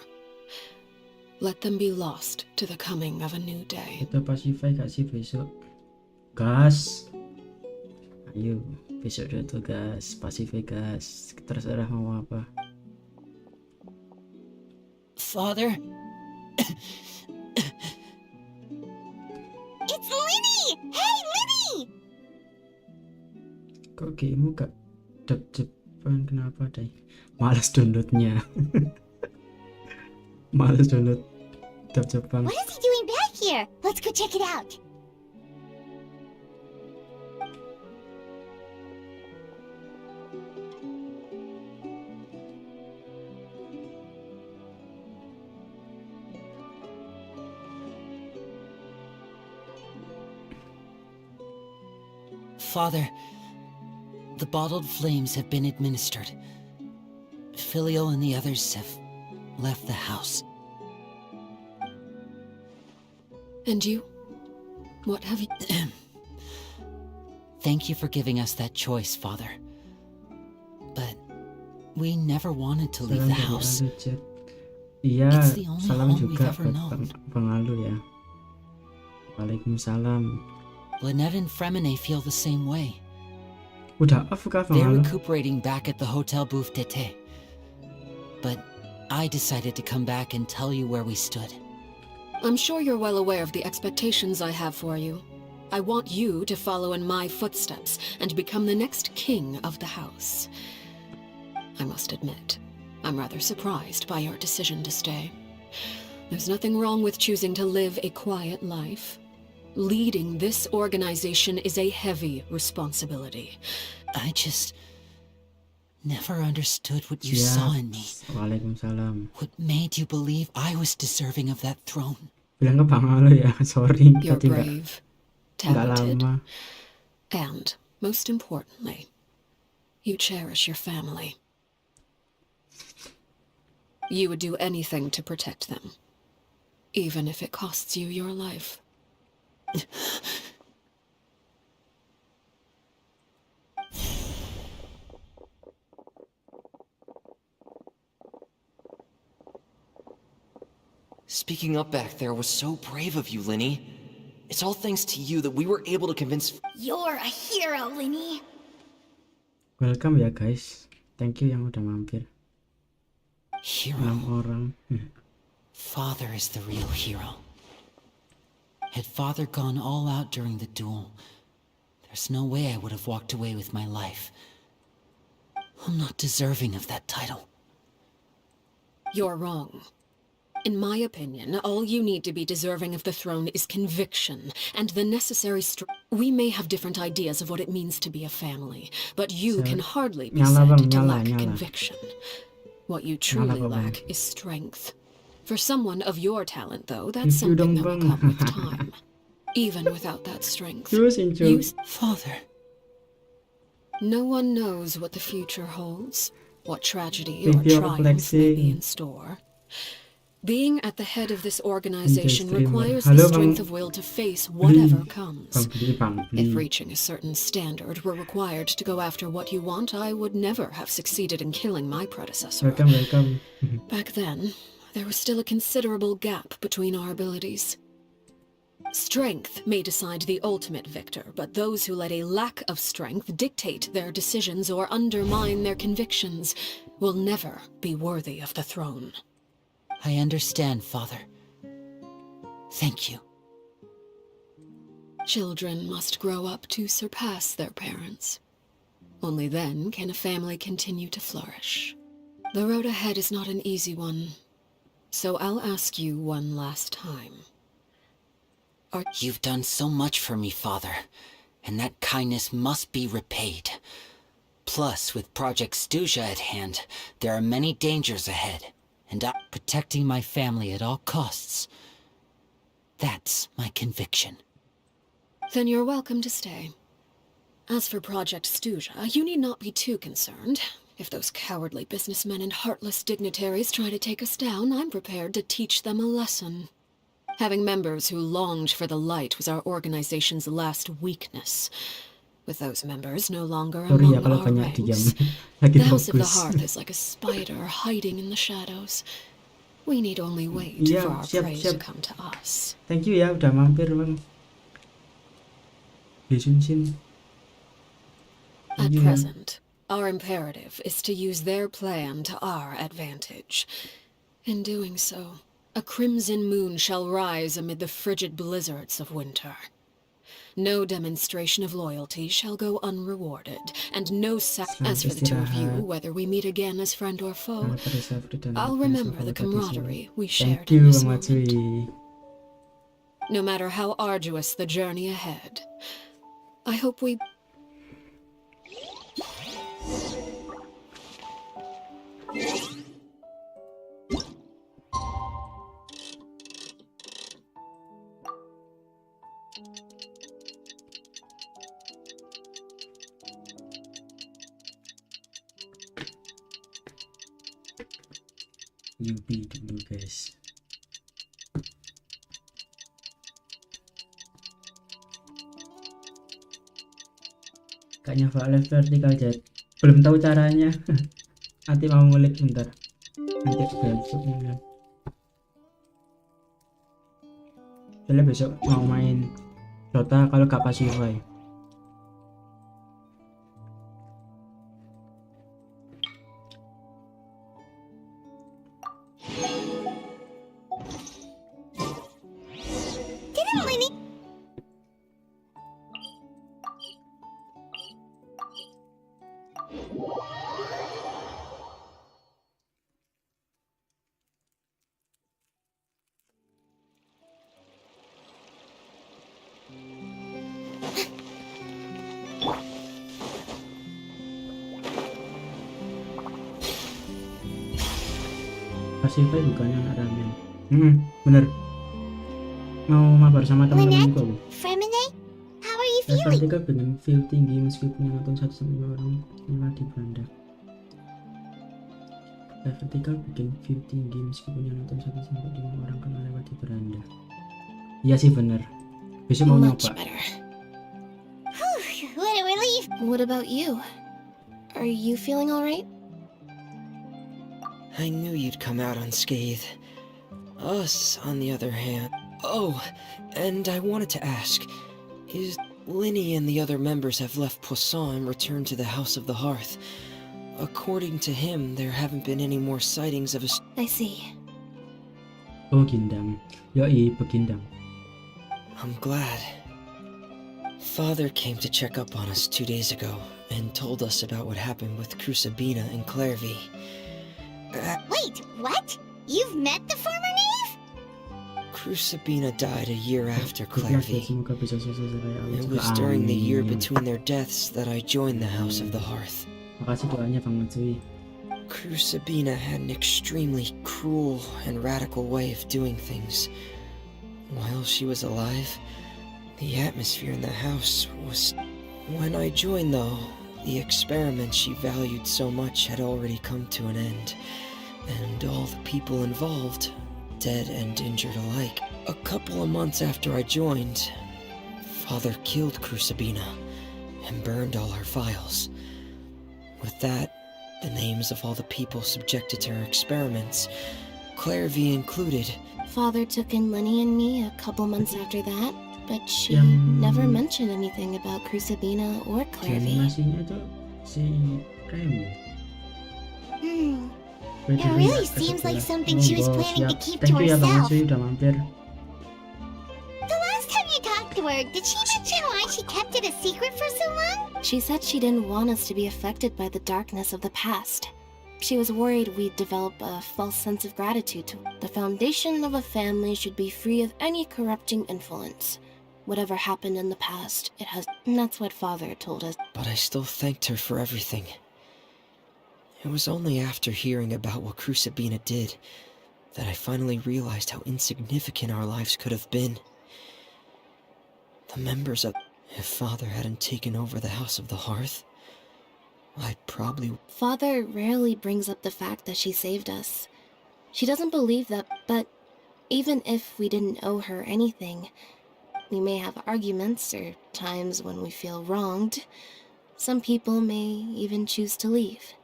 Let them be lost to the coming of a new day. Kita pasify gak sih besok? Gas. Ayo, besok udah tuh gas, pasify gas. Terserah mau apa. Father? It's Linny! Hey, Linny! Kok game gak dep-depan, kenapa deh? Males downloadnya. Males download dep-depan. What is he doing back here? Let's go check it out. Father, the bottled flames have been administered. Filio and the others have left the house. And you? What have you... Thank you for giving us that choice, Father. But we never wanted to leave the house. Iya, It's the only salam home we've juga ever buat known. Bang Alu ya. Waalaikumsalam. Lynette and Fremine feel the same way. Udah off kah Bang They're Alu? recuperating back at the Hotel Bouffe d'été. But I decided to come back and tell you where we stood. I'm sure you're well aware of the expectations I have for you. I want you to follow in my footsteps and become the next king of the house. I must admit, I'm rather surprised by your decision to stay. There's nothing wrong with choosing to live a quiet life. Leading this organization is a heavy responsibility. I just never understood what you saw in me. Waalaikumsalam. What made you believe I was deserving of that throne? Bilang ke Bang Alu ya, sorry You're tadi brave, nggak talented, lama. and, most importantly, you cherish your family. You would do anything to protect them, even if it costs you your life. Speaking up back there was so brave of you, Linny. It's all thanks to you that we were able to convince... You're a hero, Linny. Welcome ya guys. Thank you yang udah mampir. Hero. 6 orang. Father is the real hero. Had Father gone all out during the duel, there's no way I would have walked away with my life. I'm not deserving of that title. You're wrong. In my opinion, all you need to be deserving of the throne is conviction and the necessary We may have different ideas of what it means to be a family, but you can hardly be said to lack conviction. What you truly lack is strength. For someone of your talent, though, that's something that will come with time. Even without that strength, Father. No one knows what the future holds, what tragedy or triumph may be in store. Being at the head of this organization requires the strength of will to face whatever comes. If reaching a certain standard were required to go after what you want, I would never have succeeded in killing my predecessor. Welcome. Back then, there was still a considerable gap between our abilities. Strength may decide the ultimate victor, but those who let a lack of strength dictate their decisions or undermine their convictions will never be worthy of the throne. I understand, Father. Thank you. Children must grow up to surpass their parents. Only then can a family continue to flourish. The road ahead is not an easy one, so I'll ask you one last time. You've done so much for me, Father, and that kindness must be repaid. Plus, with Project Stuja at hand, there are many dangers ahead. And I'm protecting my family at all costs. That's my conviction. Then you're welcome to stay. As for Project Stuja, you need not be too concerned. If those cowardly businessmen and heartless dignitaries try to take us down, I'm prepared to teach them a lesson. Having members who longed for the light was our organization's last weakness. With those members no longer among our ranks, the House of the Hearth is like a spider hiding in the shadows. We need only wait for our prey to come to us. Thank you ya udah mampir bang. At present, our imperative is to use their plan to our advantage. In doing so, a crimson moon shall rise amid the frigid blizzards of winter. No demonstration of loyalty shall go unrewarded, and no as for the two of you, whether we meet again as friend or foe, I'll remember the camaraderie we shared in this moment. No matter how arduous the journey ahead, I hope we... Yubi dulu guys. Kayaknya Violet vertical jet. Belum tahu caranya. Nanti mau ngulik bentar. Nanti besok mungkin. Soalnya besok mau main Dota kalau gak pacify. Pacify bukannya anak ramen. Bener. Mau mabar sama temen-temenku aku. How are you Level feeling? 3 dengan feel tinggi meskipun nonton 1-5 orang malah di beranda. Level 3 bikin view tinggi meskipun yang nonton 1-5 orang kena lewat di beranda. Iya sih bener. Besok mau Much nyoba. better. Whew, what a relief. What about you? Are you feeling alright? I knew you'd come out unscathed. Us, on the other hand... Oh, and I wanted to ask, is Linny and the other members have left Poisson and returned to the House of the Hearth? According to him, there haven't been any more sightings of a... I see. Oh, Gindam. Yoi, Pegindam. I'm glad. Father came to check up on us 2 days ago and told us about what happened with Crusabina and Clairvy. Wait, what? You've met the former knave? Crusabina died a year after Good luck, Clairvy. semoga bisa sukses kayak Allah It juga. was during the year Amin. between their deaths that I joined the House of the Hearth. Makasih doanya Bang Matsui. Crusabina had an extremely cruel and radical way of doing things. While she was alive, the atmosphere in the house was... When I joined, though, the experiment she valued so much had already come to an end, and all the people involved, dead and injured alike. A couple of months after I joined, Father killed Crusabina and burned all her files. With that, the names of all the people subjected to her experiments, Clairvy included. Father took in Lenny and me a couple months after that, but she never mentioned anything about Crusabina or Di Clairvy. animasinya tuh si Remy. It really seems like something she was planning to keep to Thank you ya Bang herself. Matsui udah mampir. The last time you talked to her, did she mention why she kept it a secret for so long? She said she didn't want us to be affected by the darkness of the past. She was worried we'd develop a false sense of gratitude to the foundation of a family should be free of any corrupting influence. Whatever happened in the past, it has... And that's what Father told us. But I still thanked her for everything. It was only after hearing about what Crusabina did that I finally realized how insignificant our lives could have been. The members of... If Father hadn't taken over the House of the Hearth, I'd probably... Father rarely brings up the fact that she saved us. She doesn't believe that, but even if we didn't owe her anything, we may have arguments or times when we feel wronged. Some people may even choose to leave.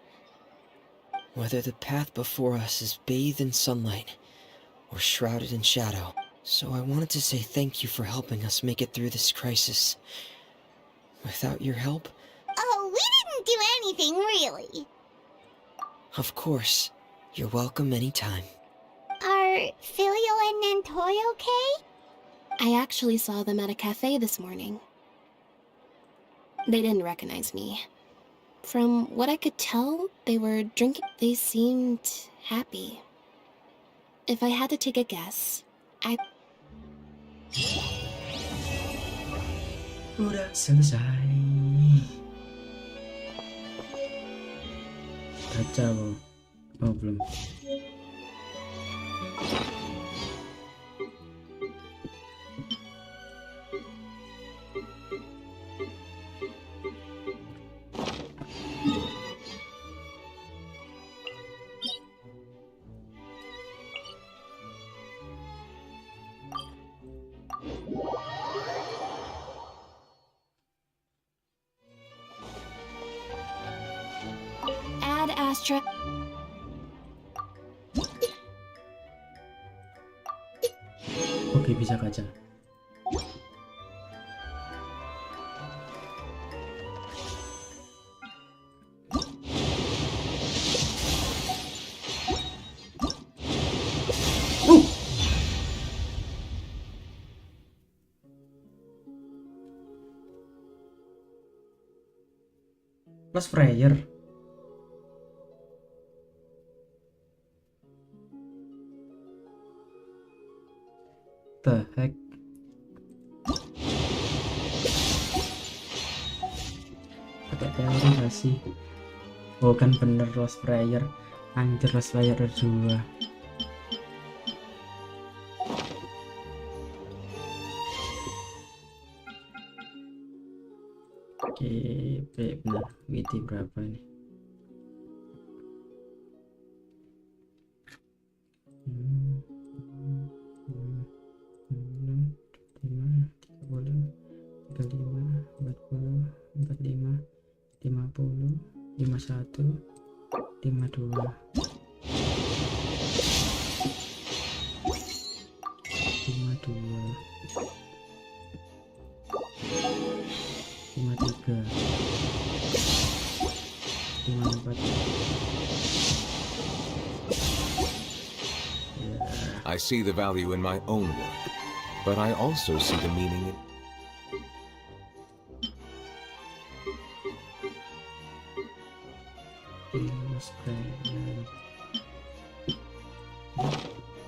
Whether the path before us is bathed in sunlight or shrouded in shadow. So I wanted to say thank you for helping us make it through this crisis. Without your help... Oh, we didn't do anything, really. Of course. You're welcome anytime. Are Filio and Nantoy okay? I actually saw them at a cafe this morning. They didn't recognize me. From what I could tell, they were drinking. They seemed happy. If I had to take a guess, Udah selesai. Gacha loh. Oh belum. Ad Astra. Oke bisa gacha. Plus prayer. The heck? Pakai teori gak sih? Oh kan bener Lost Prayer. Anjir Lost Prayer 2. Oke, benar. WT berapa nih? 45, 50, 51, 52, 52, 53, 54. I see the value in my own work, but I also see the meaning in...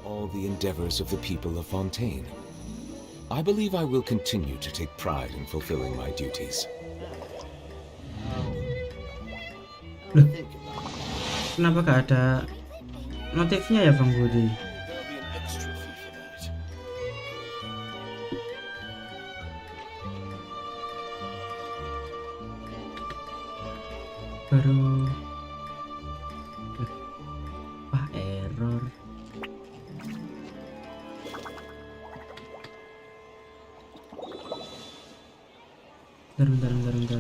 all the endeavors of the people of Fontaine. I believe I will continue to take pride in fulfilling my duties. Kenapa gak ada notifnya ya Bang Budi? Baru error. Bentar.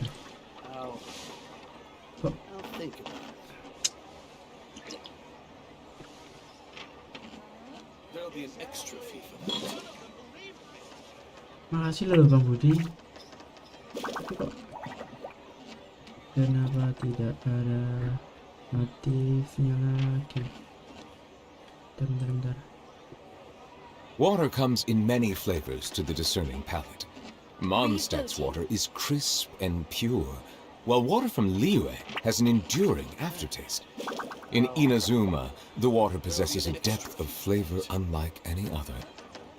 Kok makasih loh Bang Budi. Tapi kok kenapa tidak ada notifnya lagi? Bentar. Water comes in many flavors to the discerning palate. Mondstadt's water is crisp and pure, while water from Liyue has an enduring aftertaste. In Inazuma, the water possesses a depth of flavor unlike any other.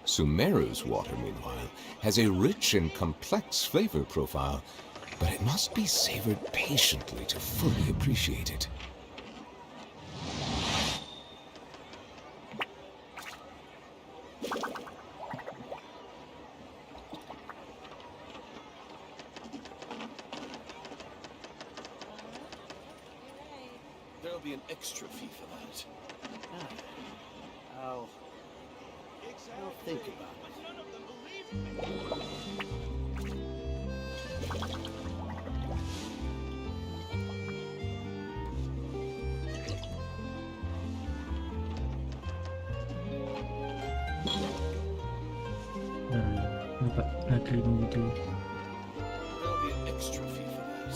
Sumeru's water, meanwhile, has a rich and complex flavor profile, but it must be savored patiently to fully appreciate it. There'll be an extra fee for that. I'll think about it. Lupa lagi begitu. There'll be an extra fee for that.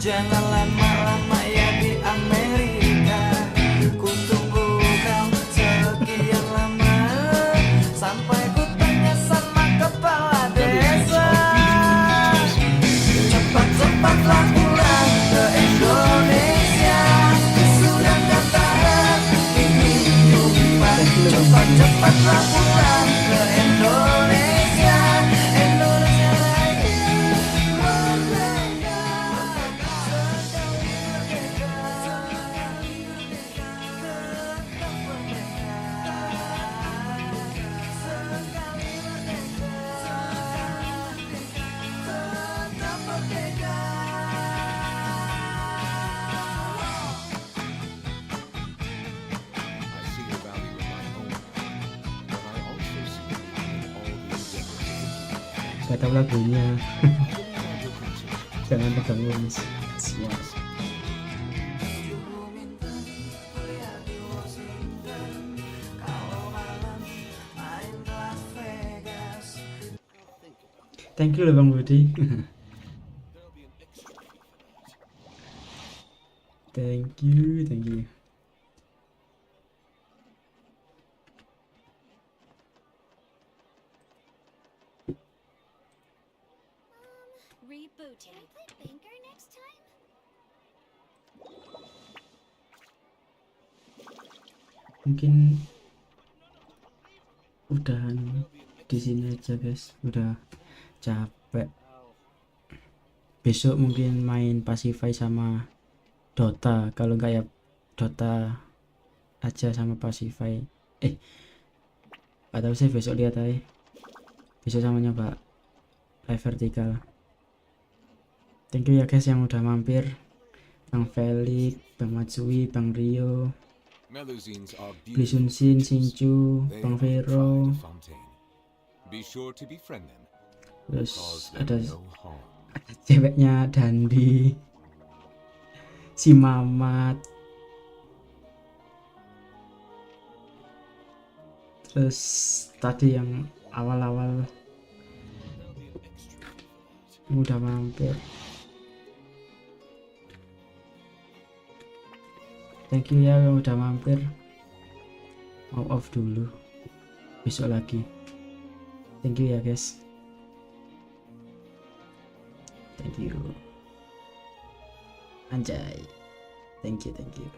Jangan lama-lama ya di Amerika. Ku tunggu kau sekian lama sampai ku tanya sama kepala desa. Cepat-cepatlah pulang ke Indonesia. Sudah gak tahan ingin jumpa. Cepat-cepatlah pulang ke Indonesia. Gak tahu lagunya. Jangan pegang semua. Thank you loh Bang Budi. Thank you. Rebooting. Can I play banker next time? Mungkin udahan di sini aja guys, udah capek. besok mungkin main Pacify sama Dota, kalau nggak ya Dota aja sama Pacify. Nggak tahu sih, besok lihat aja. Besok sama nyoba live vertikal. Thank you ya guys yang udah mampir. Bang Felix, Bang Matsui, Bang Rio, Melusines are Blisun beautiful Sin, creatures. Sinchu, They Bang are the pride Vero. of Fontaine. Be sure to befriend them. Terus Cause ada them no harm. ceweknya Dandi, si Mamat. Terus tadi yang awal-awal udah mampir. Thank you ya yang udah mampir. Mau off dulu, besok lagi. Thank you ya guys. Thank you. Anjay. Thank you.